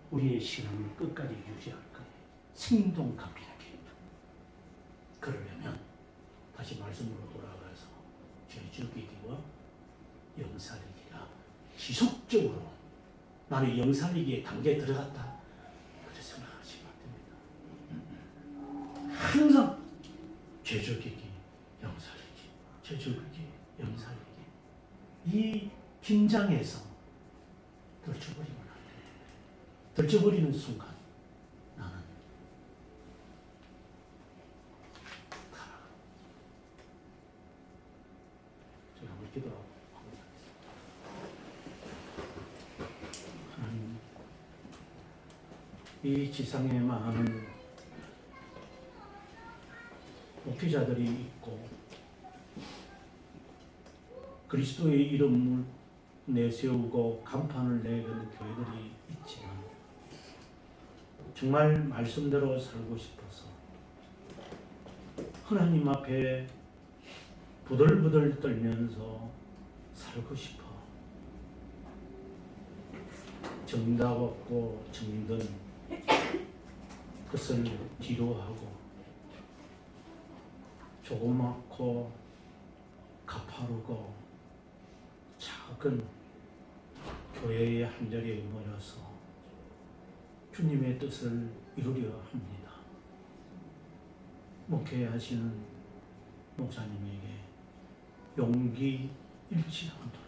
우리의 신앙을 끝까지 유지할 거예요. 생동감피하게. 그러려면 다시 말씀으로 돌아가서 죄죽이기와 영살이기가 지속적으로 나는 영살이기에 단계에 들어갔다. 그렇게 생각하시면 안 됩니다. 항상 죄죽이기, 영살이기, 죄죽이기, 영살이기 이 긴장에서 들쳐버리면 안 돼요. 들쳐버리는 순간 나는 제가 한번 기도하고 하나님, 이 지상에 많은 목회자들이 있고 그리스도의 이름을 내세우고 간판을 내는 교회들이 있지만 정말 말씀대로 살고 싶어서 하나님 앞에 부들부들 떨면서 살고 싶어. 정답 없고 정든 것을 뒤로 하고 조그맣고 가파르고 작은 교회의 한자리에 모여서 주님의 뜻을 이루려 합니다. 목회하시는 목사님에게 용기 잃지 않도록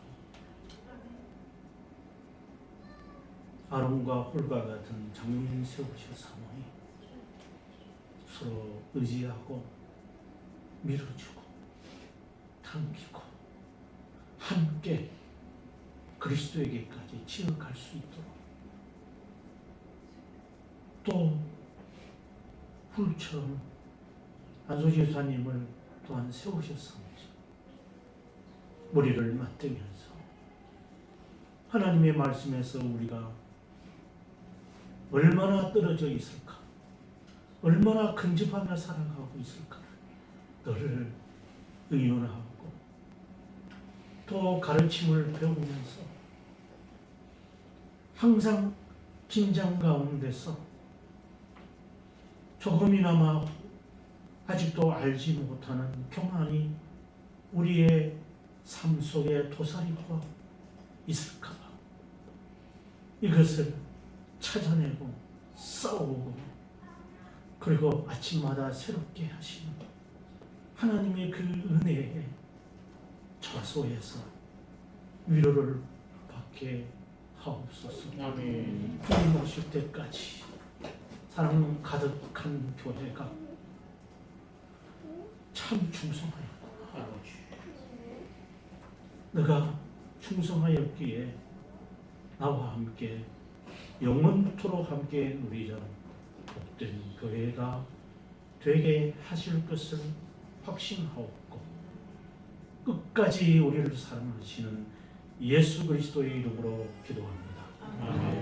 아론과 홀과 같은 장인 세우셔서니 서로 의지하고 밀어주고 당기고 함께 그리스도에게까지 지어갈 수 있도록 또 훌처럼 안소지 교사님을 또한 세우셨습니다. 머리를 맞대면서 하나님의 말씀에서 우리가 얼마나 떨어져 있을까, 얼마나 근접하며 살아가고 있을까 너를 의논하고 또 가르침을 배우면서 항상 긴장 가운데서 조금이나마 아직도 알지 못하는 교만이 우리의 삶 속에 도사리고 있을까봐 이것을 찾아내고 싸우고 그리고 아침마다 새롭게 하시는 하나님의 그 은혜에 자소해서 위로를 받게 하옵소서. 아멘. 주님 오실 때까지 사랑 가득한 교회가 참 충성하여 아버지. 내가 충성하였기에 나와 함께 영원토록 함께 누리자 복된 교회가 되게 하실 것을 확신하옵고 끝까지 우리를 사랑하시는 예수 그리스도의 이름으로 기도합니다. 아멘.